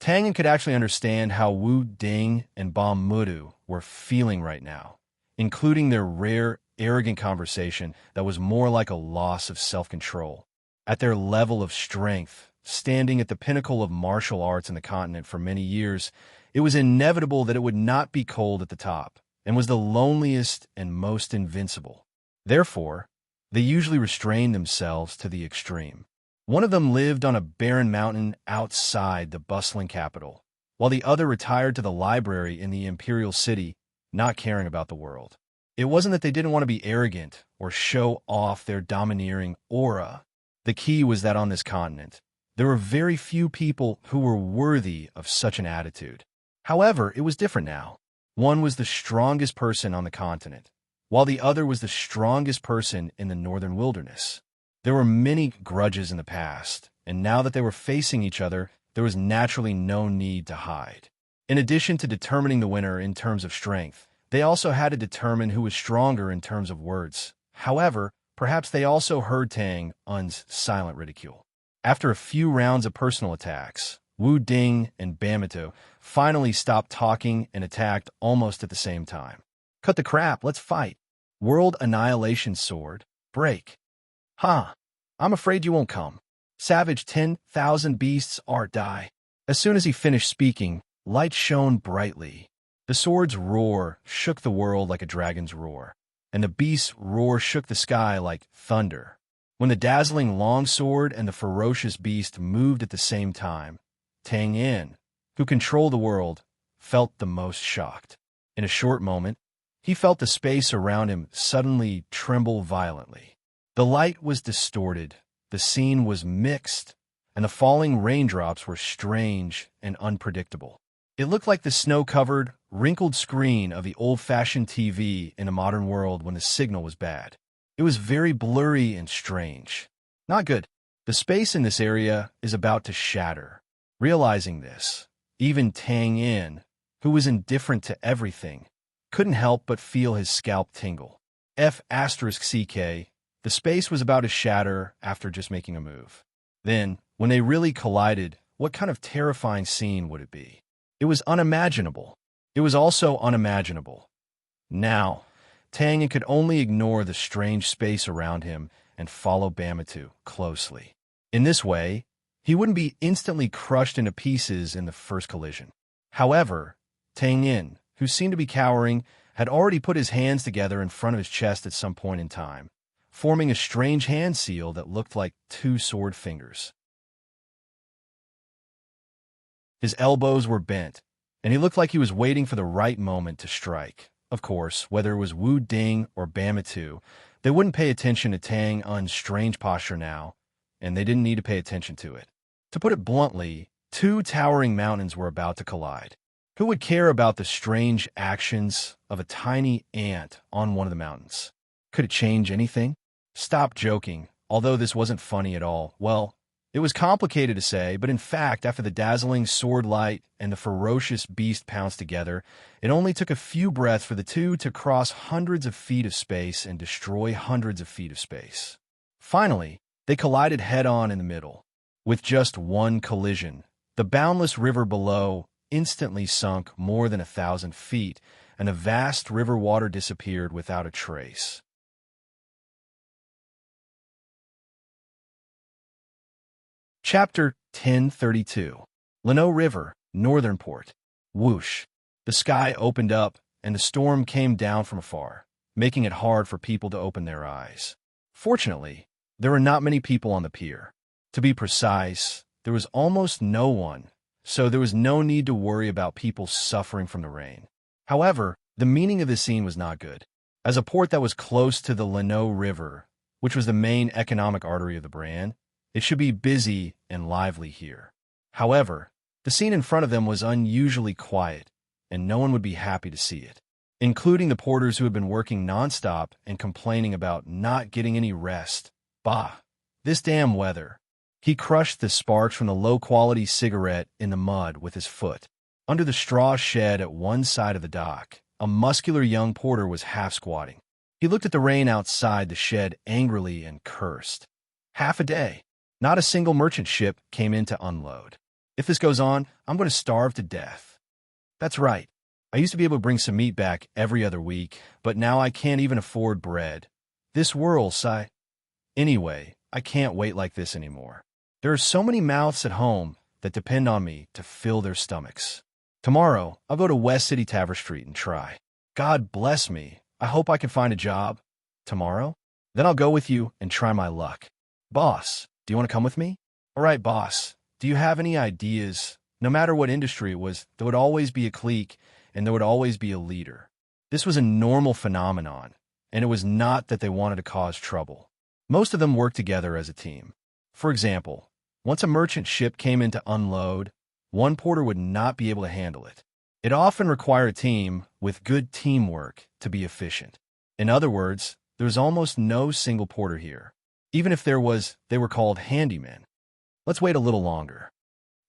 Tang could actually understand how Wu Ding and Bam Mudu were feeling right now, including their rare, arrogant conversation that was more like a loss of self-control. At their level of strength, standing at the pinnacle of martial arts in the continent for many years, it was inevitable that it would not be cold at the top, and was the loneliest and most invincible. Therefore, they usually restrained themselves to the extreme. One of them lived on a barren mountain outside the bustling capital, while the other retired to the library in the imperial city, not caring about the world. It wasn't that they didn't want to be arrogant or show off their domineering aura. The key was that on this continent, there were very few people who were worthy of such an attitude. However, it was different now. One was the strongest person on the continent, while the other was the strongest person in the northern wilderness. There were many grudges in the past, and now that they were facing each other, there was naturally no need to hide. In addition to determining the winner in terms of strength, they also had to determine who was stronger in terms of words. However, perhaps they also heard Tang Un's silent ridicule. After a few rounds of personal attacks, Wu Ding and Bamitu finally stopped talking and attacked almost at the same time. Cut the crap, let's fight. World Annihilation Sword. Break. Huh. I'm afraid you won't come. Savage 10,000 beasts art die. As soon as he finished speaking, light shone brightly. The sword's roar shook the world like a dragon's roar, and the beast's roar shook the sky like thunder. When the dazzling longsword and the ferocious beast moved at the same time, Tang Yin, who controlled the world, felt the most shocked. In a short moment, he felt the space around him suddenly tremble violently. The light was distorted, the scene was mixed, and the falling raindrops were strange and unpredictable. It looked like the snow-covered, wrinkled screen of the old-fashioned TV in a modern world when the signal was bad. It was very blurry and strange. Not good. The space in this area is about to shatter. Realizing this, even Tang Yin, who was indifferent to everything, couldn't help but feel his scalp tingle. F***CK, the space was about to shatter after just making a move. Then, when they really collided, what kind of terrifying scene would it be? It was unimaginable. It was also unimaginable. Now, Tang Yin could only ignore the strange space around him and follow Bamitu closely. In this way, he wouldn't be instantly crushed into pieces in the first collision. However, Tang Yin, who seemed to be cowering, had already put his hands together in front of his chest at some point in time, forming a strange hand seal that looked like two sword fingers. His elbows were bent, and he looked like he was waiting for the right moment to strike. Of course, whether it was Wu Ding or Bamitu, they wouldn't pay attention to Tang Yin's strange posture now, and they didn't need to pay attention to it. To put it bluntly, two towering mountains were about to collide. Who would care about the strange actions of a tiny ant on one of the mountains? Could it change anything? Stop joking. Although this wasn't funny at all, well, it was complicated to say, but in fact, after the dazzling sword light and the ferocious beast pounced together, it only took a few breaths for the two to cross hundreds of feet of space and destroy hundreds of feet of space. Finally, they collided head-on in the middle. With just one collision, the boundless river below instantly sunk more than 1,000 feet, and the vast river water disappeared without a trace. Chapter 1032. Lino River, Northern Port. Whoosh. The sky opened up, and the storm came down from afar, making it hard for people to open their eyes. Fortunately, there were not many people on the pier. To be precise, there was almost no one, so there was no need to worry about people suffering from the rain. However, the meaning of the scene was not good. As a port that was close to the Lino River, which was the main economic artery of the brand, it should be busy and lively here. However, the scene in front of them was unusually quiet, and no one would be happy to see it, including the porters who had been working nonstop and complaining about not getting any rest. Bah, this damn weather. He crushed the sparks from the low-quality cigarette in the mud with his foot. Under the straw shed at one side of the dock, a muscular young porter was half-squatting. He looked at the rain outside the shed angrily and cursed. Half a day. Not a single merchant ship came in to unload. If this goes on, I'm going to starve to death. That's right. I used to be able to bring some meat back every other week, but now I can't even afford bread. This world, sigh. Anyway, I can't wait like this anymore. There are so many mouths at home that depend on me to fill their stomachs. Tomorrow, I'll go to West City Tavern Street and try. God bless me. I hope I can find a job. Tomorrow? Then I'll go with you and try my luck. Boss, do you want to come with me? All right, boss. Do you have any ideas? No matter what industry it was, there would always be a clique, and there would always be a leader. This was a normal phenomenon, and it was not that they wanted to cause trouble. Most of them worked together as a team. For example, once a merchant ship came in to unload, one porter would not be able to handle it. It often required a team with good teamwork to be efficient. In other words, there was almost no single porter here. Even if there was, they were called handymen. Let's wait a little longer.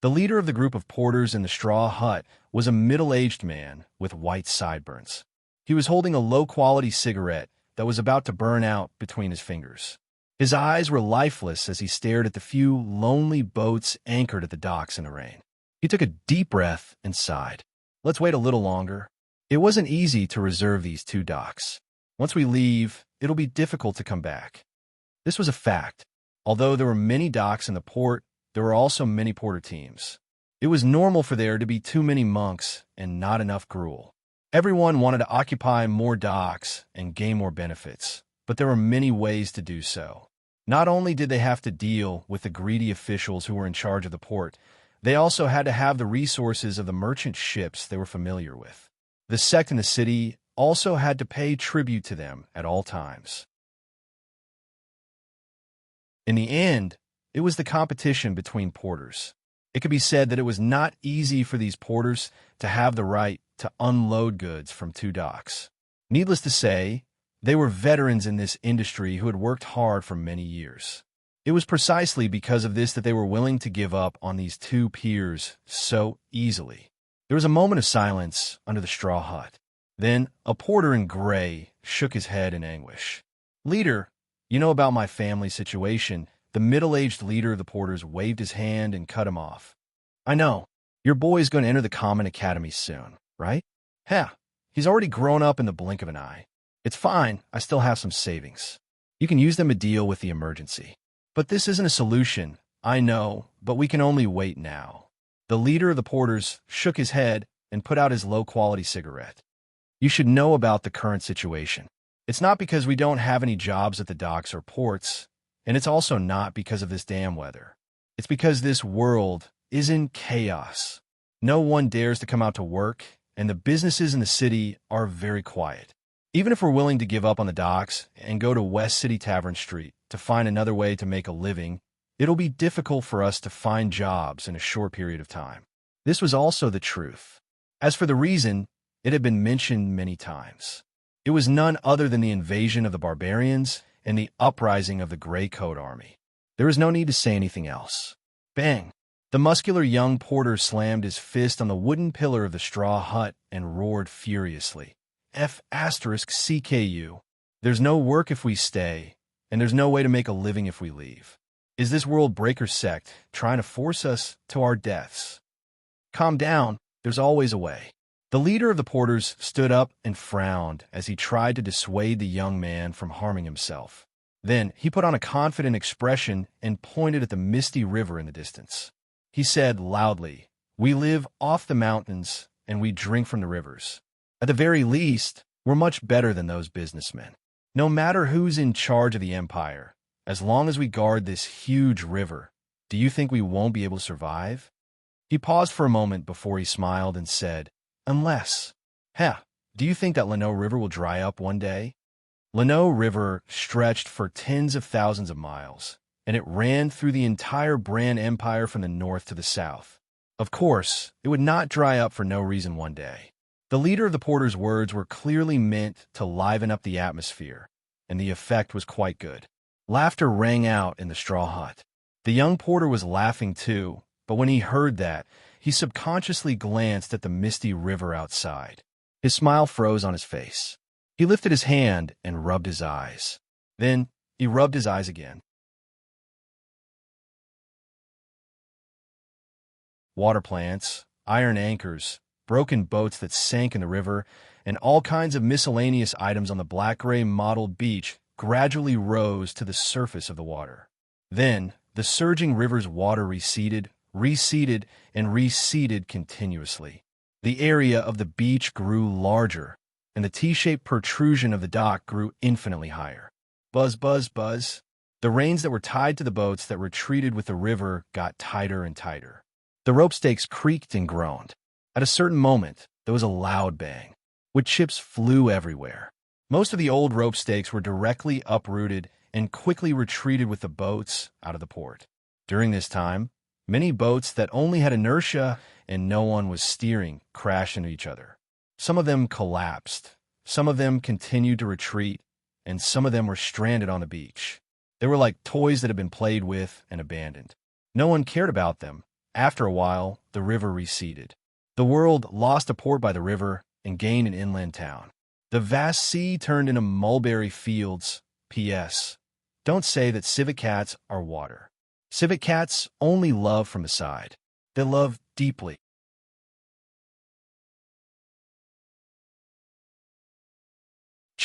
The leader of the group of porters in the straw hut was a middle-aged man with white sideburns. He was holding a low-quality cigarette that was about to burn out between his fingers. His eyes were lifeless as he stared at the few lonely boats anchored at the docks in the rain. He took a deep breath and sighed. Let's wait a little longer. It wasn't easy to reserve these two docks. Once we leave, it'll be difficult to come back. This was a fact. Although there were many docks in the port, there were also many porter teams. It was normal for there to be too many monks and not enough gruel. Everyone wanted to occupy more docks and gain more benefits, but there were many ways to do so. Not only did they have to deal with the greedy officials who were in charge of the port, they also had to have the resources of the merchant ships they were familiar with. The sect in the city also had to pay tribute to them at all times. In the end, it was the competition between porters. It could be said that it was not easy for these porters to have the right to unload goods from two docks. Needless to say, they were veterans in this industry who had worked hard for many years. It was precisely because of this that they were willing to give up on these two piers so easily. There was a moment of silence under the straw hut. Then a porter in gray shook his head in anguish. "Leader, you know about my family situation." The middle-aged leader of the porters waved his hand and cut him off. "I know. Your boy's going to enter the common academy soon, right? Heh, he's already grown up in the blink of an eye. It's fine, I still have some savings. You can use them to deal with the emergency. But this isn't a solution, I know, but we can only wait now." The leader of the porters shook his head and put out his low-quality cigarette. "You should know about the current situation. It's not because we don't have any jobs at the docks or ports, and it's also not because of this damn weather. It's because this world is in chaos. No one dares to come out to work, and the businesses in the city are very quiet. Even if we're willing to give up on the docks and go to West City Tavern Street to find another way to make a living, it'll be difficult for us to find jobs in a short period of time." This was also the truth. As for the reason, it had been mentioned many times. It was none other than the invasion of the barbarians and the uprising of the Gray Coat Army. There was no need to say anything else. Bang! The muscular young porter slammed his fist on the wooden pillar of the straw hut and roared furiously. "F***CKU. There's no work if we stay, and there's no way to make a living if we leave. Is this world breaker sect trying to force us to our deaths? Calm down, there's always a way." The leader of the porters stood up and frowned as he tried to dissuade the young man from harming himself. Then he put on a confident expression and pointed at the misty river in the distance. He said loudly, "We live off the mountains and we drink from the rivers. At the very least, we're much better than those businessmen. No matter who's in charge of the empire, as long as we guard this huge river, do you think we won't be able to survive?" He paused for a moment before he smiled and said, "Unless, do you think that Lano River will dry up one day?" Lano River stretched for tens of thousands of miles, and it ran through the entire Bran Empire from the north to the south. Of course, it would not dry up for no reason one day. The leader of the porters' words were clearly meant to liven up the atmosphere, and the effect was quite good. Laughter rang out in the straw hut. The young porter was laughing too, but when he heard that, he subconsciously glanced at the misty river outside. His smile froze on his face. He lifted his hand and rubbed his eyes. Then he rubbed his eyes again. Water plants, iron anchors, broken boats that sank in the river, and all kinds of miscellaneous items on the black-gray mottled beach gradually rose to the surface of the water. Then the surging river's water receded, and receded continuously. The area of the beach grew larger, and the T-shaped protrusion of the dock grew infinitely higher. Buzz, buzz, buzz. The reins that were tied to the boats that retreated with the river got tighter and tighter. The rope stakes creaked and groaned. At a certain moment, there was a loud bang. Wood chips flew everywhere. Most of the old rope stakes were directly uprooted and quickly retreated with the boats out of the port. During this time, many boats that only had inertia and no one was steering crashed into each other. Some of them collapsed, some of them continued to retreat, and some of them were stranded on the beach. They were like toys that had been played with and abandoned. No one cared about them. After a while, the river receded. The world lost a port by the river and gained an inland town. The vast sea turned into mulberry fields. P.S. Don't say that civet cats are water. Civet cats only love from the side. They love deeply.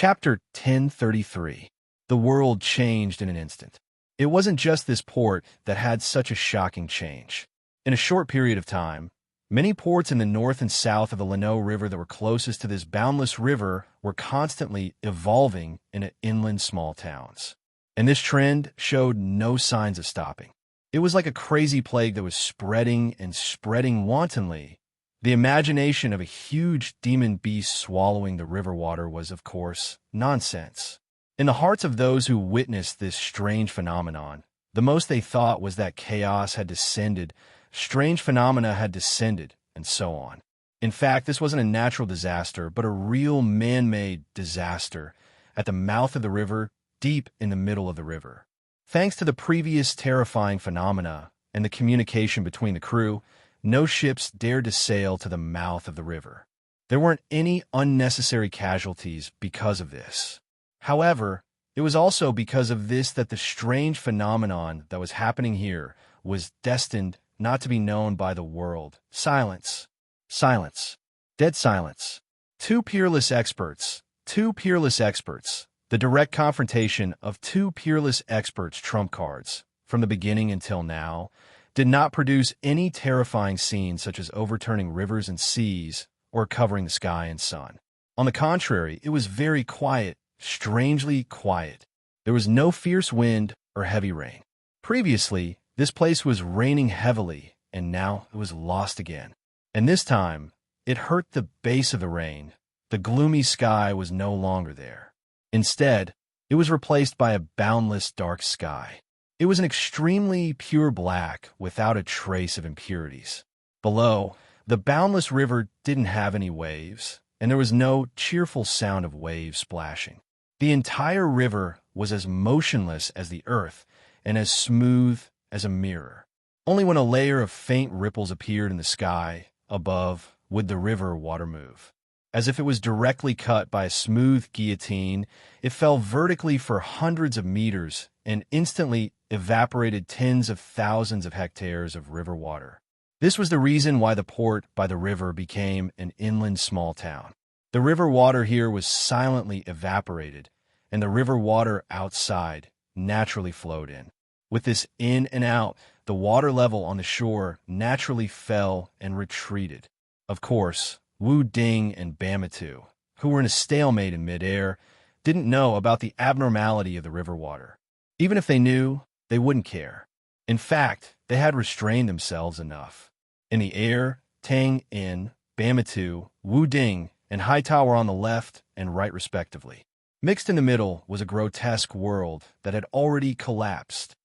Chapter 1033. The world changed in an instant. It wasn't just this port that had such a shocking change. In a short period of time, many ports in the north and south of the Lino River that were closest to this boundless river were constantly evolving into inland small towns. And this trend showed no signs of stopping. It was like a crazy plague that was spreading and spreading wantonly. The imagination of a huge demon beast swallowing the river water was, of course, nonsense. In the hearts of those who witnessed this strange phenomenon, the most they thought was that chaos had descended, strange phenomena had descended, and so on. In fact, this wasn't a natural disaster, but a real man-made disaster at the mouth of the river, deep in the middle of the river. Thanks to the previous terrifying phenomena and the communication between the crew, no ships dared to sail to the mouth of the river. There weren't any unnecessary casualties because of this. However, it was also because of this that the strange phenomenon that was happening here was destined not to be known by the world. Silence. Silence. Dead silence. Two peerless experts. The direct confrontation of two peerless experts' trump cards, from the beginning until now, did not produce any terrifying scenes such as overturning rivers and seas or covering the sky and sun. On the contrary, it was very quiet, strangely quiet. There was no fierce wind or heavy rain. Previously, this place was raining heavily, and now it was lost again. And this time, it hurt the base of the rain. The gloomy sky was no longer there. Instead, it was replaced by a boundless dark sky. It was an extremely pure black without a trace of impurities. Below, the boundless river didn't have any waves, and there was no cheerful sound of waves splashing. The entire river was as motionless as the earth and as smooth as a mirror. Only when a layer of faint ripples appeared in the sky above would the river water move. As if it was directly cut by a smooth guillotine, it fell vertically for hundreds of meters and instantly evaporated tens of thousands of hectares of river water. This was the reason why the port by the river became an inland small town. The river water here was silently evaporated, and the river water outside naturally flowed in. With this in and out, the water level on the shore naturally fell and retreated. Of course, Wu Ding and Bamatu, who were in a stalemate in midair, didn't know about the abnormality of the river water. Even if they knew, they wouldn't care. In fact, they had restrained themselves enough. In the air, Tang In, Bamatu, Wu Ding, and Haitao were on the left and right respectively. Mixed in the middle was a grotesque world that had already collapsed.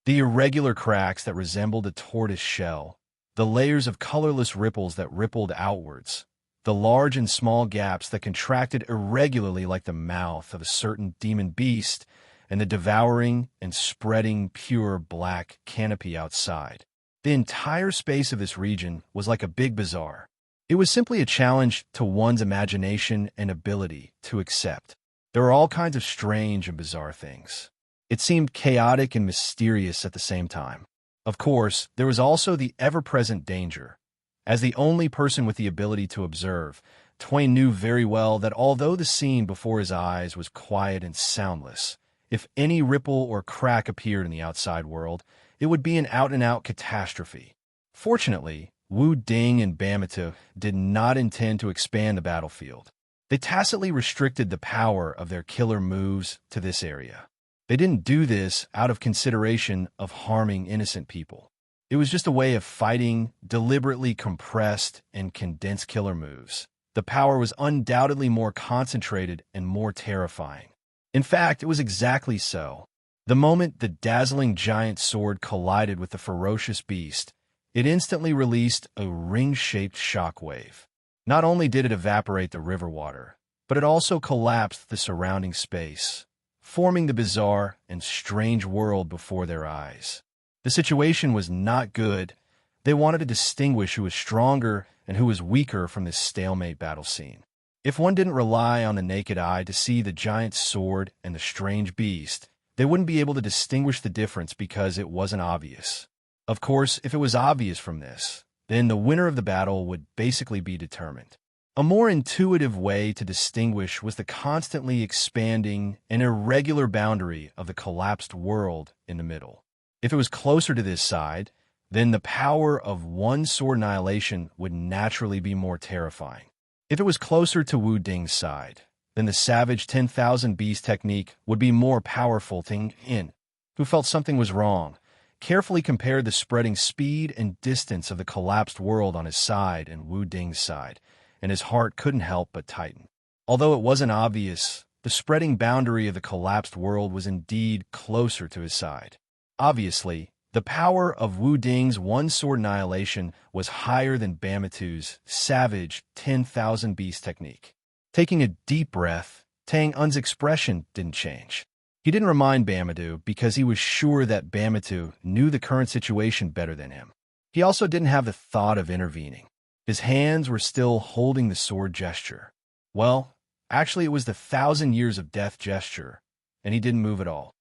The irregular cracks that resembled a tortoise shell, the layers of colorless ripples that rippled outwards, the large and small gaps that contracted irregularly like the mouth of a certain demon beast, and the devouring and spreading pure black canopy outside. The entire space of this region was like a big bazaar. It was simply a challenge to one's imagination and ability to accept. There were all kinds of strange and bizarre things. It seemed chaotic and mysterious at the same time. Of course, there was also the ever-present danger. As the only person with the ability to observe, Twain knew very well that although the scene before his eyes was quiet and soundless, if any ripple or crack appeared in the outside world, it would be an out-and-out catastrophe. Fortunately, Wu Ding and Bamatu did not intend to expand the battlefield. They tacitly restricted the power of their killer moves to this area. They didn't do this out of consideration of harming innocent people. It was just a way of fighting deliberately compressed and condensed killer moves. The power was undoubtedly more concentrated and more terrifying. In fact, it was exactly so. The moment the dazzling giant sword collided with the ferocious beast, it instantly released a ring-shaped shockwave. Not only did it evaporate the river water, but it also collapsed the surrounding space, forming the bizarre and strange world before their eyes. The situation was not good. They wanted to distinguish who was stronger and who was weaker from this stalemate battle scene. If one didn't rely on the naked eye to see the giant sword and the strange beast, they wouldn't be able to distinguish the difference because it wasn't obvious. Of course, if it was obvious from this, then the winner of the battle would basically be determined. A more intuitive way to distinguish was the constantly expanding and irregular boundary of the collapsed world in the middle. If it was closer to this side, then the power of one sword annihilation would naturally be more terrifying. If it was closer to Wu Ding's side, then the savage 10,000 beast technique would be more powerful. Ting In, who felt something was wrong, carefully compared the spreading speed and distance of the collapsed world on his side and Wu Ding's side, and his heart couldn't help but tighten. Although it wasn't obvious, the spreading boundary of the collapsed world was indeed closer to his side. Obviously, the power of Wu Ding's one-sword annihilation was higher than Bamitu's savage 10,000 beast technique. Taking a deep breath, Tang Un's expression didn't change. He didn't remind Bamitu because he was sure that Bamitu knew the current situation better than him. He also didn't have the thought of intervening. His hands were still holding the sword gesture. Well, actually it was the 1,000 years of death gesture, and he didn't move at all.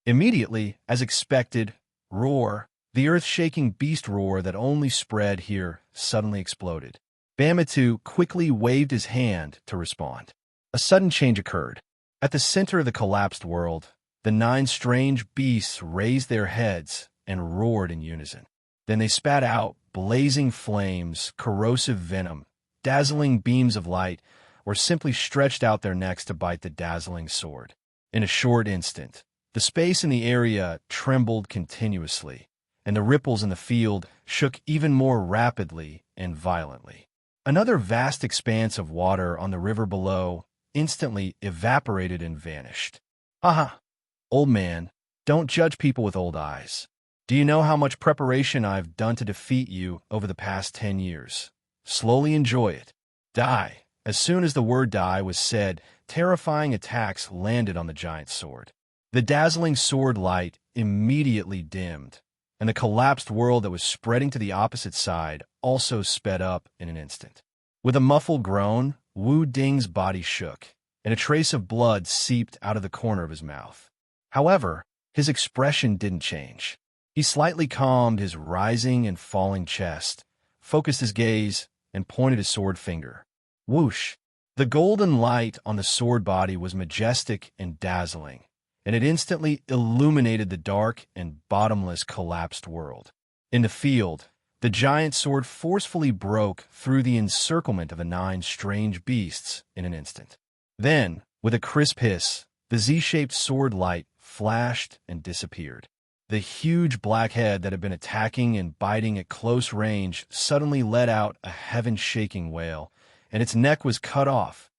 Immediately, as expected, roar, the earth-shaking beast roar that only spread here, suddenly exploded. Bamitu quickly waved his hand to respond. A sudden change occurred. At the center of the collapsed world, the 9 strange beasts raised their heads and roared in unison. Then they spat out blazing flames, corrosive venom, dazzling beams of light, or simply stretched out their necks to bite the dazzling sword. In a short instant, the space in the area trembled continuously, and the ripples in the field shook even more rapidly and violently. Another vast expanse of water on the river below instantly evaporated and vanished. Haha, old man, don't judge people with old eyes. Do you know how much preparation I've done to defeat you over the past 10 years? Slowly enjoy it. Die. As soon as the word die was said, terrifying attacks landed on the giant sword. The dazzling sword light immediately dimmed, and the collapsed world that was spreading to the opposite side also sped up in an instant. With a muffled groan, Wu Ding's body shook, and a trace of blood seeped out of the corner of his mouth. However, his expression didn't change. He slightly calmed his rising and falling chest, focused his gaze, and pointed his sword finger. Whoosh! The golden light on the sword body was majestic and dazzling, and it instantly illuminated the dark and bottomless collapsed world. In the field, the giant sword forcefully broke through the encirclement of the 9 strange beasts in an instant. Then, with a crisp hiss, the Z-shaped sword light flashed and disappeared. The huge black head that had been attacking and biting at close range suddenly let out a heaven-shaking wail, and its neck was cut off.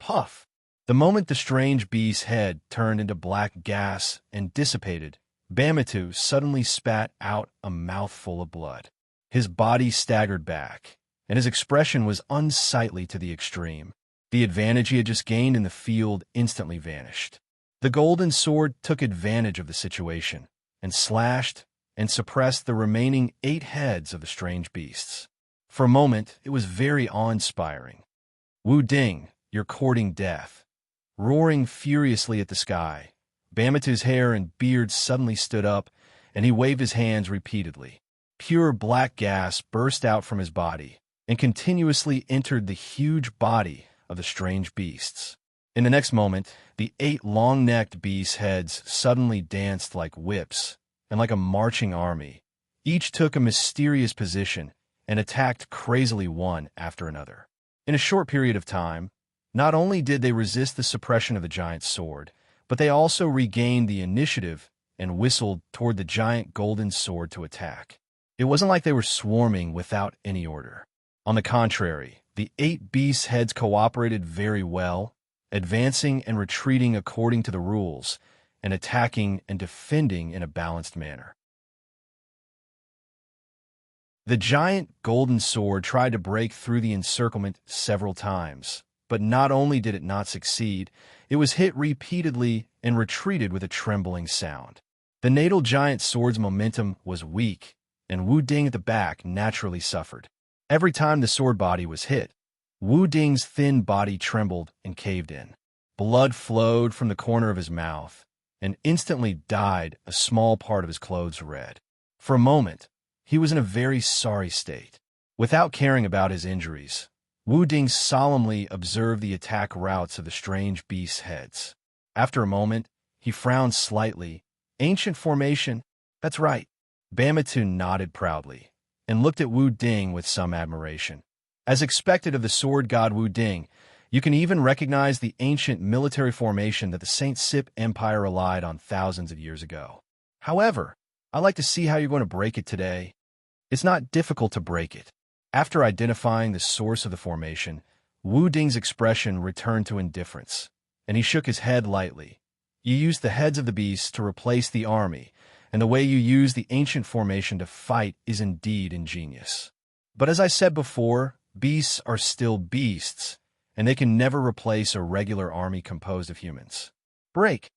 Puff! The moment the strange beast's head turned into black gas and dissipated, Bamitu suddenly spat out a mouthful of blood. His body staggered back, and his expression was unsightly to the extreme. The advantage he had just gained in the field instantly vanished. The golden sword took advantage of the situation, and slashed and suppressed the remaining 8 heads of the strange beasts. For a moment, it was very awe-inspiring. Wu Ding, you're courting death. Roaring furiously at the sky, Bamitu's hair and beard suddenly stood up, and he waved his hands repeatedly. Pure black gas burst out from his body and continuously entered the huge body of the strange beasts. In the next moment, the 8 long-necked beasts' heads suddenly danced like whips, and like a marching army, each took a mysterious position and attacked crazily one after another. In a short period of time, not only did they resist the suppression of the giant sword, but they also regained the initiative and whistled toward the giant golden sword to attack. It wasn't like they were swarming without any order. On the contrary, the 8 beasts' heads cooperated very well, advancing and retreating according to the rules, and attacking and defending in a balanced manner. The giant golden sword tried to break through the encirclement several times, but not only did it not succeed, it was hit repeatedly and retreated with a trembling sound. The natal giant sword's momentum was weak, and Wu Ding at the back naturally suffered. Every time the sword body was hit, Wu Ding's thin body trembled and caved in. Blood flowed from the corner of his mouth, and instantly dyed a small part of his clothes red. For a moment, he was in a very sorry state. Without caring about his injuries, Wu Ding solemnly observed the attack routes of the strange beasts' heads. After a moment, he frowned slightly. Ancient formation? That's right. Bamitu nodded proudly and looked at Wu Ding with some admiration. As expected of the sword god Wu Ding, you can even recognize the ancient military formation that the Saint Sip Empire relied on thousands of years ago. However, I'd like to see how you're going to break it today. It's not difficult to break it. After identifying the source of the formation, Wu Ding's expression returned to indifference, and he shook his head lightly. You used the heads of the beasts to replace the army, and the way you use the ancient formation to fight is indeed ingenious. But as I said before, beasts are still beasts, and they can never replace a regular army composed of humans. Break!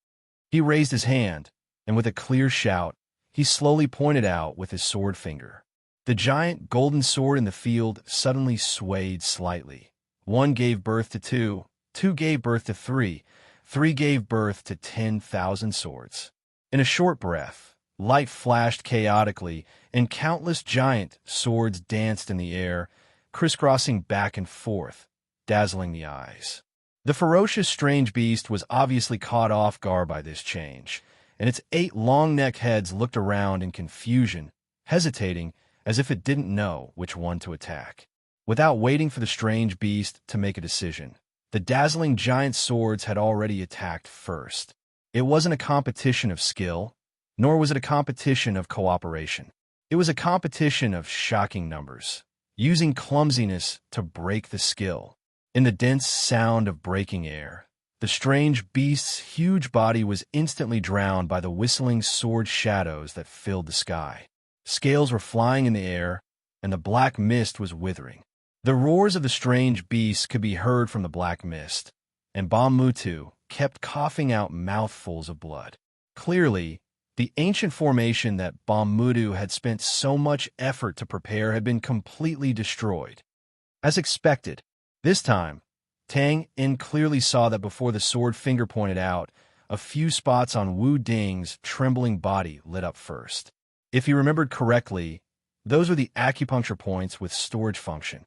He raised his hand, and with a clear shout, he slowly pointed out with his sword finger. The giant golden sword in the field suddenly swayed slightly. One gave birth to two, two gave birth to three, three gave birth to 10,000 swords. In a short breath, light flashed chaotically, and countless giant swords danced in the air, crisscrossing back and forth, dazzling the eyes. The ferocious strange beast was obviously caught off guard by this change, and its 8 long-necked heads looked around in confusion, hesitating as if it didn't know which one to attack. Without waiting for the strange beast to make a decision, the dazzling giant swords had already attacked first. It wasn't a competition of skill, nor was it a competition of cooperation. It was a competition of shocking numbers, using clumsiness to break the skill. In the dense sound of breaking air, the strange beast's huge body was instantly drowned by the whistling sword shadows that filled the sky. Scales were flying in the air, and the black mist was withering. The roars of the strange beasts could be heard from the black mist, and Bammutu kept coughing out mouthfuls of blood. Clearly, the ancient formation that Bammutu had spent so much effort to prepare had been completely destroyed. As expected, this time, Tang In clearly saw that before the sword finger pointed out, a few spots on Wu Ding's trembling body lit up first. If he remembered correctly, those were the acupuncture points with storage function.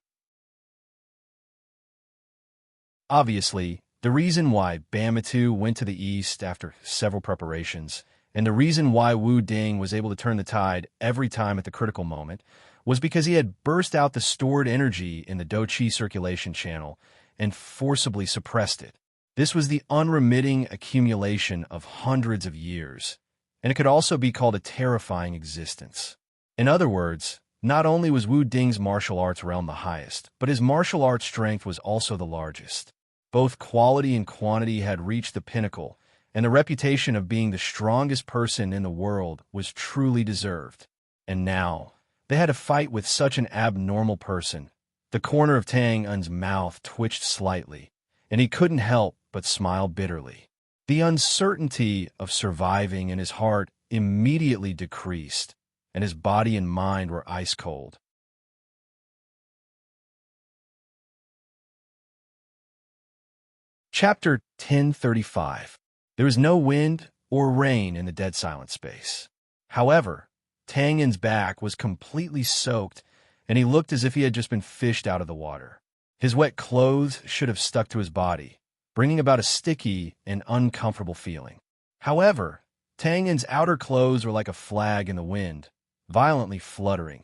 Obviously, the reason why Bamitu went to the east after several preparations, and the reason why Wu Ding was able to turn the tide every time at the critical moment, was because he had burst out the stored energy in the Do-Chi circulation channel and forcibly suppressed it. This was the unremitting accumulation of hundreds of years, and it could also be called a terrifying existence. In other words, not only was Wu Ding's martial arts realm the highest, but his martial arts strength was also the largest. Both quality and quantity had reached the pinnacle, and the reputation of being the strongest person in the world was truly deserved. And now, they had to fight with such an abnormal person. The corner of Tang Un's mouth twitched slightly, and he couldn't help but smile bitterly. The uncertainty of surviving in his heart immediately decreased, and his body and mind were ice cold. Chapter 1035. There was no wind or rain in the dead silent space. However, Tang Yin's back was completely soaked, and he looked as if he had just been fished out of the water. His wet clothes should have stuck to his body, bringing about a sticky and uncomfortable feeling. However, Tang Yin's outer clothes were like a flag in the wind, violently fluttering.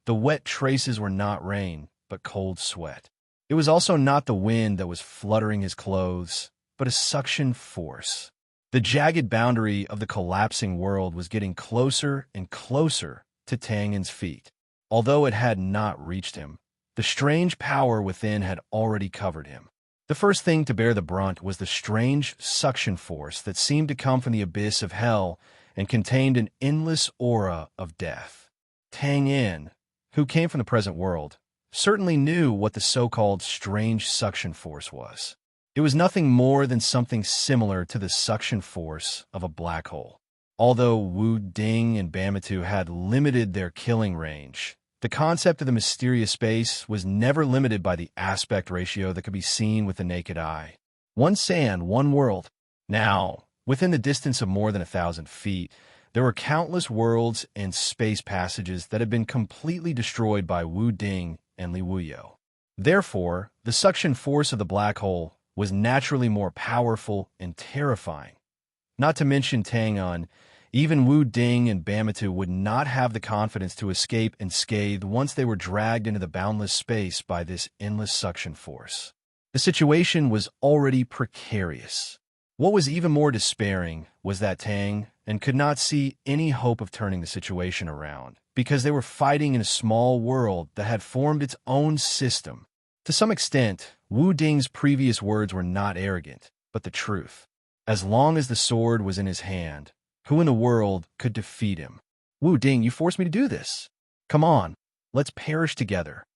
The wet traces were not rain, but cold sweat. It was also not the wind that was fluttering his clothes, but a suction force. The jagged boundary of the collapsing world was getting closer and closer to Tang Yin's feet. Although it had not reached him, the strange power within had already covered him. The first thing to bear the brunt was the strange suction force that seemed to come from the abyss of hell and contained an endless aura of death. Tang Yin, who came from the present world, certainly knew what the so-called strange suction force was. It was nothing more than something similar to the suction force of a black hole. Although Wu Ding and Bamitu had limited their killing range, the concept of the mysterious space was never limited by the aspect ratio that could be seen with the naked eye. One sand, one world. Now, within the distance of more than 1,000 feet, there were countless worlds and space passages that had been completely destroyed by Wu Ding and Li Wuyo. Therefore, the suction force of the black hole was naturally more powerful and terrifying. Not to mention Tang even Wu Ding and Bamatu would not have the confidence to escape unscathed once they were dragged into the boundless space by this endless suction force. The situation was already precarious. What was even more despairing was that Tang could not see any hope of turning the situation around, because they were fighting in a small world that had formed its own system. To some extent, Wu Ding's previous words were not arrogant, but the truth. As long as the sword was in his hand, who in the world could defeat him? Wu Ding, you forced me to do this. Come on, let's perish together.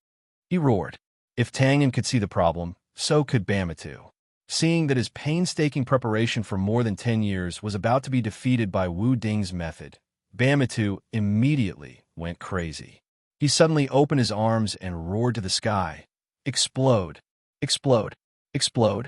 He roared. If Tang could see the problem, so could Bamatu. Seeing that his painstaking preparation for more than 10 years was about to be defeated by Wu Ding's method, Bamatu immediately went crazy. He suddenly opened his arms and roared to the sky. Explode! Explode! Explode!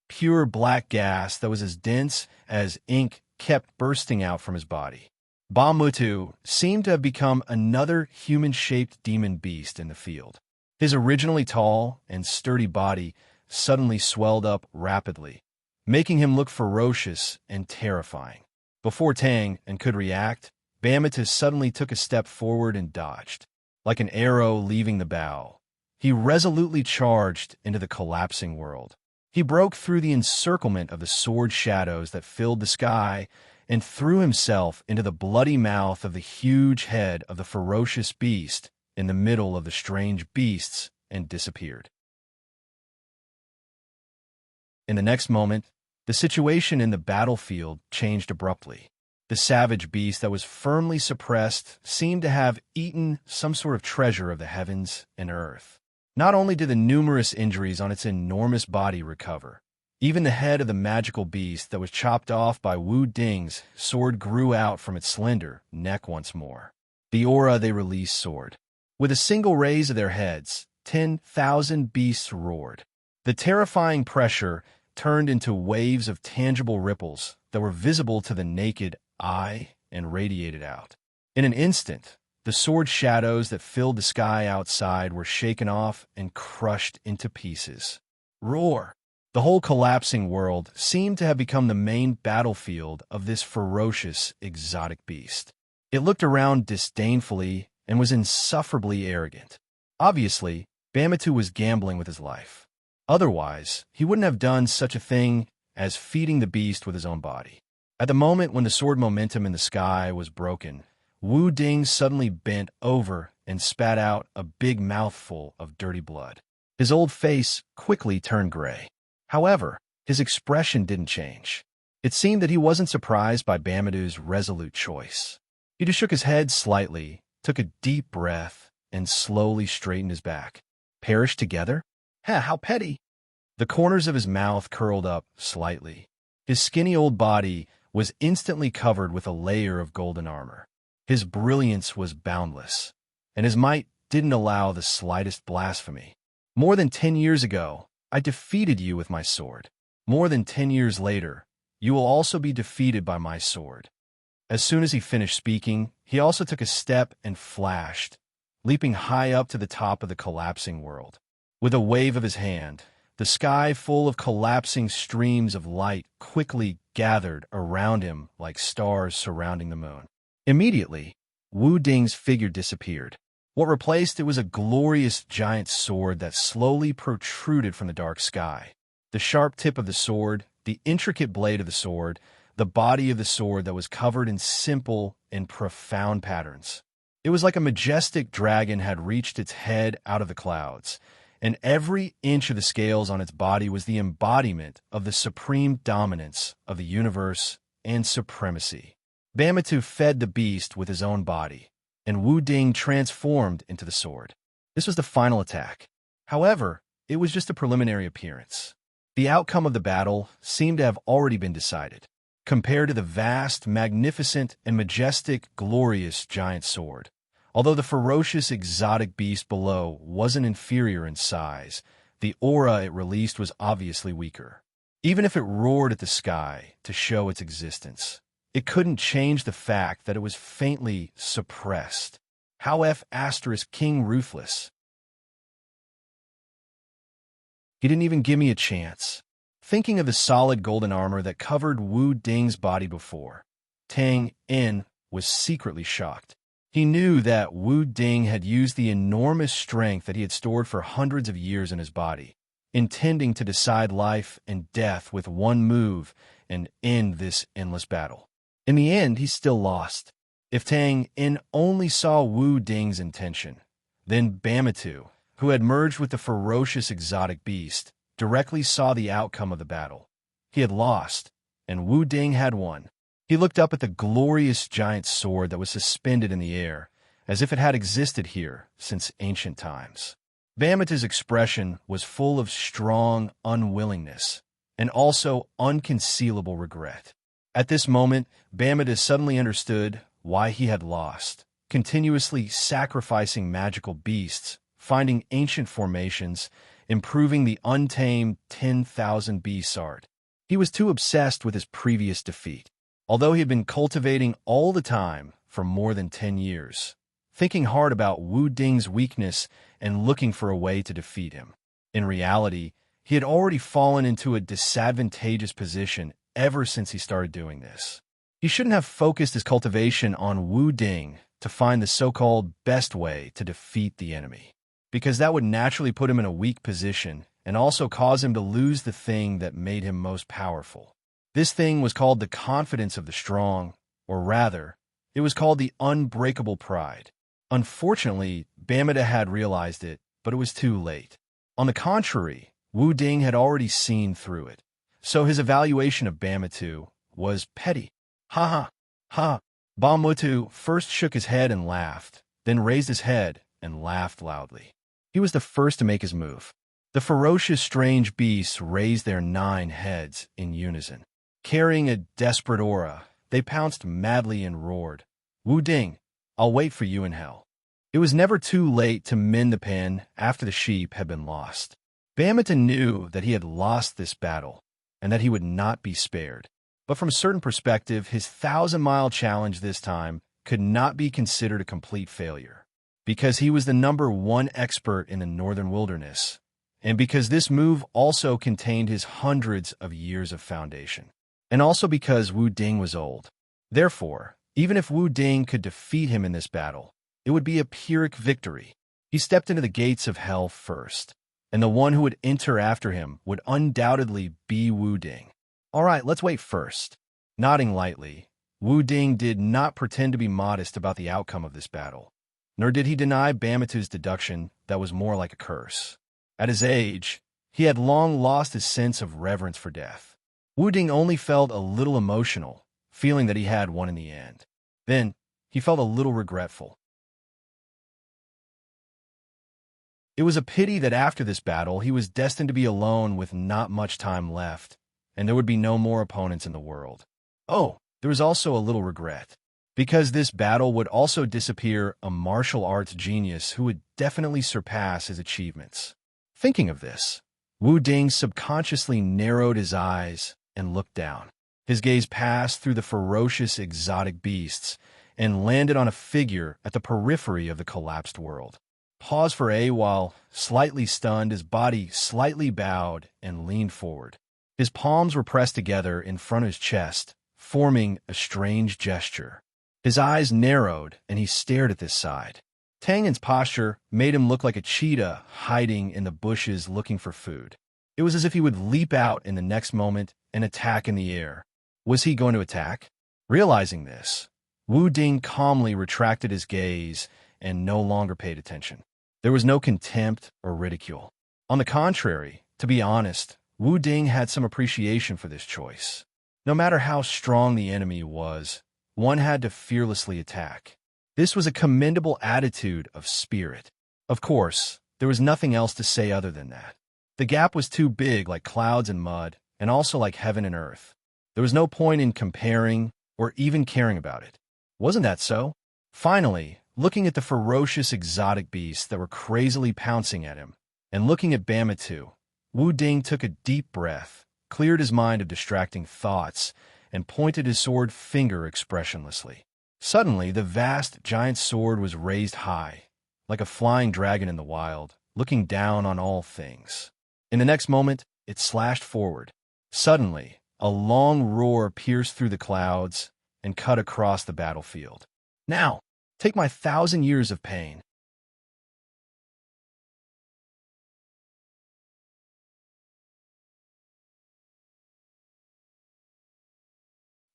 Pure black gas that was as dense as ink kept bursting out from his body. Bamatu seemed to have become another human-shaped demon beast in the field. His originally tall and sturdy body suddenly swelled up rapidly, making him look ferocious and terrifying. Before Tang could react, Bamatu suddenly took a step forward and dodged. Like an arrow leaving the bow, he resolutely charged into the collapsing world. He broke through the encirclement of the sword shadows that filled the sky and threw himself into the bloody mouth of the huge head of the ferocious beast in the middle of the strange beasts and disappeared. In the next moment, the situation in the battlefield changed abruptly. The savage beast that was firmly suppressed seemed to have eaten some sort of treasure of the heavens and earth. Not only did the numerous injuries on its enormous body recover, even the head of the magical beast that was chopped off by Wu Ding's sword grew out from its slender neck once more. The aura they released soared. With a single raise of their heads, 10,000 beasts roared. The terrifying pressure turned into waves of tangible ripples that were visible to the naked eye and radiated out. In an instant, the sword shadows that filled the sky outside were shaken off and crushed into pieces. Roar! The whole collapsing world seemed to have become the main battlefield of this ferocious, exotic beast. It looked around disdainfully and was insufferably arrogant. Obviously, Bamatu was gambling with his life. Otherwise, he wouldn't have done such a thing as feeding the beast with his own body. At the moment when the sword momentum in the sky was broken, Wu Ding suddenly bent over and spat out a big mouthful of dirty blood. His old face quickly turned gray. However, his expression didn't change. It seemed that he wasn't surprised by Bamatu's resolute choice. He just shook his head slightly, took a deep breath, and slowly straightened his back. Perish together? How petty! The corners of his mouth curled up slightly. His skinny old body was instantly covered with a layer of golden armor. His brilliance was boundless, and his might didn't allow the slightest blasphemy. More than 10 years ago, I defeated you with my sword. More than 10 years later, you will also be defeated by my sword. As soon as he finished speaking, he also took a step and flashed, leaping high up to the top of the collapsing world. With a wave of his hand, the sky full of collapsing streams of light quickly gathered around him like stars surrounding the moon. Immediately, Wu Ding's figure disappeared. What replaced it was a glorious giant sword that slowly protruded from the dark sky. The sharp tip of the sword, the intricate blade of the sword, the body of the sword that was covered in simple and profound patterns. It was like a majestic dragon had reached its head out of the clouds, and every inch of the scales on its body was the embodiment of the supreme dominance of the universe and supremacy. Bamatu fed the beast with his own body, and Wu Ding transformed into the sword. This was the final attack. However, it was just a preliminary appearance. The outcome of the battle seemed to have already been decided. Compared to the vast, magnificent, and majestic, glorious giant sword, although the ferocious exotic beast below wasn't inferior in size, the aura it released was obviously weaker. Even if it roared at the sky to show its existence, it couldn't change the fact that it was faintly suppressed. How King Ruthless? He didn't even give me a chance. Thinking of the solid golden armor that covered Wu Ding's body before, Tang In was secretly shocked. He knew that Wu Ding had used the enormous strength that he had stored for hundreds of years in his body, intending to decide life and death with one move and end this endless battle. In the end, he still lost. If Tang In only saw Wu Ding's intention, then Bamitu, who had merged with the ferocious exotic beast, directly saw the outcome of the battle. He had lost, and Wu Ding had won. He looked up at the glorious giant sword that was suspended in the air, as if it had existed here since ancient times. Bamitu's expression was full of strong unwillingness and also unconcealable regret. At this moment, Bamitu suddenly understood why he had lost, continuously sacrificing magical beasts, finding ancient formations, improving the untamed 10,000 beasts art. He was too obsessed with his previous defeat, although he had been cultivating all the time for more than 10 years, thinking hard about Wu Ding's weakness and looking for a way to defeat him. In reality, he had already fallen into a disadvantageous position ever since he started doing this. He shouldn't have focused his cultivation on Wu Ding to find the so-called best way to defeat the enemy, because that would naturally put him in a weak position and also cause him to lose the thing that made him most powerful. This thing was called the confidence of the strong, or rather, it was called the unbreakable pride. Unfortunately, Bamitu had realized it, but it was too late. On the contrary, Wu Ding had already seen through it, so his evaluation of Bamitu was petty. Ha ha, ha. Bamitu first shook his head and laughed, then raised his head and laughed loudly. He was the first to make his move. The ferocious strange beasts raised their 9 heads in unison. Carrying a desperate aura, they pounced madly and roared, "Wu Ding, I'll wait for you in hell." It was never too late to mend the pen after the sheep had been lost. Bamitu knew that he had lost this battle, and that he would not be spared. But from a certain perspective, his 1,000-mile challenge this time could not be considered a complete failure, because he was the #1 expert in the northern wilderness, and because this move also contained his hundreds of years of foundation, and also because Wu Ding was old. Therefore, even if Wu Ding could defeat him in this battle, it would be a Pyrrhic victory. He stepped into the gates of hell first, and the one who would enter after him would undoubtedly be Wu Ding. All right, let's wait first. Nodding lightly, Wu Ding did not pretend to be modest about the outcome of this battle, nor did he deny Bamitu's deduction that was more like a curse. At his age, he had long lost his sense of reverence for death. Wu Ding only felt a little emotional, feeling that he had won in the end. Then, he felt a little regretful. It was a pity that after this battle, he was destined to be alone with not much time left, and there would be no more opponents in the world. Oh, there was also a little regret, because this battle would also disappear a martial arts genius who would definitely surpass his achievements. Thinking of this, Wu Ding subconsciously narrowed his eyes and looked down. His gaze passed through the ferocious exotic beasts and landed on a figure at the periphery of the collapsed world. Paused for a while, slightly stunned, his body slightly bowed and leaned forward. His palms were pressed together in front of his chest, forming a strange gesture. His eyes narrowed, and he stared at this side. Tang Yin's posture made him look like a cheetah hiding in the bushes looking for food. It was as if he would leap out in the next moment and attack in the air. Was he going to attack? Realizing this, Wu Ding calmly retracted his gaze and no longer paid attention. There was no contempt or ridicule. On the contrary, to be honest, Wu Ding had some appreciation for this choice. No matter how strong the enemy was, one had to fearlessly attack. This was a commendable attitude of spirit. Of course, there was nothing else to say other than that. The gap was too big, like clouds and mud, and also like heaven and earth. There was no point in comparing or even caring about it. Wasn't that so? Finally, looking at the ferocious exotic beasts that were crazily pouncing at him, and looking at Bamitu, Wu Ding took a deep breath, cleared his mind of distracting thoughts, and pointed his sword finger expressionlessly. Suddenly, the vast giant sword was raised high, like a flying dragon in the wild, looking down on all things. In the next moment, it slashed forward. Suddenly, a long roar pierced through the clouds and cut across the battlefield. Now, take my 1,000 years of pain.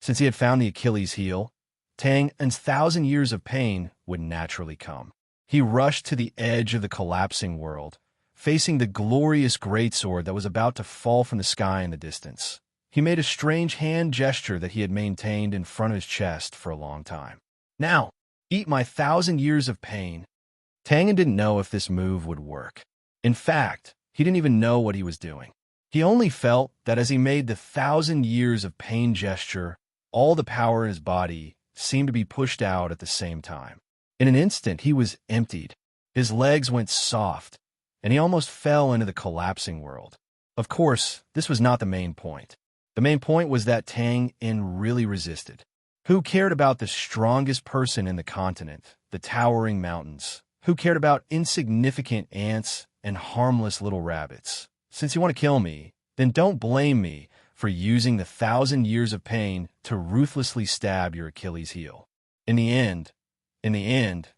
Since he had found the Achilles heel, Tang En's 1,000 years of pain would naturally come. He rushed to the edge of the collapsing world, facing the glorious greatsword that was about to fall from the sky in the distance. He made a strange hand gesture that he had maintained in front of his chest for a long time. Now, eat my 1,000 years of pain. Tang En didn't know if this move would work. In fact, he didn't even know what he was doing. He only felt that as he made the 1,000 years of pain gesture, all the power in his body seemed to be pushed out at the same time. In an instant, he was emptied. His legs went soft, and he almost fell into the collapsing world. Of course, this was not the main point. The main point was that Tang En really resisted. Who cared about the strongest person in the continent, the towering mountains? Who cared about insignificant ants and harmless little rabbits? Since you want to kill me, then don't blame me for using the 1,000 years of pain to ruthlessly stab your Achilles heel. In the end,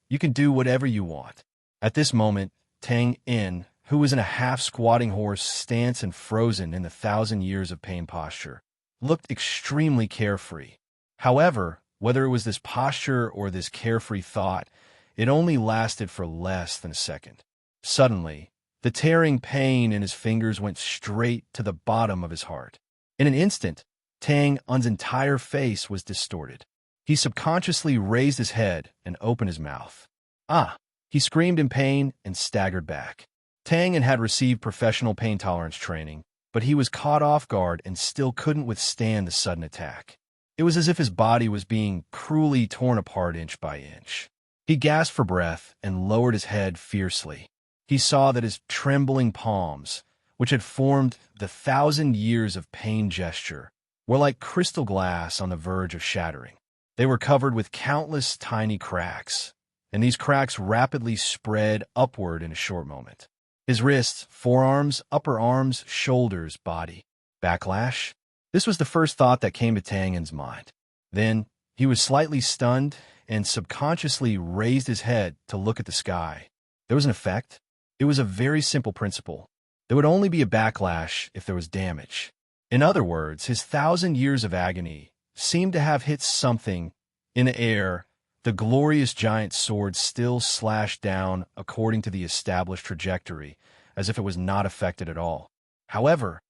you can do whatever you want. At this moment, Tang En, who was in a half-squatting horse stance and frozen in the 1,000 years of pain posture, looked extremely carefree. However, whether it was this posture or this carefree thought, it only lasted for less than a second. Suddenly, the tearing pain in his fingers went straight to the bottom of his heart. In an instant, Tang En's entire face was distorted. He subconsciously raised his head and opened his mouth. Ah! He screamed in pain and staggered back. Tang En had received professional pain tolerance training, but he was caught off guard and still couldn't withstand the sudden attack. It was as if his body was being cruelly torn apart inch by inch. He gasped for breath and lowered his head fiercely. He saw that his trembling palms, which had formed the 1,000 years of pain gesture, were like crystal glass on the verge of shattering. They were covered with countless tiny cracks, and these cracks rapidly spread upward in a short moment. His wrists, forearms, upper arms, shoulders, body. Backlash? This was the first thought that came to Tang En's mind. Then, he was slightly stunned and subconsciously raised his head to look at the sky. There was an effect. It was a very simple principle. There would only be a backlash if there was damage. In other words, his 1,000 years of agony seemed to have hit something in the air. The glorious giant sword still slashed down according to the established trajectory, as if it was not affected at all. However,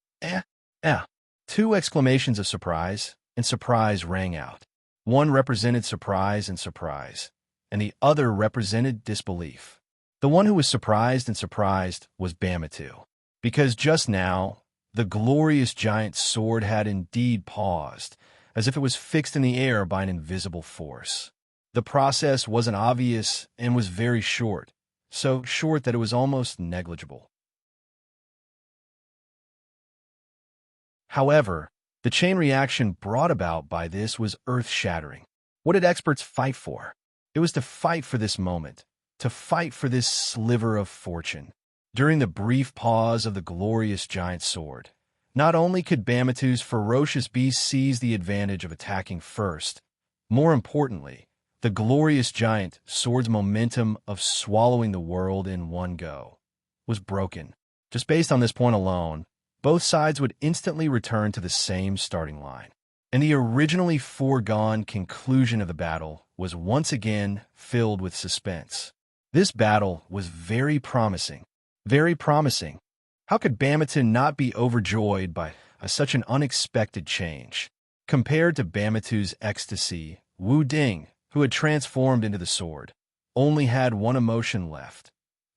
two exclamations of surprise and surprise rang out. One represented surprise, and the other represented disbelief. The one who was surprised was Bamatu, because just now, the glorious giant sword had indeed paused, as if it was fixed in the air by an invisible force. The process wasn't obvious and was very short, so short that it was almost negligible. However, the chain reaction brought about by this was earth-shattering. What did experts fight for? It was to fight for this moment, to fight for this sliver of fortune. During the brief pause of the glorious giant sword, not only could Bamatu's ferocious beast seize the advantage of attacking first, more importantly, the glorious giant sword's momentum of swallowing the world in one go was broken. Just based on this point alone, both sides would instantly return to the same starting line. And the originally foregone conclusion of the battle was once again filled with suspense. This battle was very promising. Very promising. How could Bamatu not be overjoyed by such an unexpected change? Compared to Bamatu's ecstasy, Wu Ding, who had transformed into the sword, only had one emotion left: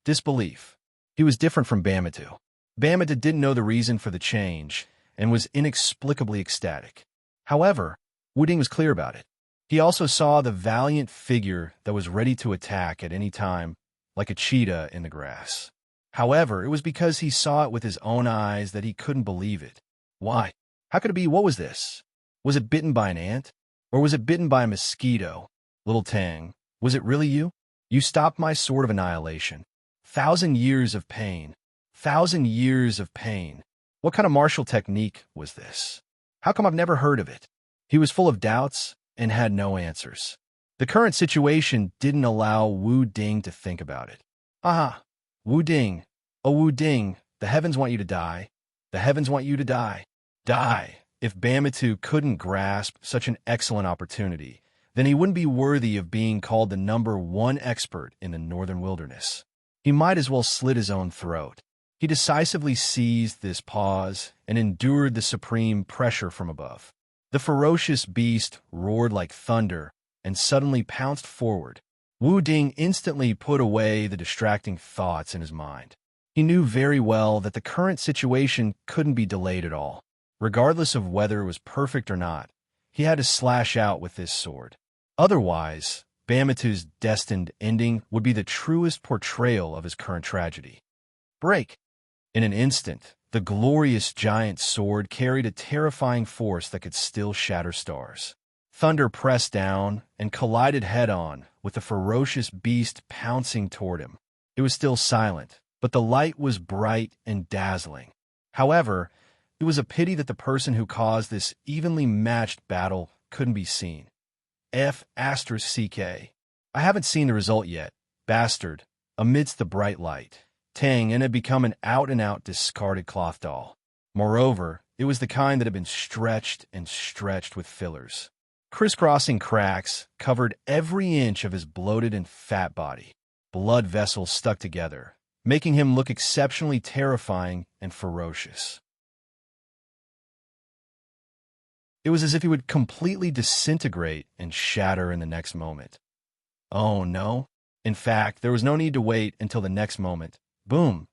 disbelief. He was different from Bamatu. Bamatu didn't know the reason for the change and was inexplicably ecstatic. However, Wu Ding was clear about it. He also saw the valiant figure that was ready to attack at any time, like a cheetah in the grass. However, it was because he saw it with his own eyes that he couldn't believe it. Why? How could it be? What was this? Was it bitten by an ant? Or was it bitten by a mosquito? Little Tang, was it really you? You stopped my sword of annihilation. 1,000 years of pain. 1,000 years of pain. What kind of martial technique was this? How come I've never heard of it? He was full of doubts and had no answers. The current situation didn't allow Wu Ding to think about it. Aha! Wu Ding. Oh, Wu Ding, the heavens want you to die. The heavens want you to die. Die! If Bamitu couldn't grasp such an excellent opportunity, then he wouldn't be worthy of being called the #1 expert in the northern wilderness. He might as well slit his own throat. He decisively seized this pause and endured the supreme pressure from above. The ferocious beast roared like thunder and suddenly pounced forward. Wu Ding instantly put away the distracting thoughts in his mind. He knew very well that the current situation couldn't be delayed at all. Regardless of whether it was perfect or not, he had to slash out with this sword. Otherwise, Bamitu's destined ending would be the truest portrayal of his current tragedy. Break! In an instant, the glorious giant sword carried a terrifying force that could still shatter stars. Thunder pressed down and collided head-on with the ferocious beast pouncing toward him. It was still silent, but the light was bright and dazzling. However, it was a pity that the person who caused this evenly matched battle couldn't be seen. F***CK. I haven't seen the result yet. Bastard. Amidst the bright light, Tang had become an out-and-out discarded cloth doll. Moreover, it was the kind that had been stretched and stretched with fillers. Crisscrossing cracks covered every inch of his bloated and fat body. Blood vessels stuck together, making him look exceptionally terrifying and ferocious. It was as if he would completely disintegrate and shatter in the next moment. Oh no. In fact, there was no need to wait until the next moment. Boom!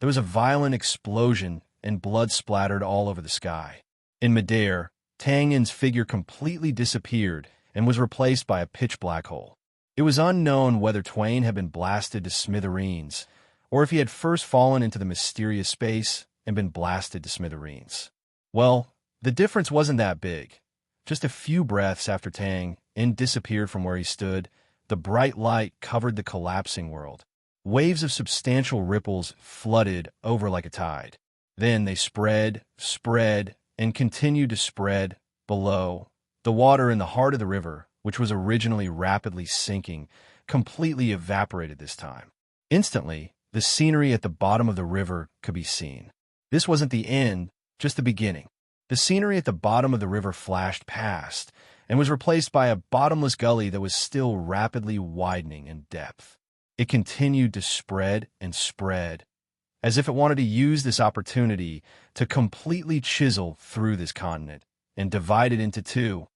There was a violent explosion and blood splattered all over the sky. In midair, Tang Yin's figure completely disappeared and was replaced by a pitch-black hole. It was unknown whether Twain had been blasted to smithereens, or if he had first fallen into the mysterious space and been blasted to smithereens. Well, the difference wasn't that big. Just a few breaths after Tang Yin disappeared from where he stood, the bright light covered the collapsing world. Waves of substantial ripples flooded over like a tide. Then they spread, and continued to spread below. The water in the heart of the river, which was originally rapidly sinking, completely evaporated this time. Instantly, the scenery at the bottom of the river could be seen. This wasn't the end, just the beginning. The scenery at the bottom of the river flashed past and was replaced by a bottomless gully that was still rapidly widening in depth. It continued to spread and spread, as if it wanted to use this opportunity to completely chisel through this continent and divide it into two.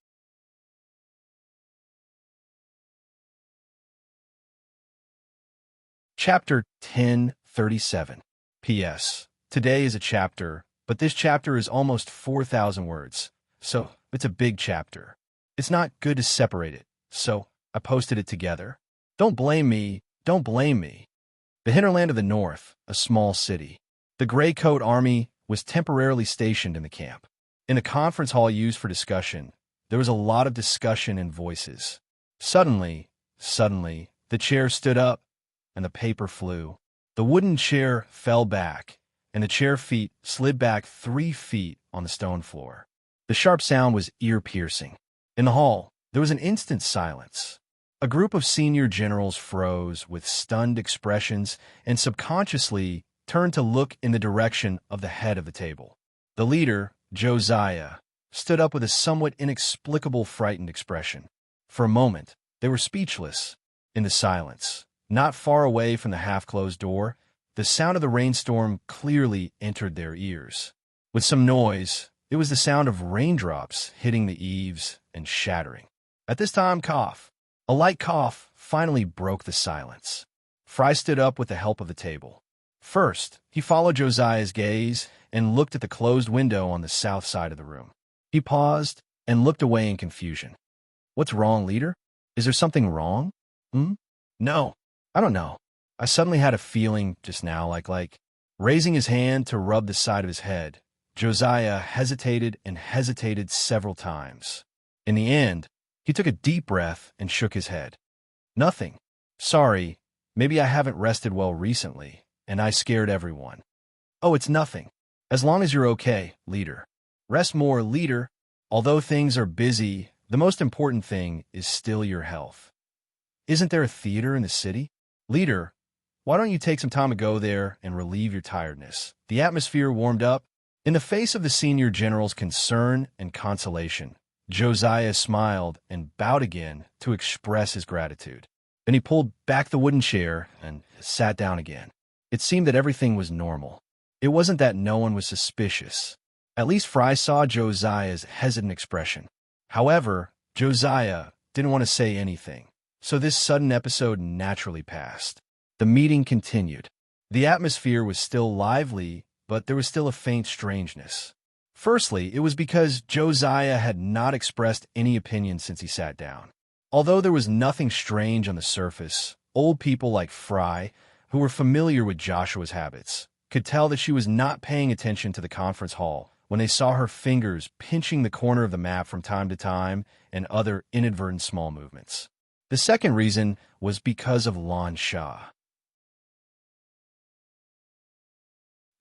Chapter 1037. P.S. Today is a chapter, but this chapter is almost 4,000 words, so it's a big chapter. It's not good to separate it, so I posted it together. Don't blame me. Don't blame me. The hinterland of the north, a small city. The Gray Coat Army was temporarily stationed in the camp. In the conference hall used for discussion, there was a lot of discussion and voices. Suddenly, the chair stood up, and the paper flew. The wooden chair fell back, and the chair feet slid back 3 feet on the stone floor. The sharp sound was ear-piercing. In the hall, there was an instant silence. A group of senior generals froze with stunned expressions and subconsciously turned to look in the direction of the head of the table. The leader, Josiah, stood up with a somewhat inexplicable frightened expression. For a moment, they were speechless. In the silence, not far away from the half-closed door, the sound of the rainstorm clearly entered their ears. With some noise, it was the sound of raindrops hitting the eaves and shattering. At this time, a light cough finally broke the silence. Fry stood up with the help of the table. First, he followed Josiah's gaze and looked at the closed window on the south side of the room. He paused and looked away in confusion. What's wrong, leader? Is there something wrong? No, I don't know. I suddenly had a feeling just now like raising his hand to rub the side of his head. Josiah hesitated and hesitated several times. In the end, he took a deep breath and shook his head. Nothing. Sorry, maybe I haven't rested well recently, and I scared everyone. Oh, it's nothing. As long as you're okay, leader. Rest more, leader. Although things are busy, the most important thing is still your health. Isn't there a theater in the city? Leader, why don't you take some time to go there and relieve your tiredness? The atmosphere warmed up. In the face of the senior general's concern and consolation, Josiah smiled and bowed again to express his gratitude. Then he pulled back the wooden chair and sat down again. It seemed that everything was normal. It wasn't that no one was suspicious. At least Fry saw Josiah's hesitant expression. However, Josiah didn't want to say anything, so this sudden episode naturally passed. The meeting continued. The atmosphere was still lively, but there was still a faint strangeness. Firstly, it was because Josiah had not expressed any opinion since he sat down. Although there was nothing strange on the surface, old people like Fry, who were familiar with Joshua's habits, could tell that she was not paying attention to the conference hall when they saw her fingers pinching the corner of the map from time to time and other inadvertent small movements. The second reason was because of Lon Shah.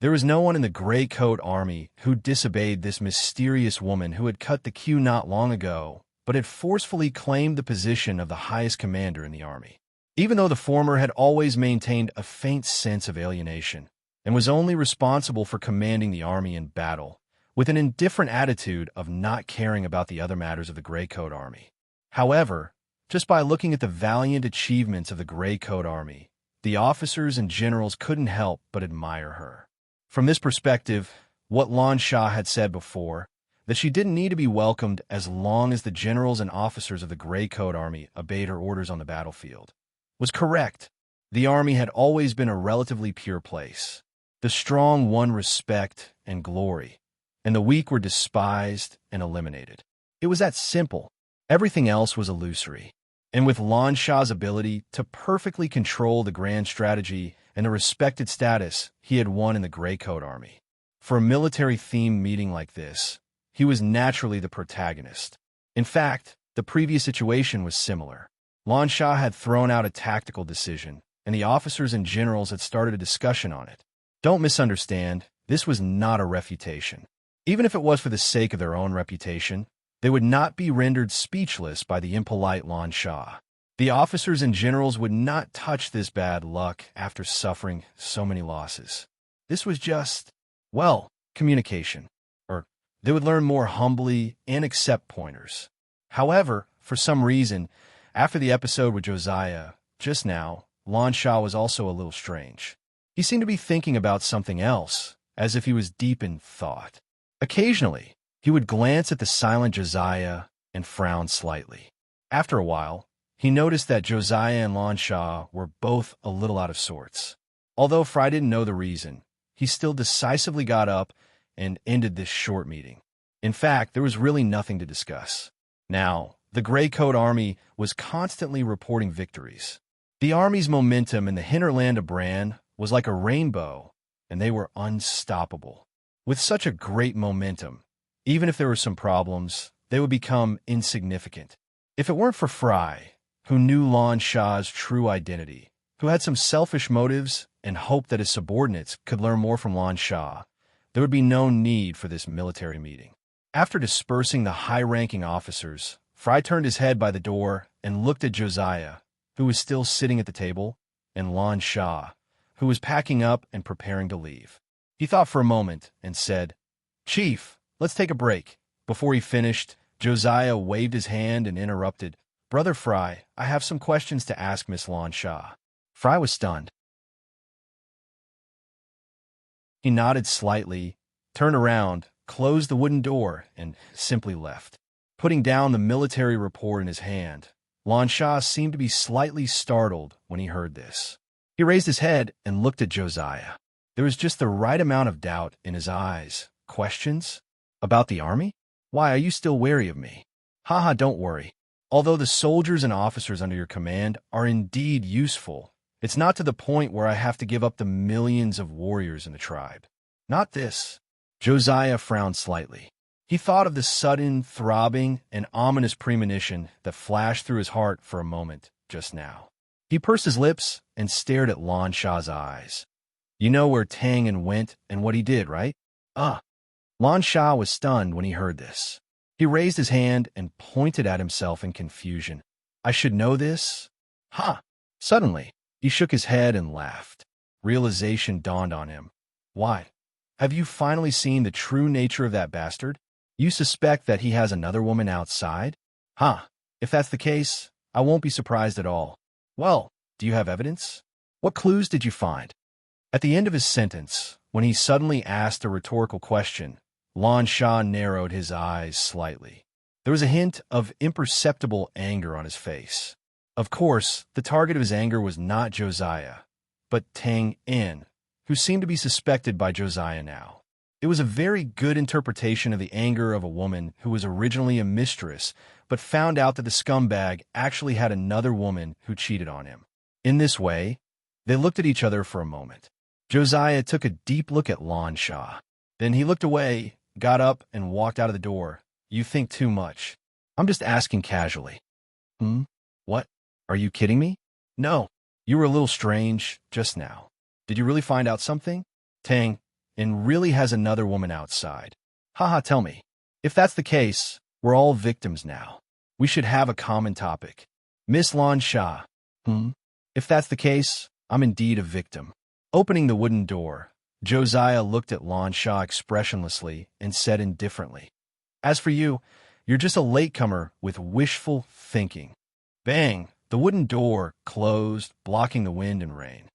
There was no one in the Gray Coat Army who disobeyed this mysterious woman who had cut the queue not long ago, but had forcefully claimed the position of the highest commander in the army. Even though the former had always maintained a faint sense of alienation and was only responsible for commanding the army in battle, with an indifferent attitude of not caring about the other matters of the Gray Coat Army. However, just by looking at the valiant achievements of the Gray Coat Army, the officers and generals couldn't help but admire her. From this perspective, what Lon Shah had said before, that she didn't need to be welcomed as long as the generals and officers of the Gray Coat Army obeyed her orders on the battlefield, was correct. The army had always been a relatively pure place. The strong won respect and glory, and the weak were despised and eliminated. It was that simple. Everything else was illusory. And with Lon Shah's ability to perfectly control the grand strategy and the respected status he had won in the Gray Coat Army, for a military-themed meeting like this, he was naturally the protagonist. In fact, the previous situation was similar. Lon Shah had thrown out a tactical decision, and the officers and generals had started a discussion on it. Don't misunderstand, this was not a refutation. Even if it was for the sake of their own reputation, they would not be rendered speechless by the impolite Lon Shah. The officers and generals would not touch this bad luck after suffering so many losses. This was just, well, communication. Or they would learn more humbly and accept pointers. However, for some reason, after the episode with Josiah, just now, Lon Shah was also a little strange. He seemed to be thinking about something else, as if he was deep in thought. Occasionally, he would glance at the silent Josiah and frown slightly. After a while, he noticed that Josiah and Lon Shah were both a little out of sorts. Although Fry didn't know the reason, he still decisively got up and ended this short meeting. In fact, there was really nothing to discuss. Now, the Gray Coat Army was constantly reporting victories. The army's momentum in the hinterland of Bran was like a rainbow, and they were unstoppable. With such a great momentum, even if there were some problems, they would become insignificant. If it weren't for Fry, who knew Lon Shah's true identity, who had some selfish motives and hoped that his subordinates could learn more from Lon Shah, there would be no need for this military meeting. After dispersing the high-ranking officers, Fry turned his head by the door and looked at Josiah, who was still sitting at the table, and Lon Shah, who was packing up and preparing to leave. He thought for a moment and said, "Chief, let's take a break." Before he finished, Josiah waved his hand and interrupted, "Brother Fry, I have some questions to ask Miss Lon Shah." Fry was stunned. He nodded slightly, turned around, closed the wooden door, and simply left. Putting down the military report in his hand, Lon Shah seemed to be slightly startled when he heard this. He raised his head and looked at Josiah. There was just the right amount of doubt in his eyes. Questions? About the army? Why, are you still wary of me? Haha, don't worry. Although the soldiers and officers under your command are indeed useful, it's not to the point where I have to give up the millions of warriors in the tribe. Not this. Josiah frowned slightly. He thought of the sudden, throbbing, and ominous premonition that flashed through his heart for a moment just now. He pursed his lips and stared at Lon Shah's eyes. You know where Tang went and what he did, right? Ah. Lan Sha was stunned when he heard this. He raised his hand and pointed at himself in confusion. I should know this? Ha! Suddenly, he shook his head and laughed. Realization dawned on him. Why? Have you finally seen the true nature of that bastard? You suspect that he has another woman outside? Ha! If that's the case, I won't be surprised at all. Well, do you have evidence? What clues did you find? At the end of his sentence, when he suddenly asked a rhetorical question, Lan Sha narrowed his eyes slightly. There was a hint of imperceptible anger on his face. Of course, the target of his anger was not Josiah, but Tang In, who seemed to be suspected by Josiah now. It was a very good interpretation of the anger of a woman who was originally a mistress, but found out that the scumbag actually had another woman who cheated on him. In this way, they looked at each other for a moment. Josiah took a deep look at Lan Sha. Then he looked away, got up, and walked out of the door. You think too much. I'm just asking casually. What? Are you kidding me? No. You were a little strange just now. Did you really find out something? Tang In really has another woman outside. Haha, tell me. If that's the case, we're all victims now. We should have a common topic. Miss Lan Sha. If that's the case, I'm indeed a victim. Opening the wooden door, Josiah looked at Lan Sha expressionlessly and said indifferently, As for you, you're just a latecomer with wishful thinking. Bang! The wooden door closed, blocking the wind and rain.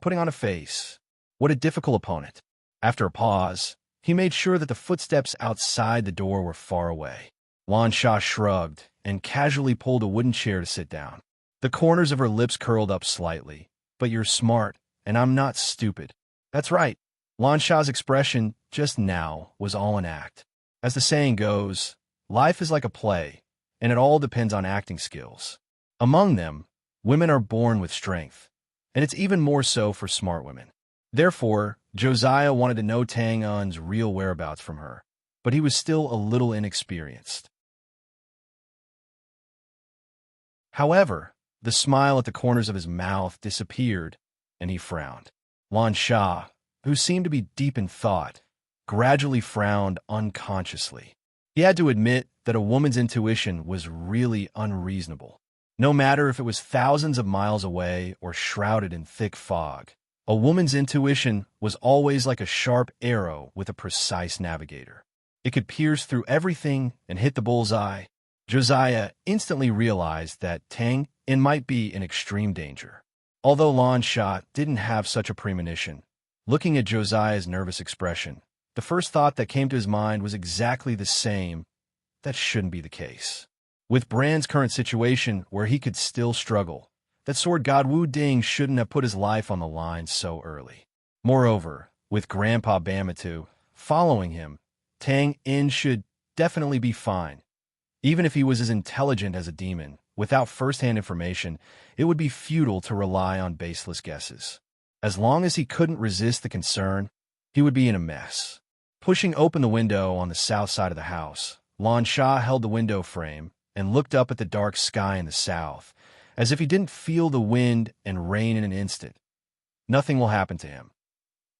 Putting on a face. What a difficult opponent. After a pause, he made sure that the footsteps outside the door were far away. Lan Sha shrugged and casually pulled a wooden chair to sit down. The corners of her lips curled up slightly. But you're smart, and I'm not stupid. That's right. Lan Sha's expression just now was all an act. As the saying goes, life is like a play, and it all depends on acting skills. Among them, women are born with strength, and it's even more so for smart women. Therefore, Josiah wanted to know Tang Un's real whereabouts from her, but he was still a little inexperienced. However, the smile at the corners of his mouth disappeared, and he frowned. Lan Sha, who seemed to be deep in thought, gradually frowned unconsciously. He had to admit that a woman's intuition was really unreasonable. No matter if it was thousands of miles away or shrouded in thick fog, a woman's intuition was always like a sharp arrow with a precise navigator. It could pierce through everything and hit the bullseye. Josiah instantly realized that Tang In might be in extreme danger. Although Lan Sha didn't have such a premonition, looking at Josiah's nervous expression, the first thought that came to his mind was exactly the same. That shouldn't be the case. With Brand's current situation where he could still struggle, that sword god Wu Ding shouldn't have put his life on the line so early. Moreover, with Grandpa Bamatu following him, Tang In should definitely be fine. Even if he was as intelligent as a demon, without first-hand information, it would be futile to rely on baseless guesses. As long as he couldn't resist the concern, he would be in a mess. Pushing open the window on the south side of the house, Lan Sha held the window frame and looked up at the dark sky in the south, as if he didn't feel the wind and rain in an instant. Nothing will happen to him,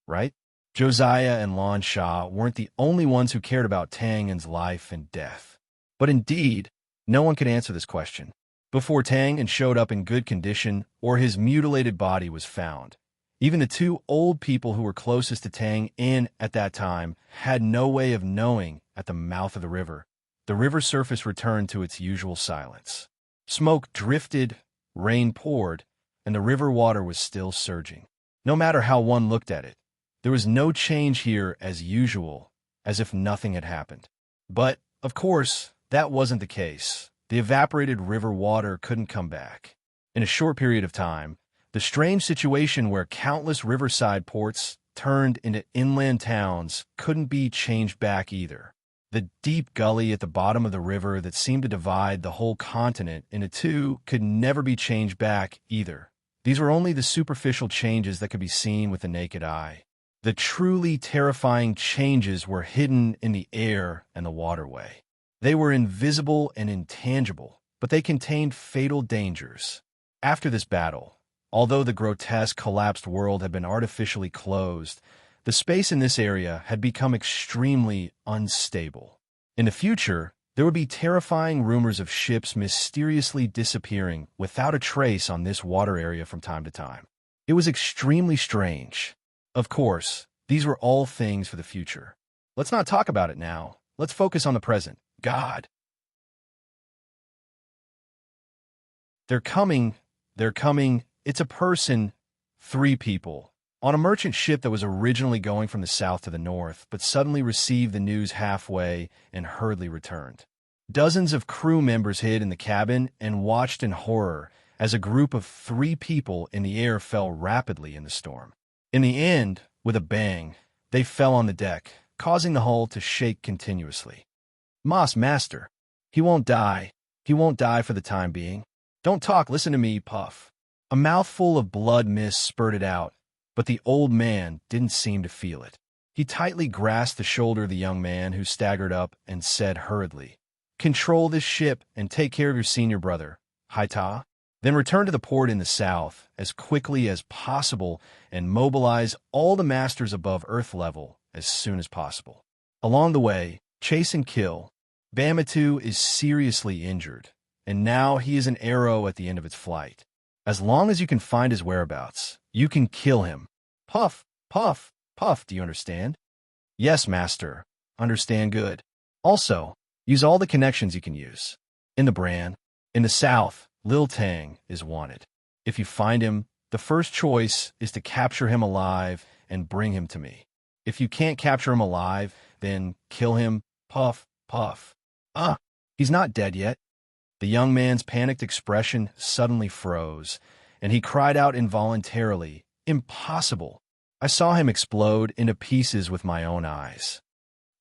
right? Josiah and Lan Sha weren't the only ones who cared about Tang In's life and death. But indeed, no one could answer this question. Before Tang In showed up in good condition or his mutilated body was found, even the two old people who were closest to Tang In at that time had no way of knowing. At the mouth of the river surface returned to its usual silence. Smoke drifted, rain poured, and the river water was still surging. No matter how one looked at it, there was no change here as usual, as if nothing had happened. But, of course, that wasn't the case. The evaporated river water couldn't come back. In a short period of time, the strange situation where countless riverside ports turned into inland towns couldn't be changed back either. The deep gully at the bottom of the river that seemed to divide the whole continent into two could never be changed back either. These were only the superficial changes that could be seen with the naked eye. The truly terrifying changes were hidden in the air and the waterway. They were invisible and intangible, but they contained fatal dangers. After this battle, Although the grotesque, collapsed world had been artificially closed, the space in this area had become extremely unstable. In the future, there would be terrifying rumors of ships mysteriously disappearing without a trace on this water area from time to time. It was extremely strange. Of course, these were all things for the future. Let's not talk about it now. Let's focus on the present. God. They're coming. They're coming. It's a person. 3 people. On a merchant ship that was originally going from the south to the north, but suddenly received the news halfway and hurriedly returned. Dozens of crew members hid in the cabin and watched in horror as a group of 3 people in the air fell rapidly in the storm. In the end, with a bang, they fell on the deck, causing the hull to shake continuously. Master, he won't die. He won't die for the time being. Don't talk, listen to me, Puff. A mouthful of blood mist spurted out, but the old man didn't seem to feel it. He tightly grasped the shoulder of the young man who staggered up and said hurriedly, "Control this ship and take care of your senior brother, Haita. Then return to the port in the south as quickly as possible and mobilize all the masters above Earth level as soon as possible. Along the way, chase and kill. Bamitu is seriously injured, and now he is an arrow at the end of its flight. As long as you can find his whereabouts, you can kill him. Puff, Puff, Puff, do you understand?" "Yes, master. Understand good. Also, use all the connections you can use. In the Bran, in the south, Lil Tang is wanted. If you find him, the first choice is to capture him alive and bring him to me. If you can't capture him alive, then kill him. Puff, Puff." He's not dead yet." The young man's panicked expression suddenly froze, and he cried out involuntarily, "Impossible! I saw him explode into pieces with my own eyes."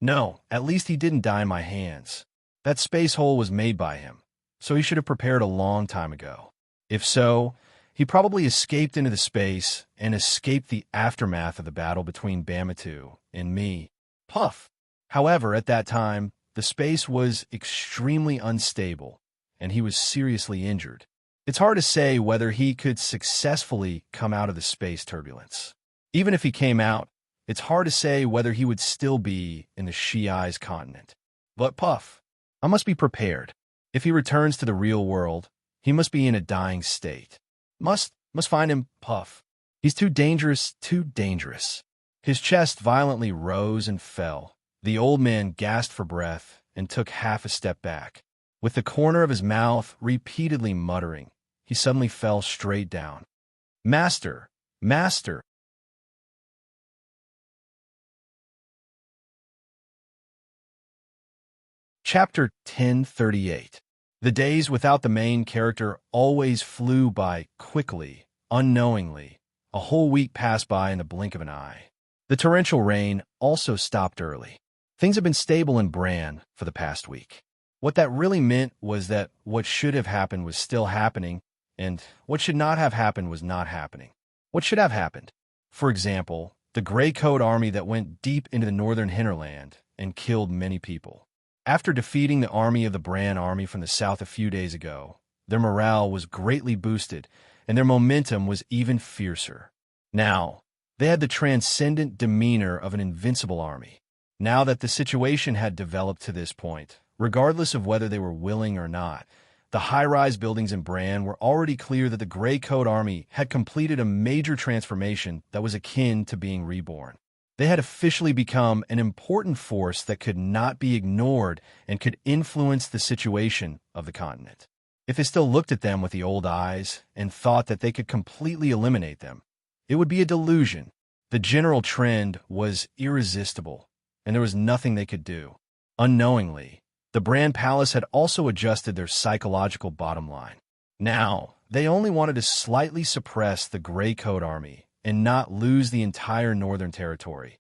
"No, at least he didn't die in my hands. That space hole was made by him, so he should have prepared a long time ago. If so, he probably escaped into the space and escaped the aftermath of the battle between Bamitu and me. Puff." However, at that time, the space was extremely unstable, and he was seriously injured. It's hard to say whether he could successfully come out of the space turbulence. Even if he came out, it's hard to say whether he would still be in the Shi'ai's continent. But Puff, I must be prepared. If he returns to the real world, he must be in a dying state. Must find him, Puff. He's too dangerous, too dangerous. His chest violently rose and fell. The old man gasped for breath and took half a step back. With the corner of his mouth repeatedly muttering, he suddenly fell straight down. "Master! Master!" Chapter 1038. The days without the main character always flew by quickly, unknowingly. A whole week passed by in the blink of an eye. The torrential rain also stopped early. Things had been stable in Bran for the past week. What that really meant was that what should have happened was still happening, and what should not have happened was not happening. What should have happened? For example, the Grey Coat army that went deep into the northern hinterland and killed many people. After defeating the army of the Bran army from the south a few days ago, their morale was greatly boosted, and their momentum was even fiercer. Now, they had the transcendent demeanor of an invincible army. Now that the situation had developed to this point, regardless of whether they were willing or not, the high-rise buildings in Bran were already clear that the Grey Coat army had completed a major transformation that was akin to being reborn. They had officially become an important force that could not be ignored and could influence the situation of the continent. If they still looked at them with the old eyes and thought that they could completely eliminate them, it would be a delusion. The general trend was irresistible, and there was nothing they could do. Unknowingly, the Bran Palace had also adjusted their psychological bottom line. Now, they only wanted to slightly suppress the Grey Coat army and not lose the entire northern territory.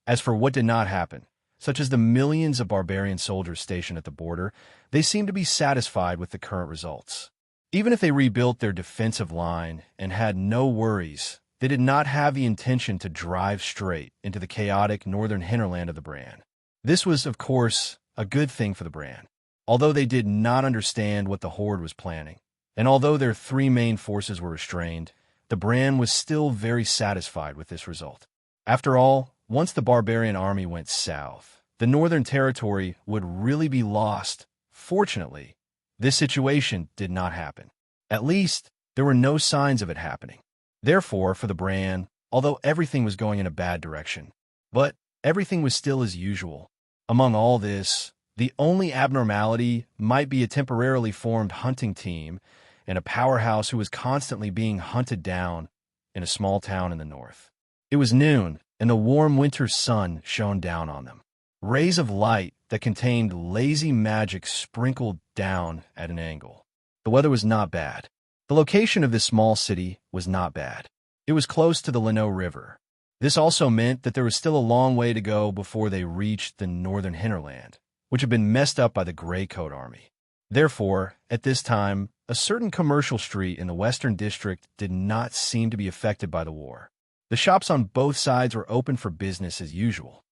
As for what did not happen, such as the millions of barbarian soldiers stationed at the border, they seemed to be satisfied with the current results. Even if they rebuilt their defensive line and had no worries, they did not have the intention to drive straight into the chaotic northern hinterland of the Bran. This was, of course, a good thing for the Bran, although they did not understand what the Horde was planning. And although their 3 main forces were restrained, the brand was still very satisfied with this result. After all, once the barbarian army went south, the Northern Territory would really be lost. Fortunately, this situation did not happen. At least, there were no signs of it happening. Therefore, for the brand, although everything was going in a bad direction, but everything was still as usual. Among all this, the only abnormality might be a temporarily formed hunting team and a powerhouse who was constantly being hunted down in a small town in the north. It was noon, and the warm winter sun shone down on them. Rays of light that contained lazy magic sprinkled down at an angle. The weather was not bad. The location of this small city was not bad. It was close to the Lino River. This also meant that there was still a long way to go before they reached the northern hinterland, which had been messed up by the Greycoat Army. Therefore, at this time, a certain commercial street in the Western District did not seem to be affected by the war. The shops on both sides were open for business as usual.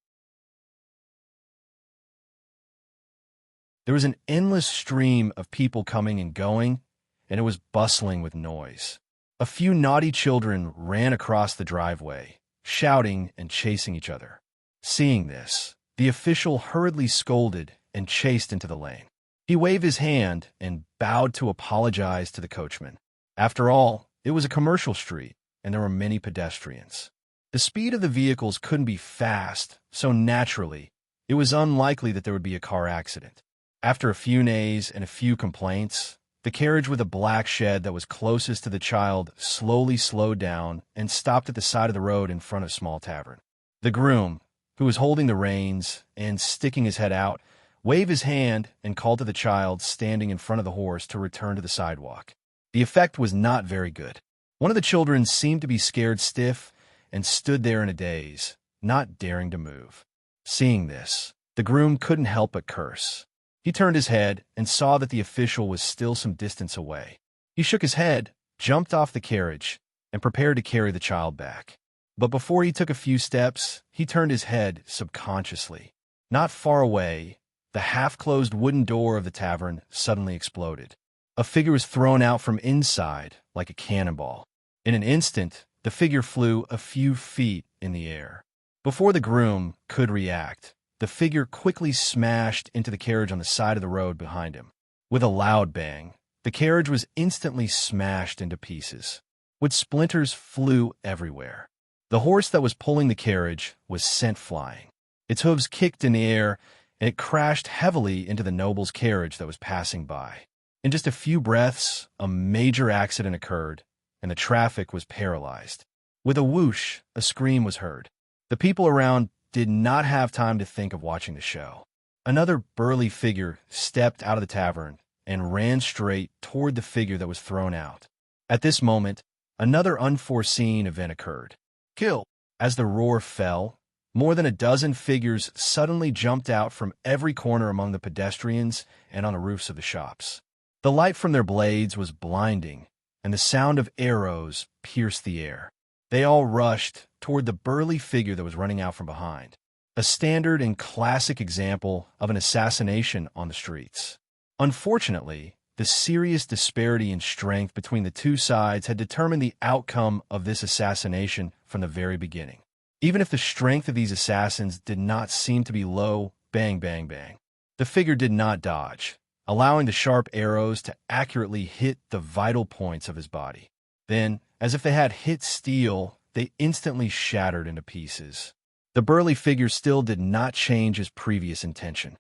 There was an endless stream of people coming and going, and it was bustling with noise. A few naughty children ran across the driveway, shouting and chasing each other. Seeing this, the official hurriedly scolded and chased into the lane. He waved his hand and bowed to apologize to the coachman. After all, it was a commercial street, and there were many pedestrians. The speed of the vehicles couldn't be fast, so naturally, it was unlikely that there would be a car accident. After a few nays and a few complaints, the carriage with a black shed that was closest to the child slowly slowed down and stopped at the side of the road in front of a small tavern. The groom, who was holding the reins and sticking his head out, waved his hand and called to the child standing in front of the horse to return to the sidewalk. The effect was not very good. One of the children seemed to be scared stiff and stood there in a daze, not daring to move. Seeing this, the groom couldn't help but curse. He turned his head and saw that the official was still some distance away. He shook his head, jumped off the carriage, and prepared to carry the child back. But before he took a few steps, he turned his head subconsciously. Not far away, the half-closed wooden door of the tavern suddenly exploded. A figure was thrown out from inside like a cannonball. In an instant, the figure flew a few feet in the air. Before the groom could react, the figure quickly smashed into the carriage on the side of the road behind him. With a loud bang, the carriage was instantly smashed into pieces. Wood splinters flew everywhere. The horse that was pulling the carriage was sent flying. Its hooves kicked in the air, and it crashed heavily into the noble's carriage that was passing by. In just a few breaths, a major accident occurred, and the traffic was paralyzed. With a whoosh, a scream was heard. The people around did not have time to think of watching the show. Another burly figure stepped out of the tavern and ran straight toward the figure that was thrown out. At this moment, another unforeseen event occurred. Kill! As the roar fell, more than a dozen figures suddenly jumped out from every corner among the pedestrians and on the roofs of the shops. The light from their blades was blinding, and the sound of arrows pierced the air. They all rushed toward the burly figure that was running out from behind, a standard and classic example of an assassination on the streets. Unfortunately, the serious disparity in strength between the two sides had determined the outcome of this assassination from the very beginning. Even if the strength of these assassins did not seem to be low, bang, bang, bang, the figure did not dodge, allowing the sharp arrows to accurately hit the vital points of his body. Then, as if they had hit steel, they instantly shattered into pieces. The burly figure still did not change his previous intention.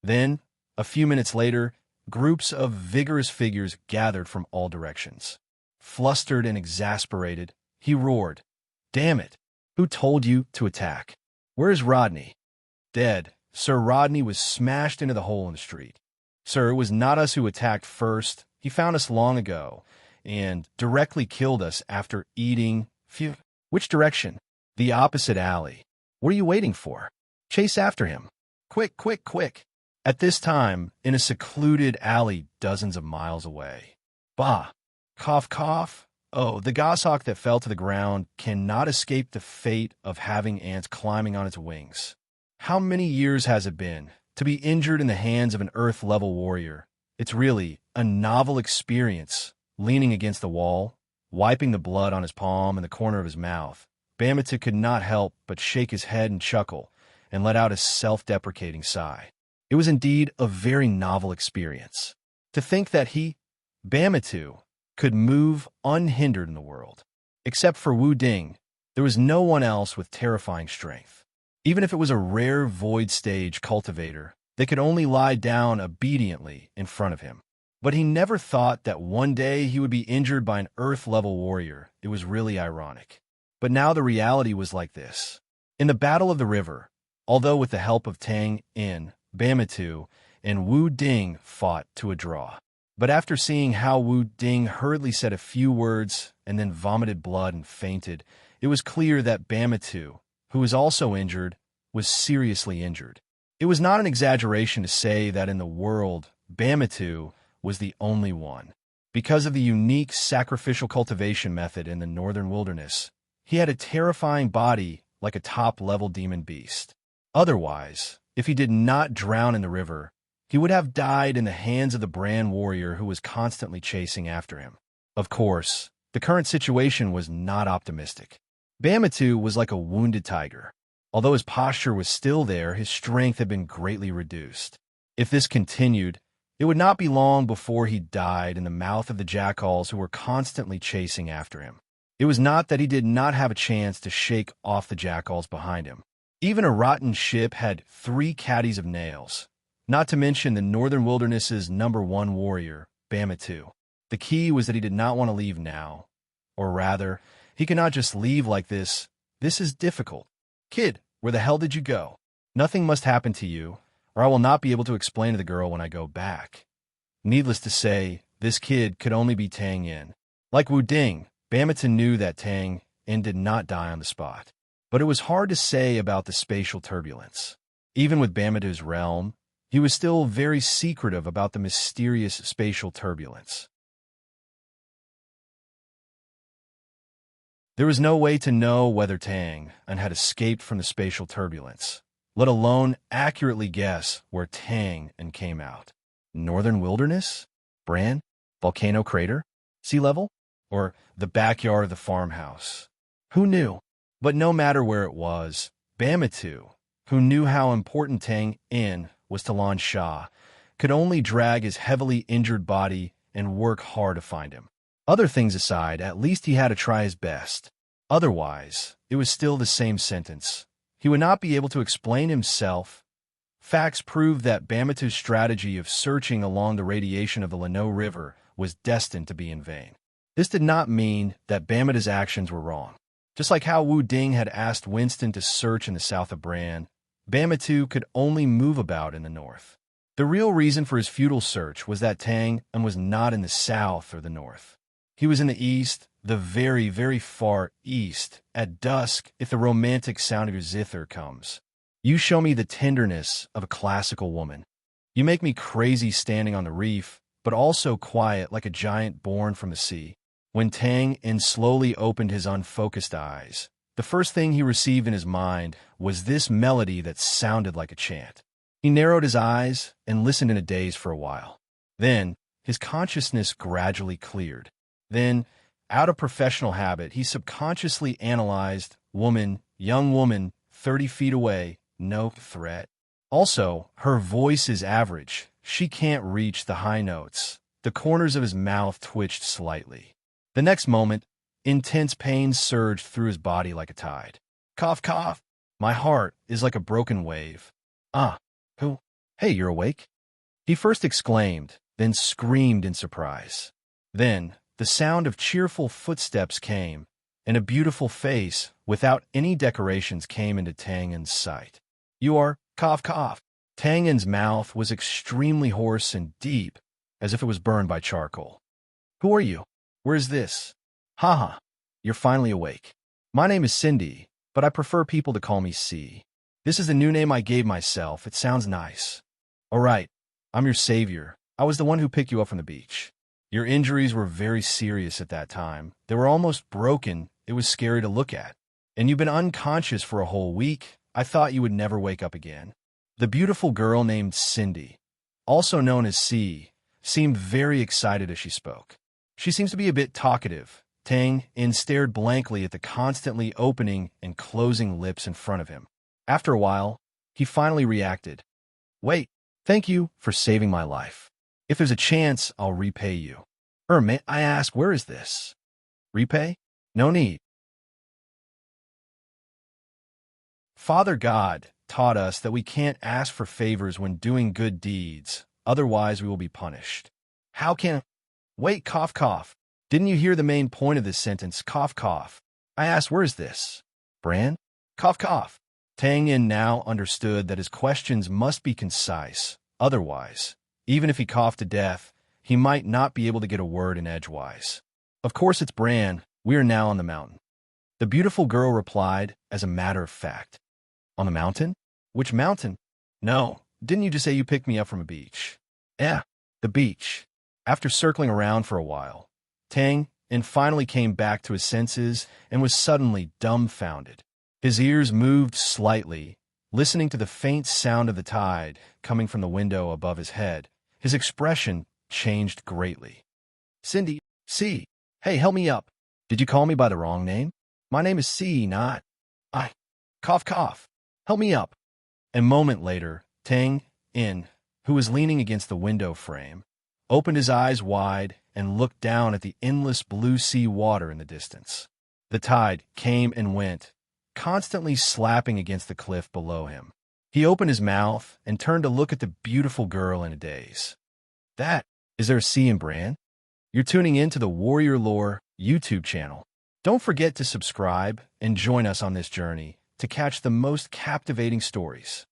Then, a few minutes later, groups of vigorous figures gathered from all directions. Flustered and exasperated, he roared, "Damn it! Who told you to attack? Where's Rodney?" "Dead. Sir Rodney was smashed into the hole in the street. Sir, it was not us who attacked first. He found us long ago, and directly killed us after eating." "Phew. Which direction?" "The opposite alley." "What are you waiting for? Chase after him. Quick, quick, quick." At this time, in a secluded alley dozens of miles away. Bah! Cough, cough. Oh, the goshawk that fell to the ground cannot escape the fate of having ants climbing on its wings. How many years has it been To be injured in the hands of an earth-level warrior, it's really a novel experience. Leaning against the wall, wiping the blood on his palm and the corner of his mouth, Bamatu could not help but shake his head and chuckle, and let out a self-deprecating sigh. It was indeed a very novel experience. To think that he, Bamatu, could move unhindered in the world. Except for Wu Ding, there was no one else with terrifying strength. Even if it was a rare void stage cultivator, they could only lie down obediently in front of him. But he never thought that one day he would be injured by an earth-level warrior. It was really ironic. But now the reality was like this. In the Battle of the River, although with the help of Tang In, Bamatu, and Wu Ding fought to a draw. But after seeing how Wu Ding hurriedly said a few words and then vomited blood and fainted, it was clear that Bamatu, who was also injured, was seriously injured. It was not an exaggeration to say that in the world, Bamatu was the only one. Because of the unique sacrificial cultivation method in the northern wilderness, he had a terrifying body like a top-level demon beast. Otherwise, if he did not drown in the river, he would have died in the hands of the brand warrior who was constantly chasing after him. Of course, the current situation was not optimistic. Bamatu was like a wounded tiger. Although his posture was still there, his strength had been greatly reduced. If this continued, it would not be long before he died in the mouth of the jackals who were constantly chasing after him. It was not that he did not have a chance to shake off the jackals behind him. Even a rotten ship had 3 caddies of nails, not to mention the northern wilderness's #1 warrior, Bamatu. The key was that he did not want to leave now. Or rather, he could not just leave like this. This is difficult. Kid, where the hell did you go? Nothing must happen to you, or I will not be able to explain to the girl when I go back. Needless to say, this kid could only be Tang In. Like Wu Ding, Bamatu knew that Tang In did not die on the spot. But it was hard to say about the spatial turbulence. Even with Bamatu's realm, he was still very secretive about the mysterious spatial turbulence. There was no way to know whether Tang In had escaped from the spatial turbulence, let alone accurately guess where Tang In came out. Northern wilderness? Brand? Volcano crater? Sea level? Or the backyard of the farmhouse? Who knew? But no matter where it was, Bamatu, who knew how important Tang In was to Lan Sha, could only drag his heavily injured body and work hard to find him. Other things aside, at least he had to try his best. Otherwise, it was still the same sentence. He would not be able to explain himself. Facts proved that Bamatu's strategy of searching along the radiation of the Lano River was destined to be in vain. This did not mean that Bamatu's actions were wrong. Just like how Wu Ding had asked Winston to search in the south of Bran, Bamatu could only move about in the north. The real reason for his futile search was that Tang In was not in the south or the north. He was in the east, the very, very far east, at dusk if the romantic sound of your zither comes. You show me the tenderness of a classical woman. You make me crazy standing on the reef, but also quiet like a giant born from the sea. When Tang In slowly opened his unfocused eyes, the first thing he received in his mind was this melody that sounded like a chant. He narrowed his eyes and listened in a daze for a while. Then, his consciousness gradually cleared. Then, out of professional habit, he subconsciously analyzed woman, young woman, 30 feet away, no threat. Also, her voice is average. She can't reach the high notes. The corners of his mouth twitched slightly. The next moment, intense pain surged through his body like a tide. Cough, cough. My heart is like a broken wave. Who? Hey, you're awake? He first exclaimed, then screamed in surprise. Then, the sound of cheerful footsteps came, and a beautiful face, without any decorations, came into Tang In's sight. You are, cough, cough. Tang In's mouth was extremely hoarse and deep, as if it was burned by charcoal. Who are you? Where's this? Haha, you're finally awake. My name is Cindy, but I prefer people to call me C. This is the new name I gave myself. It sounds nice. All right, I'm your savior. I was the one who picked you up from the beach. Your injuries were very serious at that time. They were almost broken. It was scary to look at. And you've been unconscious for a whole week. I thought you would never wake up again. The beautiful girl named Cindy, also known as C, seemed very excited as she spoke. She seems to be a bit talkative. Tang In stared blankly at the constantly opening and closing lips in front of him. After a while, he finally reacted. Wait, thank you for saving my life. If there's a chance, I'll repay you. May I ask, where is this? Repay? No need. Father God taught us that we can't ask for favors when doing good deeds, otherwise we will be punished. How can... Wait, cough, cough. Didn't you hear the main point of this sentence? Cough, cough. I asked, where is this? Bran? Cough, cough. Tang Yin now understood that his questions must be concise. Otherwise, even if he coughed to death, he might not be able to get a word in edgewise. Of course it's Bran. We are now on the mountain. The beautiful girl replied, as a matter of fact. On the mountain? Which mountain? No, didn't you just say you picked me up from a beach? Yeah, the beach. After circling around for a while, Tang In finally came back to his senses and was suddenly dumbfounded. His ears moved slightly, listening to the faint sound of the tide coming from the window above his head. His expression changed greatly. Cindy, C. Hey, help me up. Did you call me by the wrong name? My name is C, not... Cough, cough. Help me up. A moment later, Tang In, who was leaning against the window frame, opened his eyes wide and looked down at the endless blue sea water in the distance. The tide came and went, constantly slapping against the cliff below him. He opened his mouth and turned to look at the beautiful girl in a daze. Is there a C in Bran? You're tuning in to the Warrior Lore YouTube channel. Don't forget to subscribe and join us on this journey to catch the most captivating stories.